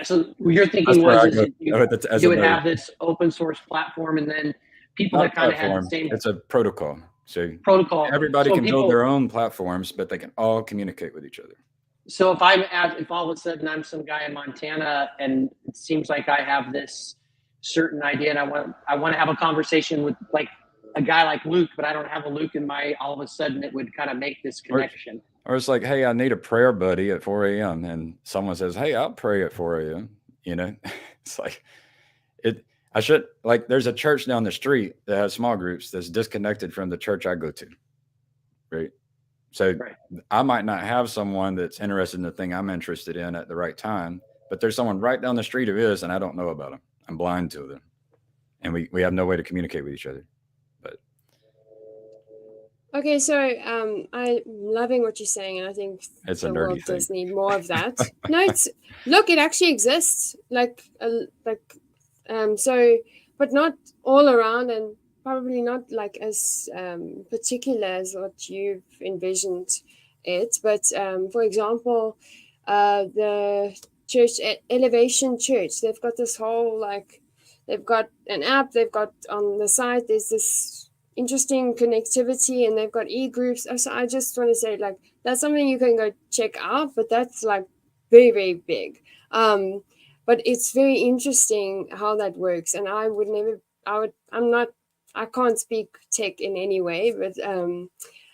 So your thinking was you would have this open source platform, and then people that kind of have the same.
It's a protocol. So
So
everybody can build their own platforms, but they can all communicate with each other.
So if all of a sudden I'm some guy in Montana and it seems like I have this certain idea and I want to have a conversation with like a guy like Luke, but I don't have a Luke in all of a sudden it would kind of make this connection.
Or it's like, hey, I need a prayer buddy at 4 a.m. And someone says, hey, I'll pray at 4 a.m. It's like there's a church down the street that has small groups that's disconnected from the church I go to. Right. So I might not have someone that's interested in the thing I'm interested in at the right time, but there's someone right down the street who is, and I don't know about them. I'm blind to them. and we have no way to communicate with each other. But
Okay, so I'm loving what you're saying, and I think
it's a
the
nerdy
world
thing.
does need more of that. No, it's look, it actually exists, so, but not all around, and probably not like as particular as what you've envisioned it. But for example, the church Elevation Church, they've got this whole like, they've got an app, they've got on the site, there's this interesting connectivity, and they've got e-groups. So I just want to say, like, that's something you can go check out, but that's like very, very big. But it's very interesting how that works, and I can't speak tech in any way, but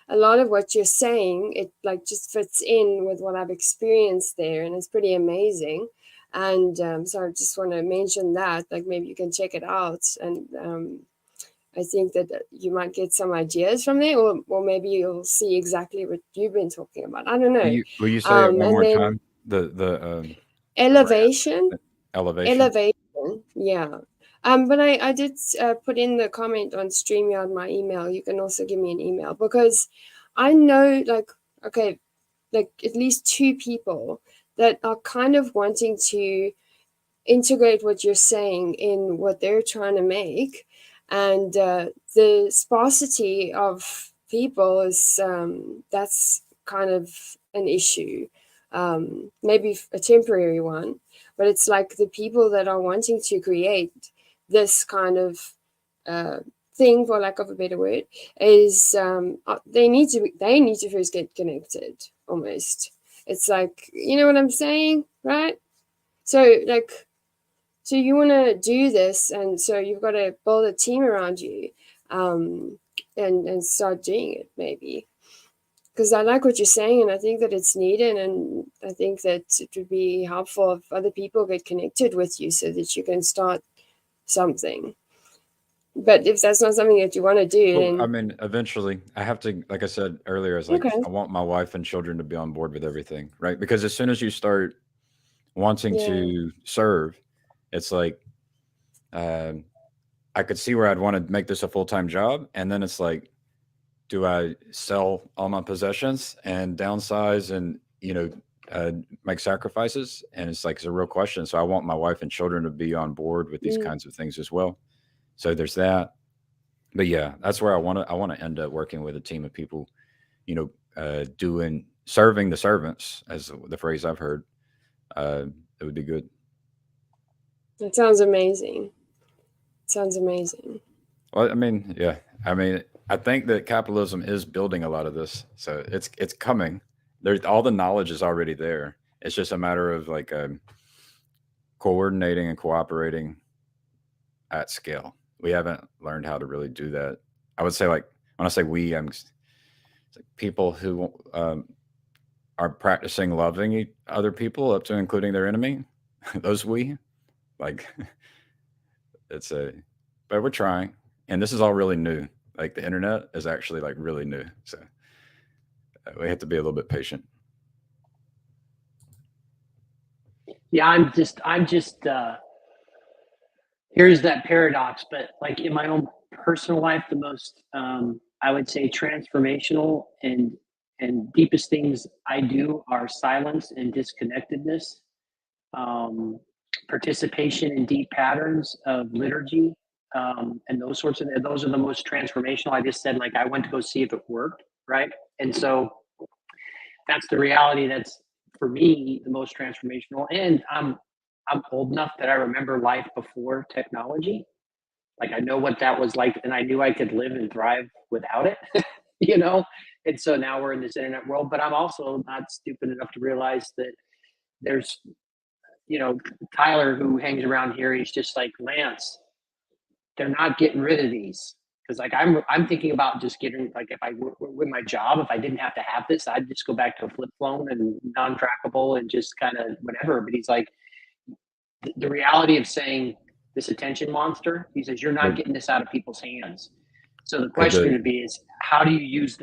a lot of what you're saying, it like just fits in with what I've experienced there, and it's pretty amazing. And so I just want to mention that, like, maybe you can check it out, and I think that you might get some ideas from there, or maybe you'll see exactly what you've been talking about. I don't know.
Will you say it one
And
more
then
time? The
elevation,
elevation.
yeah. But I did put in the comment on StreamYard my email. You can also give me an email, because I know, like, okay, like at least 2 people that are kind of wanting to integrate what you're saying in what they're trying to make. And the sparsity of people is that's kind of an issue, maybe a temporary one, but it's like the people that are wanting to create this kind of thing, for lack of a better word, is they need to first get connected. Almost, it's like, you know what I'm saying, right? So like, so you want to do this, and so you've got to build a team around you, and start doing it, maybe. Because I like what you're saying, and I think that it's needed, and I think that it would be helpful if other people get connected with you so that you can start something. But if that's not something that you want to do,
Well, I
then
mean, eventually, I have to, like I said earlier, is like
okay,
I want my wife and children to be on board with everything, right? Because as soon as you start wanting
yeah,
to serve, it's like I could see where I'd want to make this a full-time job, and then it's like, do I sell all my possessions and downsize and make sacrifices? And it's like, it's a real question. So I want my wife and children to be on board with these
mm,
kinds of things as well. So there's that. But yeah, that's where I want to end up working with a team of people, doing serving the servants, as the phrase I've heard. It would be good.
that sounds amazing. Sounds amazing.
Well, I mean, yeah, I mean, I think that capitalism is building a lot of this, so it's coming. There's all the knowledge is already there. It's just a matter of like coordinating and cooperating at scale. We haven't learned how to really do that. I would say, like, when I say we, it's like people who are practicing loving other people up to including their enemy. Those we, like, but we're trying, and this is all really new. Like the internet is actually like really new, so we have to be a little bit patient.
Yeah, I'm just here's that paradox, but like in my own personal life, the most I would say transformational and deepest things I do are silence and disconnectedness, participation in deep patterns of liturgy, and those are the most transformational. I just said, like, I went to go see if it worked, right? And so that's the reality that's for me the most transformational. And I'm old enough that I remember life before technology. Like, I know what that was like, and I knew I could live and thrive without it, you know? And so now we're in this internet world, but I'm also not stupid enough to realize that there's, Tyler, who hangs around here, he's just like, Lance, they're not getting rid of these. Because like I'm thinking about just getting, like, if I with my job, if I didn't have to have this, I'd just go back to a flip phone and non-trackable and just kind of whatever. But he's like, the reality of saying this attention monster, he says, you're not getting this out of people's hands. So the question would be is how do you use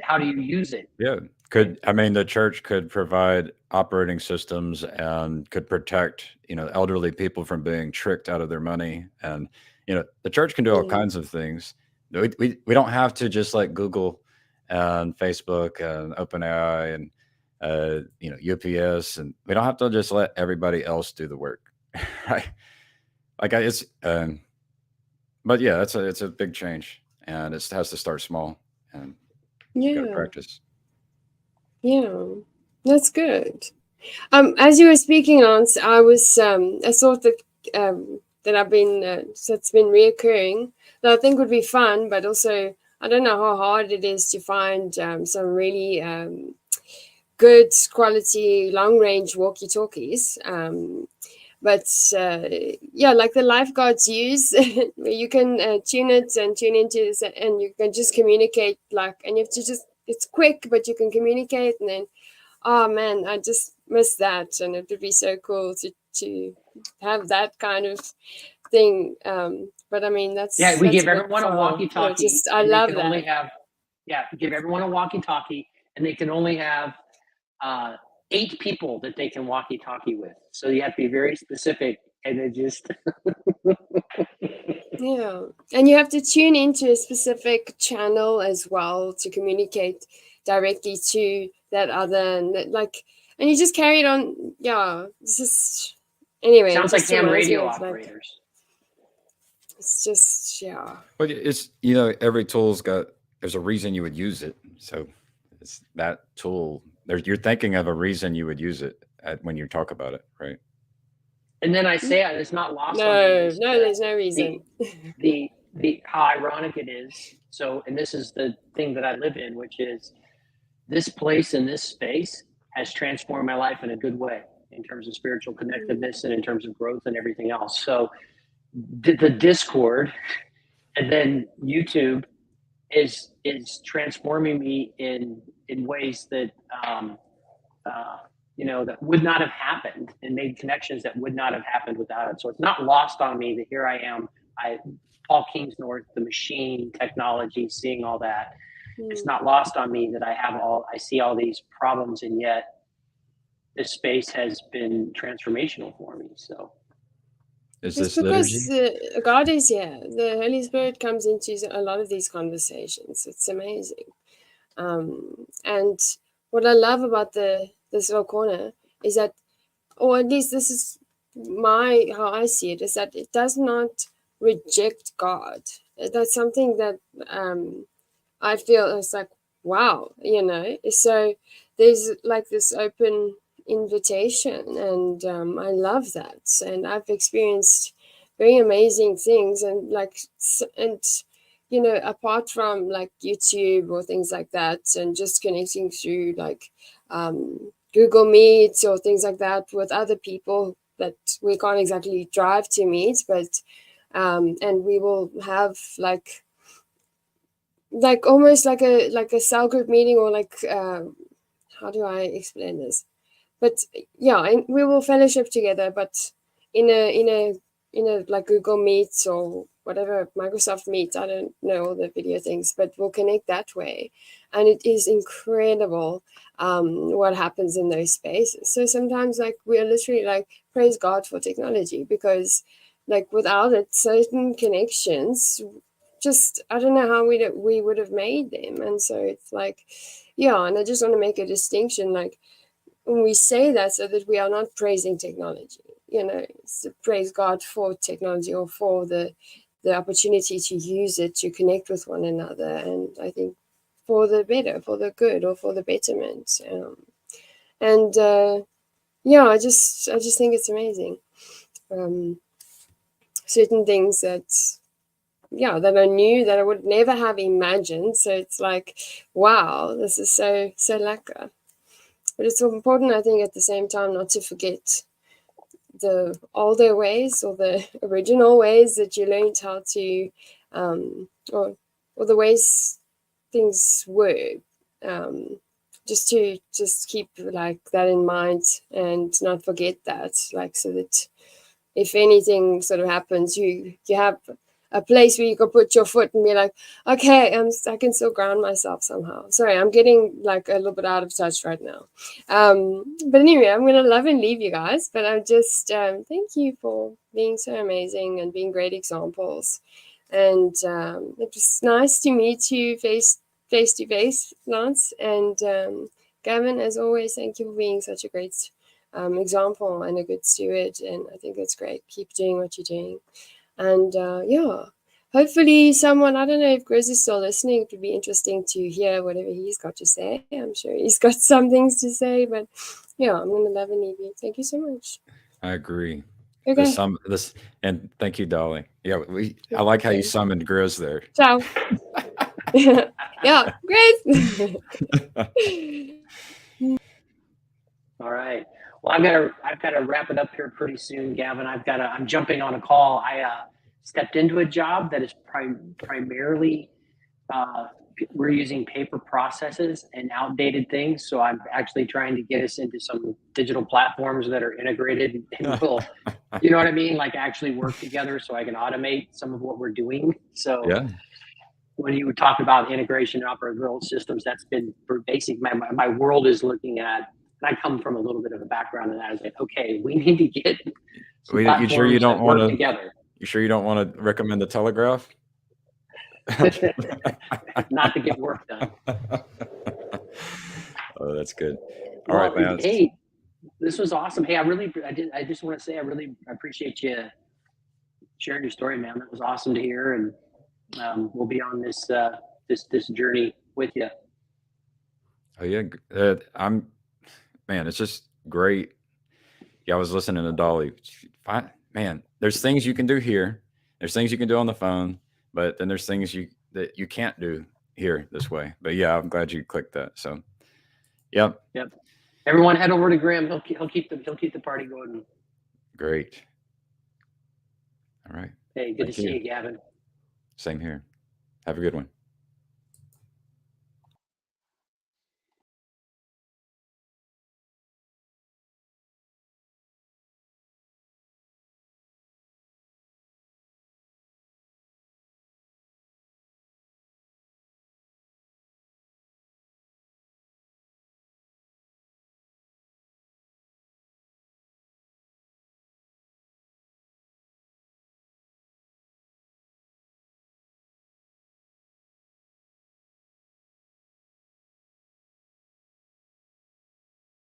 it?
Yeah. The church could provide operating systems and could protect, elderly people from being tricked out of their money. And, the church can do all
Mm.
kinds of things. We don't have to just like Google and Facebook and OpenAI and UPS, and we don't have to just let everybody else do the work, right? Like it's, but yeah, it's a big change, and it has to start small, and you got to
Yeah,
practice.
yeah, that's good. As you were speaking, Lance, I was a thought that I've been that's been reoccurring that I think would be fun, but also I don't know how hard it is to find some really good quality long range walkie talkies. But yeah, like the lifeguards use, where you can tune it and tune into this, and you can just communicate, like, and you have to just, it's quick, but you can communicate, and then, oh man, I just miss that, and it would be so cool to have that kind of thing. But I mean, that's
Yeah, we
that's
give
a bit
everyone a
far.
walkie-talkie,
Just I
and they
love
can only
that.
have. Yeah, give everyone a walkie-talkie, and they can only have 8 people that they can walkie-talkie with. So you have to be very specific, and it just.
Yeah, and you have to tune into a specific channel as well to communicate directly to that other, and and you just carry it on. Yeah, it's just anyway. It
Sounds like
just
ham
reminds me
radio
of, like,
operators.
it's just, yeah.
But it's every tool's got, there's a reason you would use it. So it's that tool. You're thinking of a reason you would use it when you talk about it, right?
And then I say it's not lost on me.
No, there's no reason.
The how ironic it is. So, and this is the thing that I live in, which is this place and this space has transformed my life in a good way in terms of spiritual connectiveness and in terms of growth and everything else. So the Discord and then YouTube is transforming me in ways that that would not have happened, and made connections that would not have happened without it. So it's not lost on me that here I am, Paul Kingsnorth, the machine technology, seeing all that. It's not lost on me that I see all these problems, and yet this space has been transformational for me. So
Is
It's
this liturgy?
because God is here. The Holy Spirit comes into a lot of these conversations. It's amazing. And what I love about this little corner is that, or at least this is how I see it, is that it does not reject God. That's something that I feel is like, wow, So there's like this open invitation, and I love that. And I've experienced very amazing things, and apart from like YouTube or things like that, and just connecting through like Google Meets or things like that with other people that we can't exactly drive to meet, but and we will have like almost like a cell group meeting, or like how do I explain this? But yeah, and we will fellowship together, but in a like Google Meets or whatever, Microsoft Meets. I don't know all the video things, but we'll connect that way, and it is incredible what happens in those spaces. So sometimes like we are literally like, praise God for technology, because like without it, certain connections just, I don't know how we would have made them. And so it's like, yeah, and I just want to make a distinction, like when we say that, so that we are not praising technology, it's to praise God for technology, or for the opportunity to use it to connect with one another, and I think for the better, for the good, or for the betterment. And yeah, I just think it's amazing. Certain things that I knew that I would never have imagined. So it's like, wow, this is so lekker. But it's important, I think, at the same time, not to forget the older ways, or the original ways that you learned how to, or the ways things were. Just to keep like that in mind, and not forget that, like, so that if anything sort of happens, you have a place where you can put your foot and be like, okay, I can still ground myself somehow. Sorry, I'm getting like a little bit out of touch right now. But anyway, I'm going to love and leave you guys. But I'm just, thank you for being so amazing and being great examples. And it was nice to meet you face to face, Lance. And Gavin, as always, thank you for being such a great example and a good steward. And I think that's great. Keep doing what you're doing. And yeah, hopefully someone, I don't know if Grizz is still listening, it would be interesting to hear whatever he's got to say. I'm sure he's got some things to say, but yeah, I'm going to love and leave you. Thank you so much.
I agree.
Okay.
And thank you, Dolly. Yeah, I like how you summoned Grizz there.
Ciao. Yeah, Grizz.
All right. Well, I've got to wrap it up here pretty soon, Gavin. I'm jumping on a call. I stepped into a job that is primarily we're using paper processes and outdated things. So I'm actually trying to get us into some digital platforms that are integrated and will, you know what I mean? Like actually work together so I can automate some of what we're doing. So
Yeah.
when you talk about integration and operable systems, that's been for basic. My world is looking at, and I come from a little bit of a background in that. I was like, okay, we need to get some
You sure you
platforms
don't
that
want
work
to?
together.
You sure you don't want to recommend the Telegraph?
Not to get work done.
Oh, that's good. All right,
Well,
man.
hey, this was awesome. Hey, I just want to say I really appreciate you sharing your story, man. That was awesome to hear, and we'll be on this this journey with you.
Oh yeah, man. It's just great. Yeah, I was listening to Dolly. Man, there's things you can do here. There's things you can do on the phone, but then there's things that you can't do here this way. But yeah, I'm glad you clicked that. So, yep.
Everyone, head over to Graham. He'll keep the party going.
Great. All right.
Hey, good to see you, Gavin.
Same here. Have a good one.